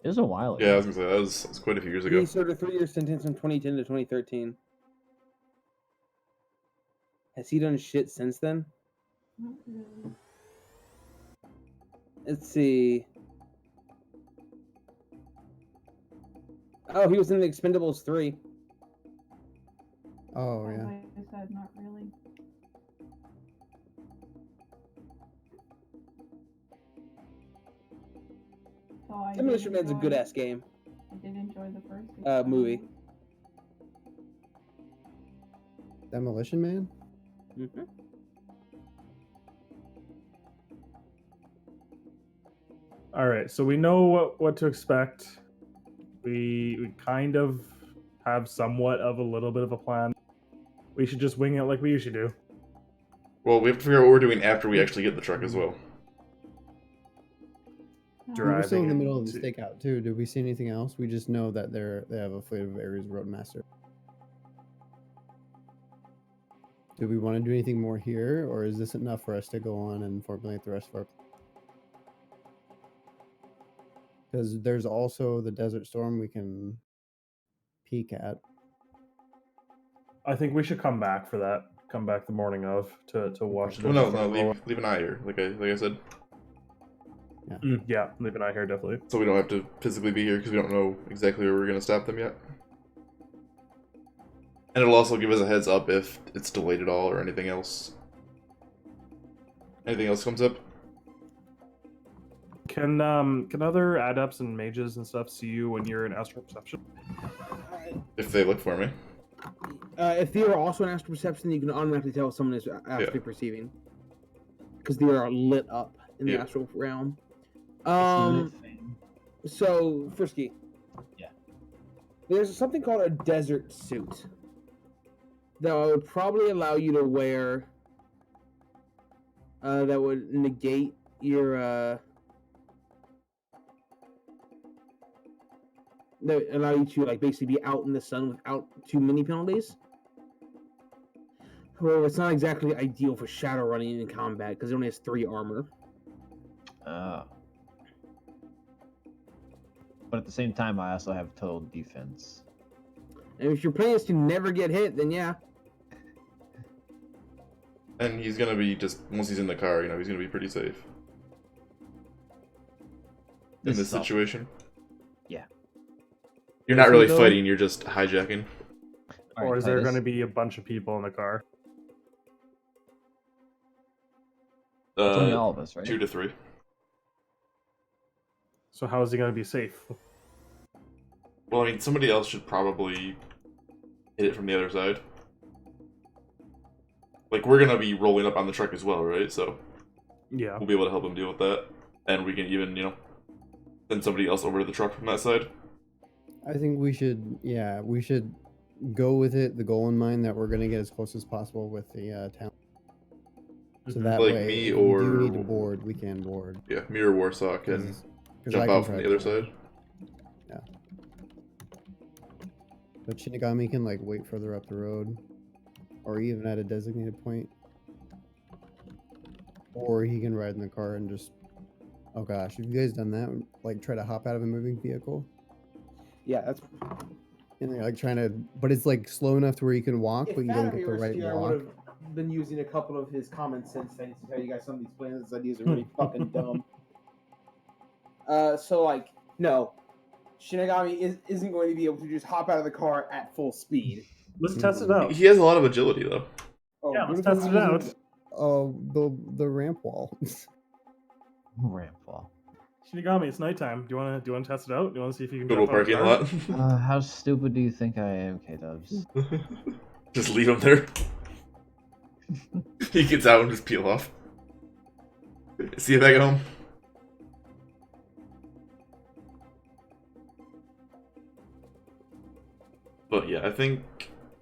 It was a while ago. Yeah, I was gonna say, that was quite a few years ago. He served a 3-year sentence from 2010 to 2013. Has he done shit since then? Not really. Let's see. Oh, he was in the Expendables 3. Oh yeah. Like I said, not really. So I Demolition did Man's a enjoy- good ass game. I did movie. Demolition Man? Mm-hmm. All right, so we know what to expect. We kind of have somewhat of a little bit of a plan. We should just wing it like we usually do. Well, we have to figure out what we're doing after we actually get the truck as well. We're still in the Driving middle of the into- stakeout too. Did we see anything else? We just know that they have a fleet of Ares Roadmaster. Do we want to do anything more here, or is this enough for us to go on and formulate the rest of our? Because there's also the Desert Storm we can peek at. I think we should come back for that. Come back the morning of to watch Well, the. no, leave an eye here, like I said, Yeah, leave an eye here definitely. so we don't have to physically be here because we don't know exactly where we're gonna stop them yet. And it'll also give us a heads up if it's delayed at all or anything else. Anything else comes up? Can other adepts and mages and stuff see you when you're in astral perception? If they look for me. If they are also in astral perception, you can automatically tell if someone is actually perceiving, because they are lit up in the astral realm. So Frisky. Yeah. There's something called a desert suit that would probably allow you to wear. That would negate your. That would allow you to basically be out in the sun without too many penalties. However, it's not exactly ideal for shadow running in combat because it only has 3 armor. But at the same time, I also have total defense. And if your plan is to never get hit, then yeah. And he's gonna be once he's in the car, he's gonna be pretty safe. In this situation. Yeah. You're not really Though? fighting, you're just hijacking. Or is there going to be a bunch of people in the car? It's only all of us, right? 2 to 3. So how is he going to be safe? Well, I mean, somebody else should probably hit it from the other side. Like, we're gonna be rolling up on the truck as well, right? So Yeah. we'll be able to help him deal with that. And we can even, send somebody else over to the truck from that side. I think we should go with it, the goal in mind that we're going to get as close as possible with the town. So that Like way, me if or- we do need to board, we can board. Yeah, me or Warsaw can 'Cause I jump can out from try the other to- side. But Shinigami can wait further up the road, or even at a designated point, or he can ride in the car and just. Oh gosh, have you guys done that? Try to hop out of a moving vehicle, Yeah, that's. and they're trying to, but it's slow enough to where you can walk, but you don't get the right I walk. would have been using a couple of his common sense things to tell you guys some of these plans. His ideas are really fucking dumb. No, Shinigami isn't going to be able to just hop out of the car at full speed. Let's test it out. He has a lot of agility, though. Oh, Yeah, let's because test it he's out. using- Oh, the ramp wall. Ramp wall. Shinigami, it's nighttime. Do you want to test it out? Do you want to see if you can Little jump out of the parking car? lot. How stupid do you think I am, K-Dubs? Just leave him there. He gets out and just peel off. See you back at home. But yeah, I think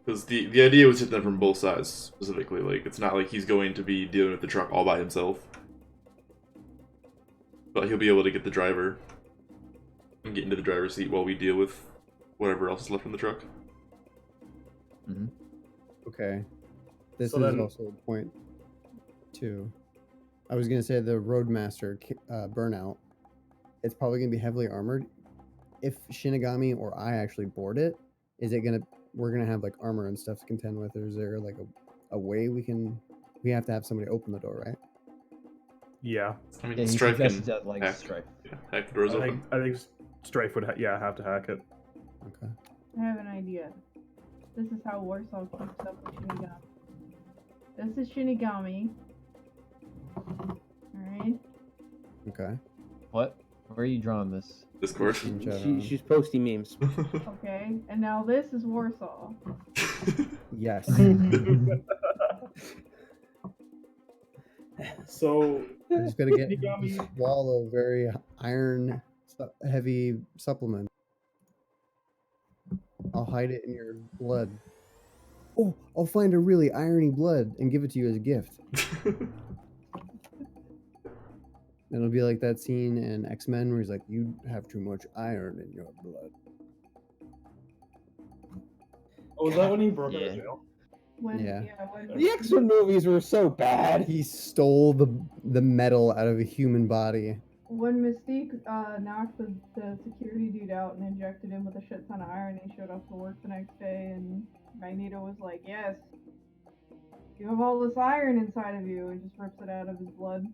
because the idea was hitting them from both sides specifically. It's not like he's going to be dealing with the truck all by himself, but he'll be able to get the driver and get into the driver's seat while we deal with whatever else is left in the truck. Okay, this So is then- also point 2. I was gonna say the Roadmaster Burnout. It's probably gonna be heavily armored. If Shinigami or I actually board it, we're gonna have armor and stuff to contend with, or is there a way we have to have somebody open the door, right? Yeah. I mean, Yeah, he Stryfe suggested can that, hack. Stryfe. Yeah, hack the doors open. I think Stryfe would have to hack it. Okay. I have an idea. This is how Warsaw keeps up with Shinigami. This is Shinigami. Alright? Okay. What? Where are you drawing this? Discord. In Shadowrun. She's posting memes. Okay, and now this is Warsaw. Yes. So I just gotta get Shinigami- this wall of very iron heavy supplement. I'll hide it in your blood. Oh, I'll find a really irony blood and give it to you as a gift. It'll be like that scene in X-Men where he's like, "You have too much iron in your blood." Oh, was that when he broke out of Yeah. jail? When, Yeah. when The X-Men movies were so bad. He stole the metal out of a human body. when Mystique knocked the security dude out and injected him with a shit ton of iron, he showed up to work the next day, and Magneto was like, "Yes, you have all this iron inside of you," and just rips it out of his blood.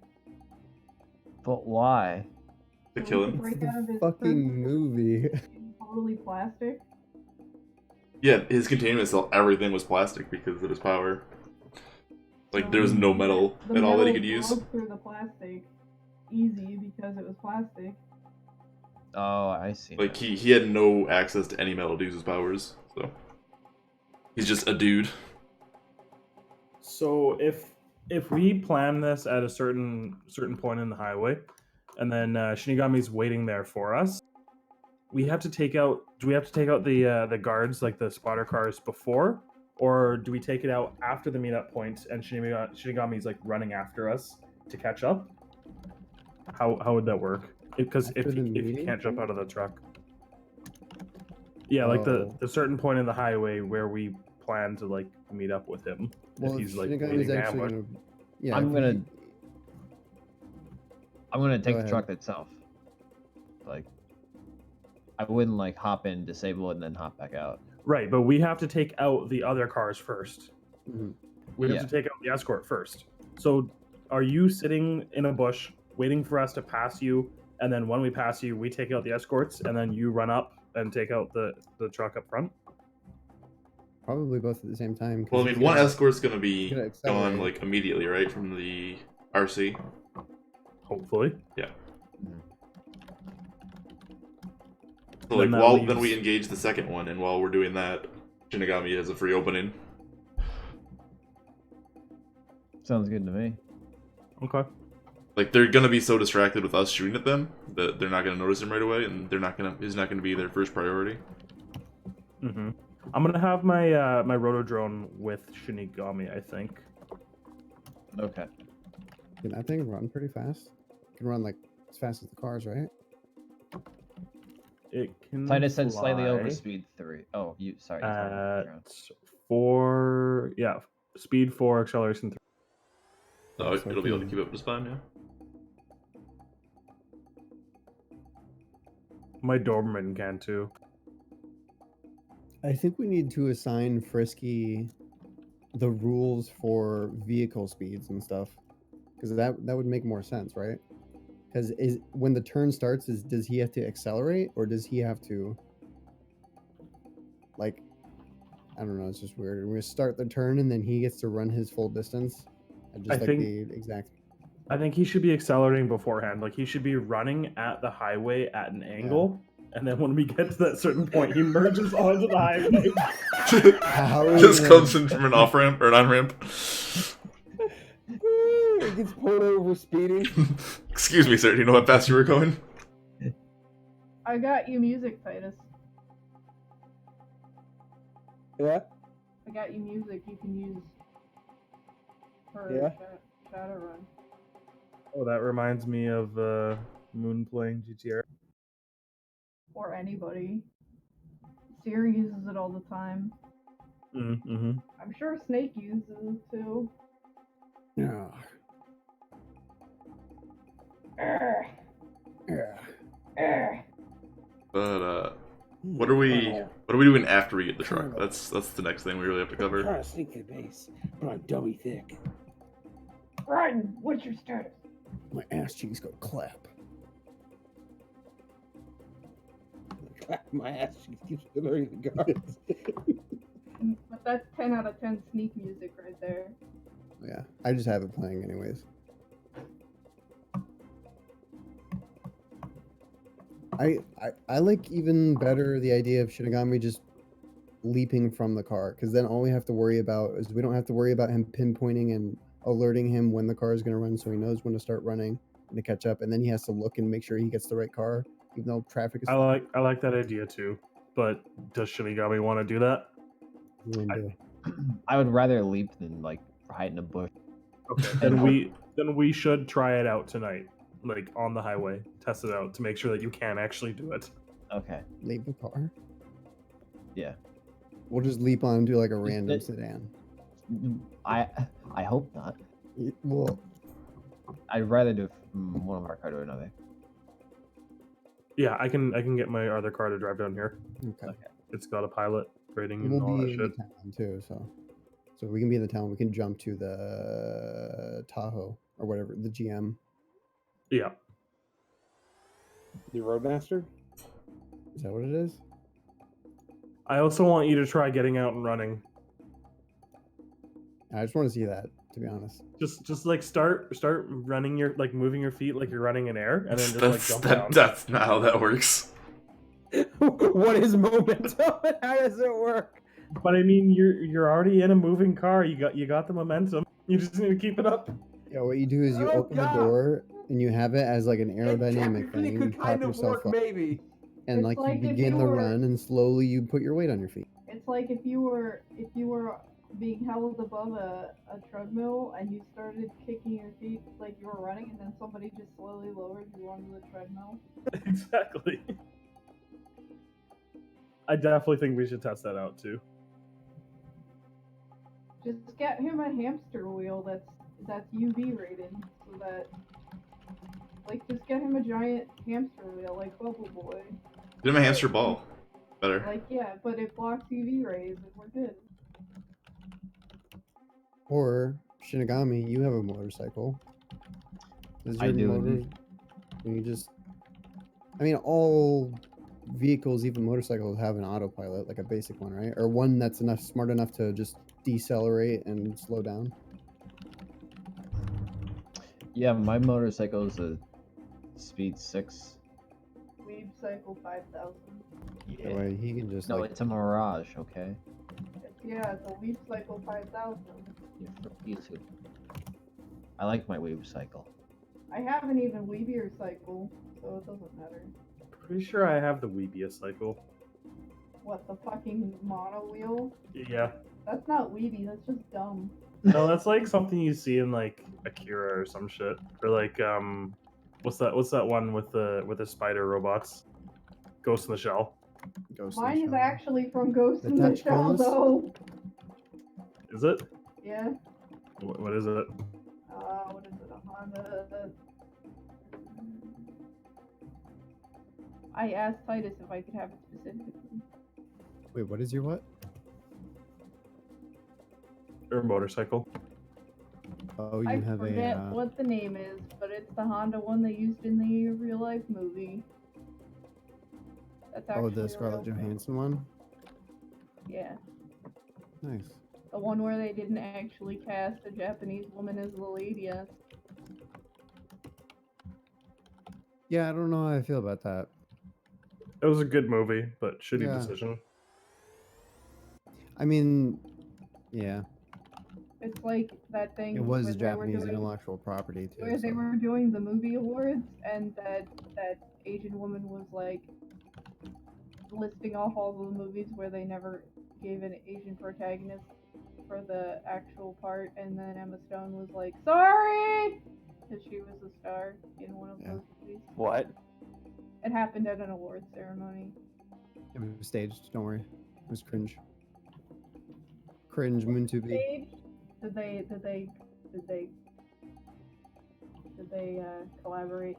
But why? To So kill he could him. break out of his Fucking prison movie. being totally plastic. Yeah, his containment cell, everything was plastic because of his power. Like, So there was no metal the at all that he metal could use. broke through the plastic easy because it was plastic. Oh, I see. Like, now. he had no access to any metal to use his powers, so. He's just a dude. So if we plan this at a certain point in the highway, and then Shinigami's waiting there for us, we have to take out. Do we have to take out the guards, like the spotter cars, before, or do we take it out after the meetup point and Shinigami's like running after us to catch up? How would that work? Because if After the he meeting can't jump point? out of the truck. Yeah, like Oh. the certain point in the highway where we plan to like meet up with him. Well, if he's like Shinigami's waiting to actually ambush. gonna. Yeah, I'm if gonna- he- I'm gonna take the ahead. truck itself. Like, I wouldn't like hop in, disable it, and then hop back out. Right, but we have to take out the other cars first. Mhm. We have Yeah. to take out the escort first. So, are you sitting in a bush waiting for us to pass you, and then when we pass you, we take out the escorts, and then you run up and take out the truck up front? Probably both at the same time. 'cause Well, I he's mean, one gonna- escort's gonna be gonna gone, accelerate. like, immediately, right? From the RC. Hopefully. So, like, Then that then we leaves- engage the second one, and while we're doing that, Shinigami has a free opening. Sounds good to me. Okay. Like, they're gonna be so distracted with us shooting at them that they're not gonna notice him right away, and he's not gonna be their first priority. Mm-hmm. I'm gonna have my my roto drone with Shinigami, I think. Okay. Can that thing run pretty fast? It can run like as fast as the cars, right? It can Titus said slightly over fly speed 3. Oh, you sorry. it's on the ground. at 4, yeah, speed 4, acceleration 3. So So it'll be able to can- keep up just fine, yeah. My Doberman can too. I think we need to assign Frisky the rules for vehicle speeds and stuff, because that would make more sense, right? Because is when the turn starts, does he have to accelerate or does he have to, like, I don't know, it's just weird. We start the turn and then he gets to run his full distance, and just I like think- the exact. I think he should be accelerating beforehand. Like he should be running at the highway at an angle, and then when we get to that certain point, he merges onto the highway. How are we Just gonna- comes in from an off ramp or an on ramp. It gets pulled over speeding. Excuse me, sir. Do you know how fast you were going? I got you music, Titus. Yeah. I got you music you can use for Yeah. Shadowrun. Oh, that reminds me of Moon playing GTR. Or anybody. Siri uses it all the time. Mm-hmm. I'm sure Snake uses it too. Yeah. Urgh, Yeah. urgh. But what are we doing after we get the truck? That's the next thing we really have to cover. trying to sneak the base, but I'm dummy thick. Ryan, what's your status? My ass cheeks go clap. My ass keeps delivering the guards. But that's 10 out of 10 sneak music right there. Yeah, I just have it playing anyways. I like even better the idea of Shinigami just leaping from the car, because then all we have to worry about is we don't have to worry about him pinpointing and alerting him when the car is going to run, so he knows when to start running and to catch up, and then he has to look and make sure he gets the right car, even though traffic is. I like that idea too, but does Shinigami want to do that? I would rather leap than like hide in a bush. Okay, then we should try it out tonight, like on the highway, test it out to make sure that you can actually do it. Okay. Leave the car. Yeah. We'll just leap onto like a Just random it- sedan. I hope not. Well, I'd rather do one of our car to another. Yeah, I can get my other car to drive down here. okay. It's got a pilot rating We'll and all be that in the shit. town too, so we can be in the town. We can jump to the Tahoe or whatever, the GM. Yeah. The Roadmaster? Is that what it is? I also want you to try getting out and running. I just want to see that, to be honest. Just like start running your like moving your feet like you're running in air, and then just like jump down. That's not how that works. What is momentum? How does it work? But I mean, you're already in a moving car. You got the momentum. You just need to keep it up. Yeah, what you do is you Oh, open God. the door and you have it as like an It aerodynamic technically thing. You could pop kind of yourself work, up, maybe. and It's like you like if begin you the were- run, and slowly you put your weight on your feet. It's like if you were being held above a treadmill and you started kicking your feet like you were running, and then somebody just slowly lowered you onto the treadmill. Exactly. I definitely think we should test that out too. Just get him a hamster wheel that's UV rated, so that like just get him a giant hamster wheel like Bubble Boy. Get him a hamster ball. Better. Like yeah, but it blocks UV rays and we're good. Or Shinigami, you have a motorcycle. Is I your do motor? indeed. You just, I mean, all vehicles, even motorcycles, have an autopilot, like a basic one, right? Or one that's smart enough to just decelerate and slow down. Yeah, my motorcycle is a speed 6. Weeb Cycle 5000. That Yeah. way he can just No, like. it's a Mirage, okay? Yeah, it's a Weeb Cycle 5000. Yeah, fuck you too. I like my wave cycle. I have an even weebier cycle, so it doesn't matter. Pretty sure I have the Weebius cycle. What, the fucking mono wheel? Yeah. That's not weeby, that's just dumb. No, that's like something you see in like Akira or some shit, or like what's that one with the spider robots? Ghost in the Shell. Ghost in the Mine is Shell. actually from Ghost The in the touch Shell, bonus? though. Is it? Yeah. What is it? What is it? A Honda. I asked Titus if I could have it specifically. Wait, what is your what? Or motorcycle? Oh, you I have forget a. what the name is, but it's the Honda one they used in the real life movie. That's Oh, actually the a Scarlett real thing. Johansson one. Yeah. Nice. The one where they didn't actually cast a Japanese woman as the lead yet. Yeah, I don't know how I feel about that. It was a good movie, but shitty Yeah. decision. I mean, yeah, It's like that thing it was where they were Japanese doing- intellectual property too. where they so- were doing the movie awards, and that Asian woman was like listing off all the movies where they never gave an Asian protagonist for the actual part, and then Emma Stone was like, "Sorry," because she was a star in one of Yeah. those movies. What? It happened at an award ceremony. It was staged. Don't worry. It was cringe. Cringe, Moontubi. Stage? Did they collaborate?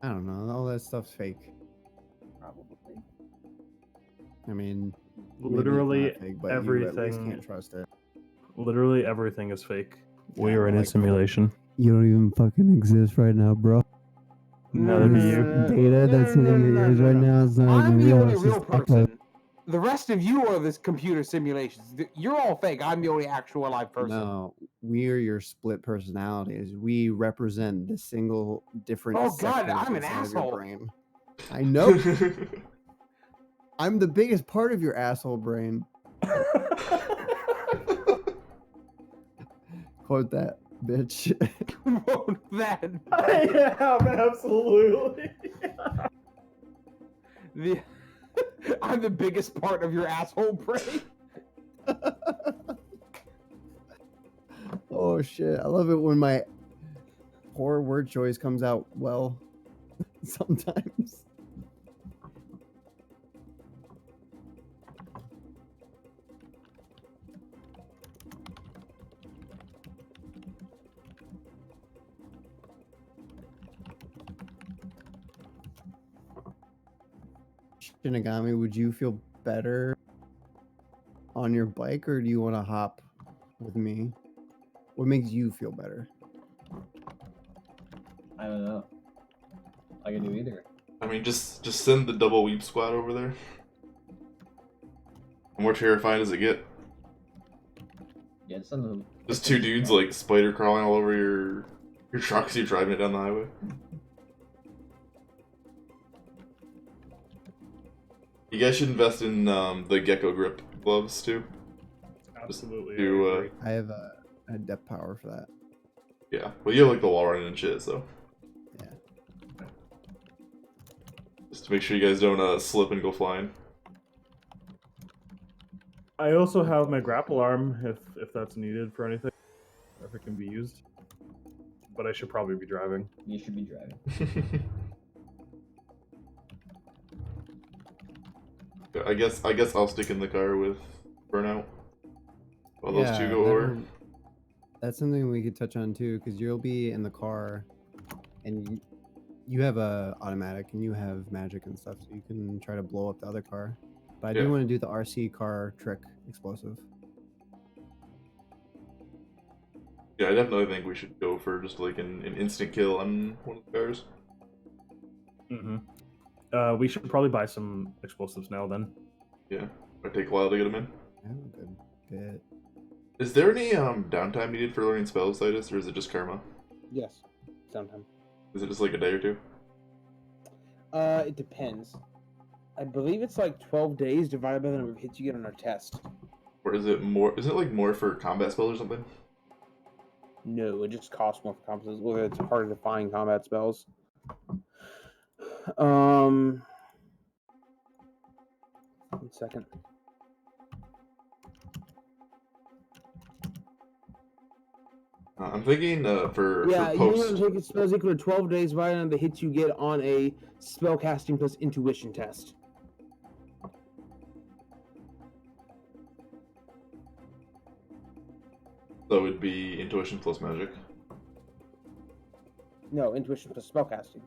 I don't know. All that stuff's fake. Probably. I mean, maybe it's Literally not fake, but you at least everything. can't trust it. Literally everything is fake. We Yeah, are in a like- simulation. You don't even fucking exist right now, bro. Neither do This you. data that's in your ears right now is not I'm even the real. only It's real just echo. person. The rest of you are this computer simulations. You're all fake. I'm the only actual live person. No, we are your split personalities. We represent the single different. Oh, God, sections I'm an inside of your asshole. brain. I know. I'm the biggest part of your asshole brain. Quote that, bitch. Quote that. I am absolutely. I'm the biggest part of your asshole brain. Oh shit! I love it when my poor word choice comes out well. Sometimes. Shinigami, would you feel better on your bike, or do you want to hop with me? What makes you feel better? I don't know. I can do either. I mean, just send the double weep squad over there. How more terrifying does it get? Yeah, it's on the. Just two dudes like spider crawling all over your truck as you're driving it down the highway. You guys should invest in the gecko grip gloves too. Absolutely. To, I have a depth power for that. yeah, well you have like the wall running and shit, so. Yeah. Just to make sure you guys don't slip and go flying. I also have my grapple arm if that's needed for anything, if it can be used. But I should probably be driving. You should be driving. I guess I'll stick in the car with Burnout while those two go over. That's something we could touch on too, because you'll be in the car, and you have a automatic, and you have magic and stuff, so you can try to blow up the other car. But I do want to do the RC car trick explosive. Yeah, I definitely think we should go for just like an instant kill on one of the cars. Mm-hmm. We should probably buy some explosives now then. Yeah, might take a while to get them in. I have a good bit. Is there any downtime needed for learning spells, Titus, or is it just karma? Yes, sometime. Is it just like a day or two? It depends. I believe it's like 12 days divided by the number of hits you get on our test. Or is it more? Is it like more for combat spells or something? No, it just costs more for combat spells. Well, it's harder to find combat spells. One second. I'm thinking for Yeah, post. you know, take spells equal to 12 days divided on the hits you get on a spellcasting plus intuition test. So it would be intuition plus magic. No, intuition plus spellcasting.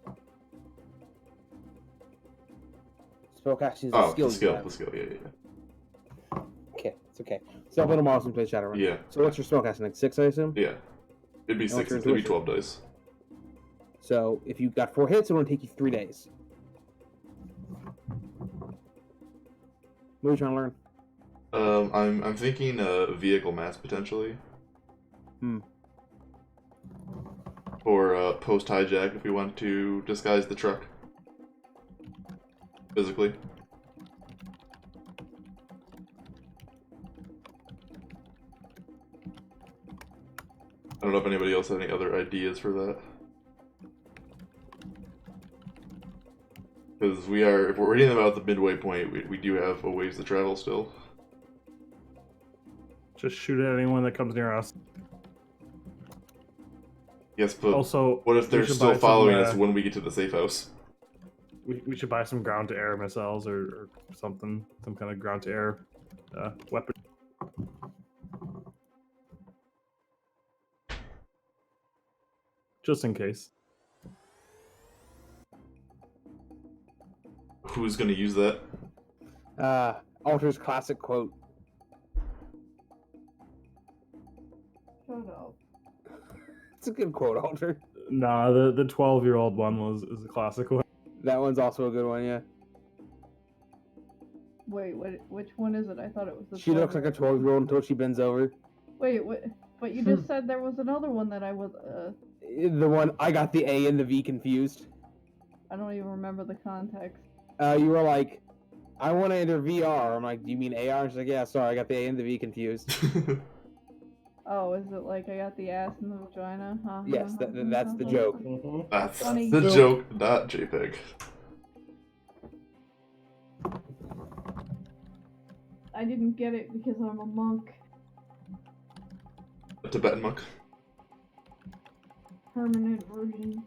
Spellcasting is a skill. The skill, yeah. Okay, it's okay. So I'll put them all in play Shadowrun. Yeah. So what's your spellcasting? Like 6, I assume? Yeah. It'd be And what's 6, your it'd be intuition? 12 dice. So if you got 4 hits, it will take you 3 days. What are you trying to learn? I'm thinking vehicle mass potentially. Or post hijack if we want to disguise the truck. Physically. I don't know if anybody else has any other ideas for that. Because if we're hitting about the midway point, we do have a ways to travel still. Just shoot at anyone that comes near us. Yes, but Also, what if we they're should still buy following some, us when we get to the safe house? We should buy some ground-to-air missiles or something, some kind of ground-to-air weapon. Just in case. Who's gonna use that? Alter's classic quote. Shut up. It's a good quote, Alter. Nah, the 12-year-old one is a classic one. That one's also a good one, yeah. Wait, which one is it? I thought it was the. She looks like a 12-year-old until she bends over. Wait, what? But you just said there was another one that I was. The one, I got the A and the V confused. I don't even remember the context. You were like, I want to enter VR. I'm like, do you mean AR? And she's like, yeah, sorry, I got the A and the V confused. Oh, is it like I got the ass in the vagina? Yes, that's the joke. That's Funny. the joke, not JPEG. I didn't get it because I'm a monk. A Tibetan monk. Permanent virgin.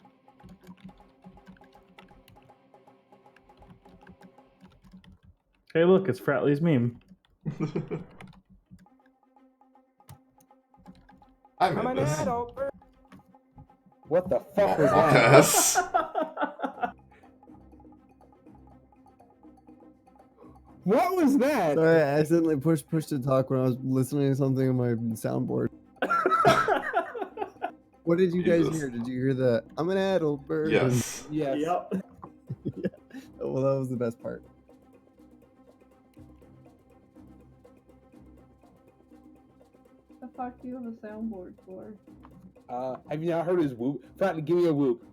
Hey, look, it's Fratly's meme. I I'm made an this. adult. What the fuck was Monk that? ass. What was that? Sorry, I accidentally pushed push to talk when I was listening to something on my soundboard. What did you guys Jesus. hear? Did you hear the "I'm an adult version"? Yes. Yes. Yep. Yeah. Oh, well, that was the best part. The fuck do you have a soundboard for? Have you not heard his whoop? Fratly, give me a whoop.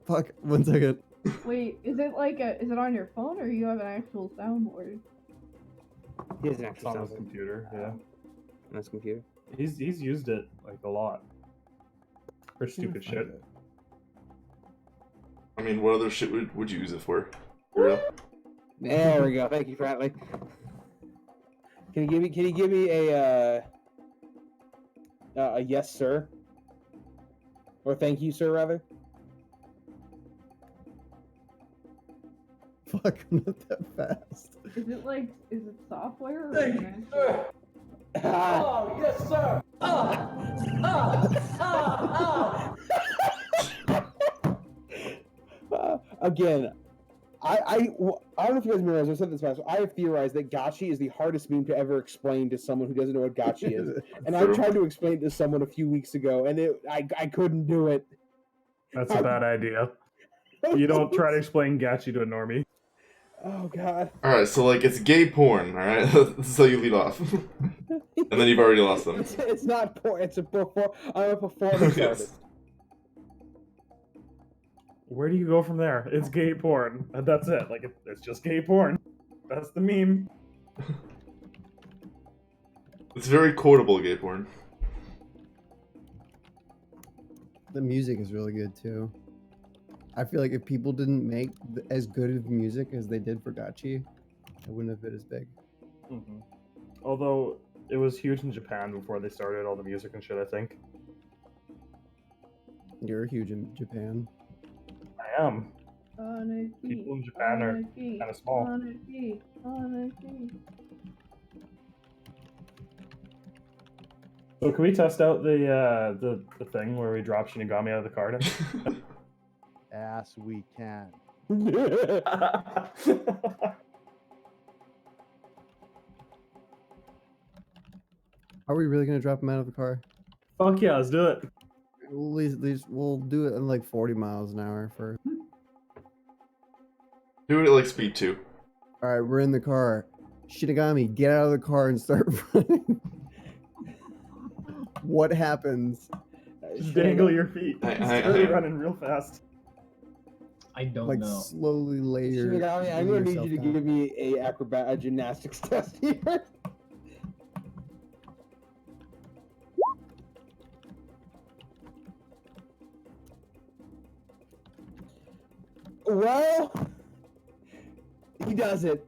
Fuck, 1 second. Wait, is it on your phone or you have an actual soundboard? He has an It's actual on his soundboard computer, yeah. on his computer. He's used it, like, a lot. For stupid shit. I mean, what other shit would you use it for? For real? There we go. Thank you, Fratly. Can you give me a yes, sir? Or thank you, sir, rather? Fuck, I'm not that fast. Is it software or is it actual? Oh, yes, sir. Again, I don't know if you guys realize, I said this last. I have theorized that gotchi is the hardest meme to ever explain to someone who doesn't know what gotchi is, and I True. tried to explain it to someone a few weeks ago, and I couldn't do it. That's a bad idea. You don't try to explain Gachi to a normie. Oh God. Alright, so like it's gay porn, alright? This is how you lead off. And then you've already lost them. It's not porn. It's a I'm a performance Yes. artist. Where do you go from there? It's gay porn. And that's it. Like, it's just gay porn. That's the meme. It's very quotable gay porn. The music is really good too. I feel like if people didn't make as good of music as they did for Gotchi, it wouldn't have been as big. Mm-hmm. Although, it was huge in Japan before they started all the music and shit, I think. You're huge in Japan. I am. People in Japan are kind of small. So can we test out the thing where we drop Shinigami out of the card? Yes, we can. Are we really gonna drop him out of the car? Fuck yeah, let's do it. At least we'll do it in like 40 miles an hour for. Do it at like speed 2. All right, we're in the car. Shinigami, get out of the car and start running. What happens? Just dangle your feet. Start running real fast. I don't Like know. slowly layer. Shinigami, I'm gonna need yourself you to down. give me a gymnastics test here. Well, he does it.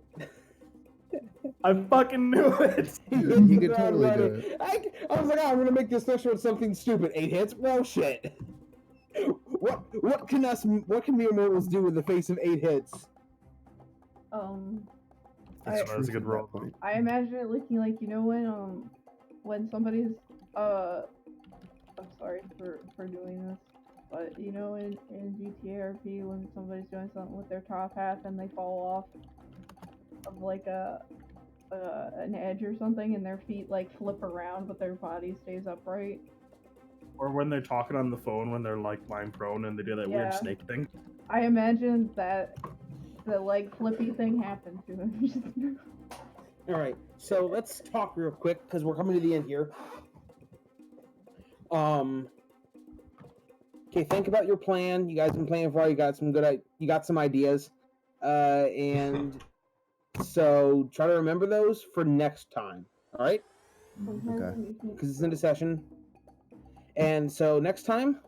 I fucking knew it. You could totally do it. I was like, oh, I'm gonna make this next one something stupid. 8 hits? Well, shit. What can mere mortals do in the face of 8 hits? That's a good roll. I imagine it looking like, you know, when somebody's I'm sorry for doing this, but you know, in GTA RP, when somebody's doing something with their top half and they fall off of like an edge or something, and their feet like flip around, but their body stays upright. Or when they're talking on the phone when they're like lying prone and they do that weird Yeah. snake thing. I imagine that the like flippy thing happened to him. All right, so let's talk real quick because we're coming to the end here. Okay, think about your plan. You guys been planning for a while. You got some ideas, and so try to remember those for next time. All right, Okay. because it's into session. And so next time,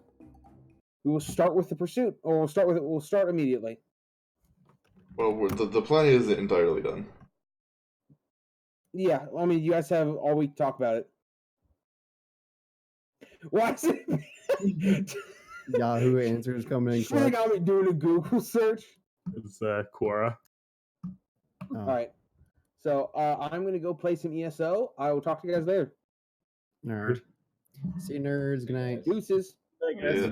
we will start with the pursuit, or we'll start immediately. Well, the plan isn't entirely done. Yeah, I mean, you guys have all week to talk about it. Why is it? Yahoo answers coming in clutch. Shinigami doing a Google search. It's Quora. Oh. All right. So I'm gonna go play some ESO. I will talk to you guys later. All right. See you, nerds. Good night. Deuces. I guess. Yeah.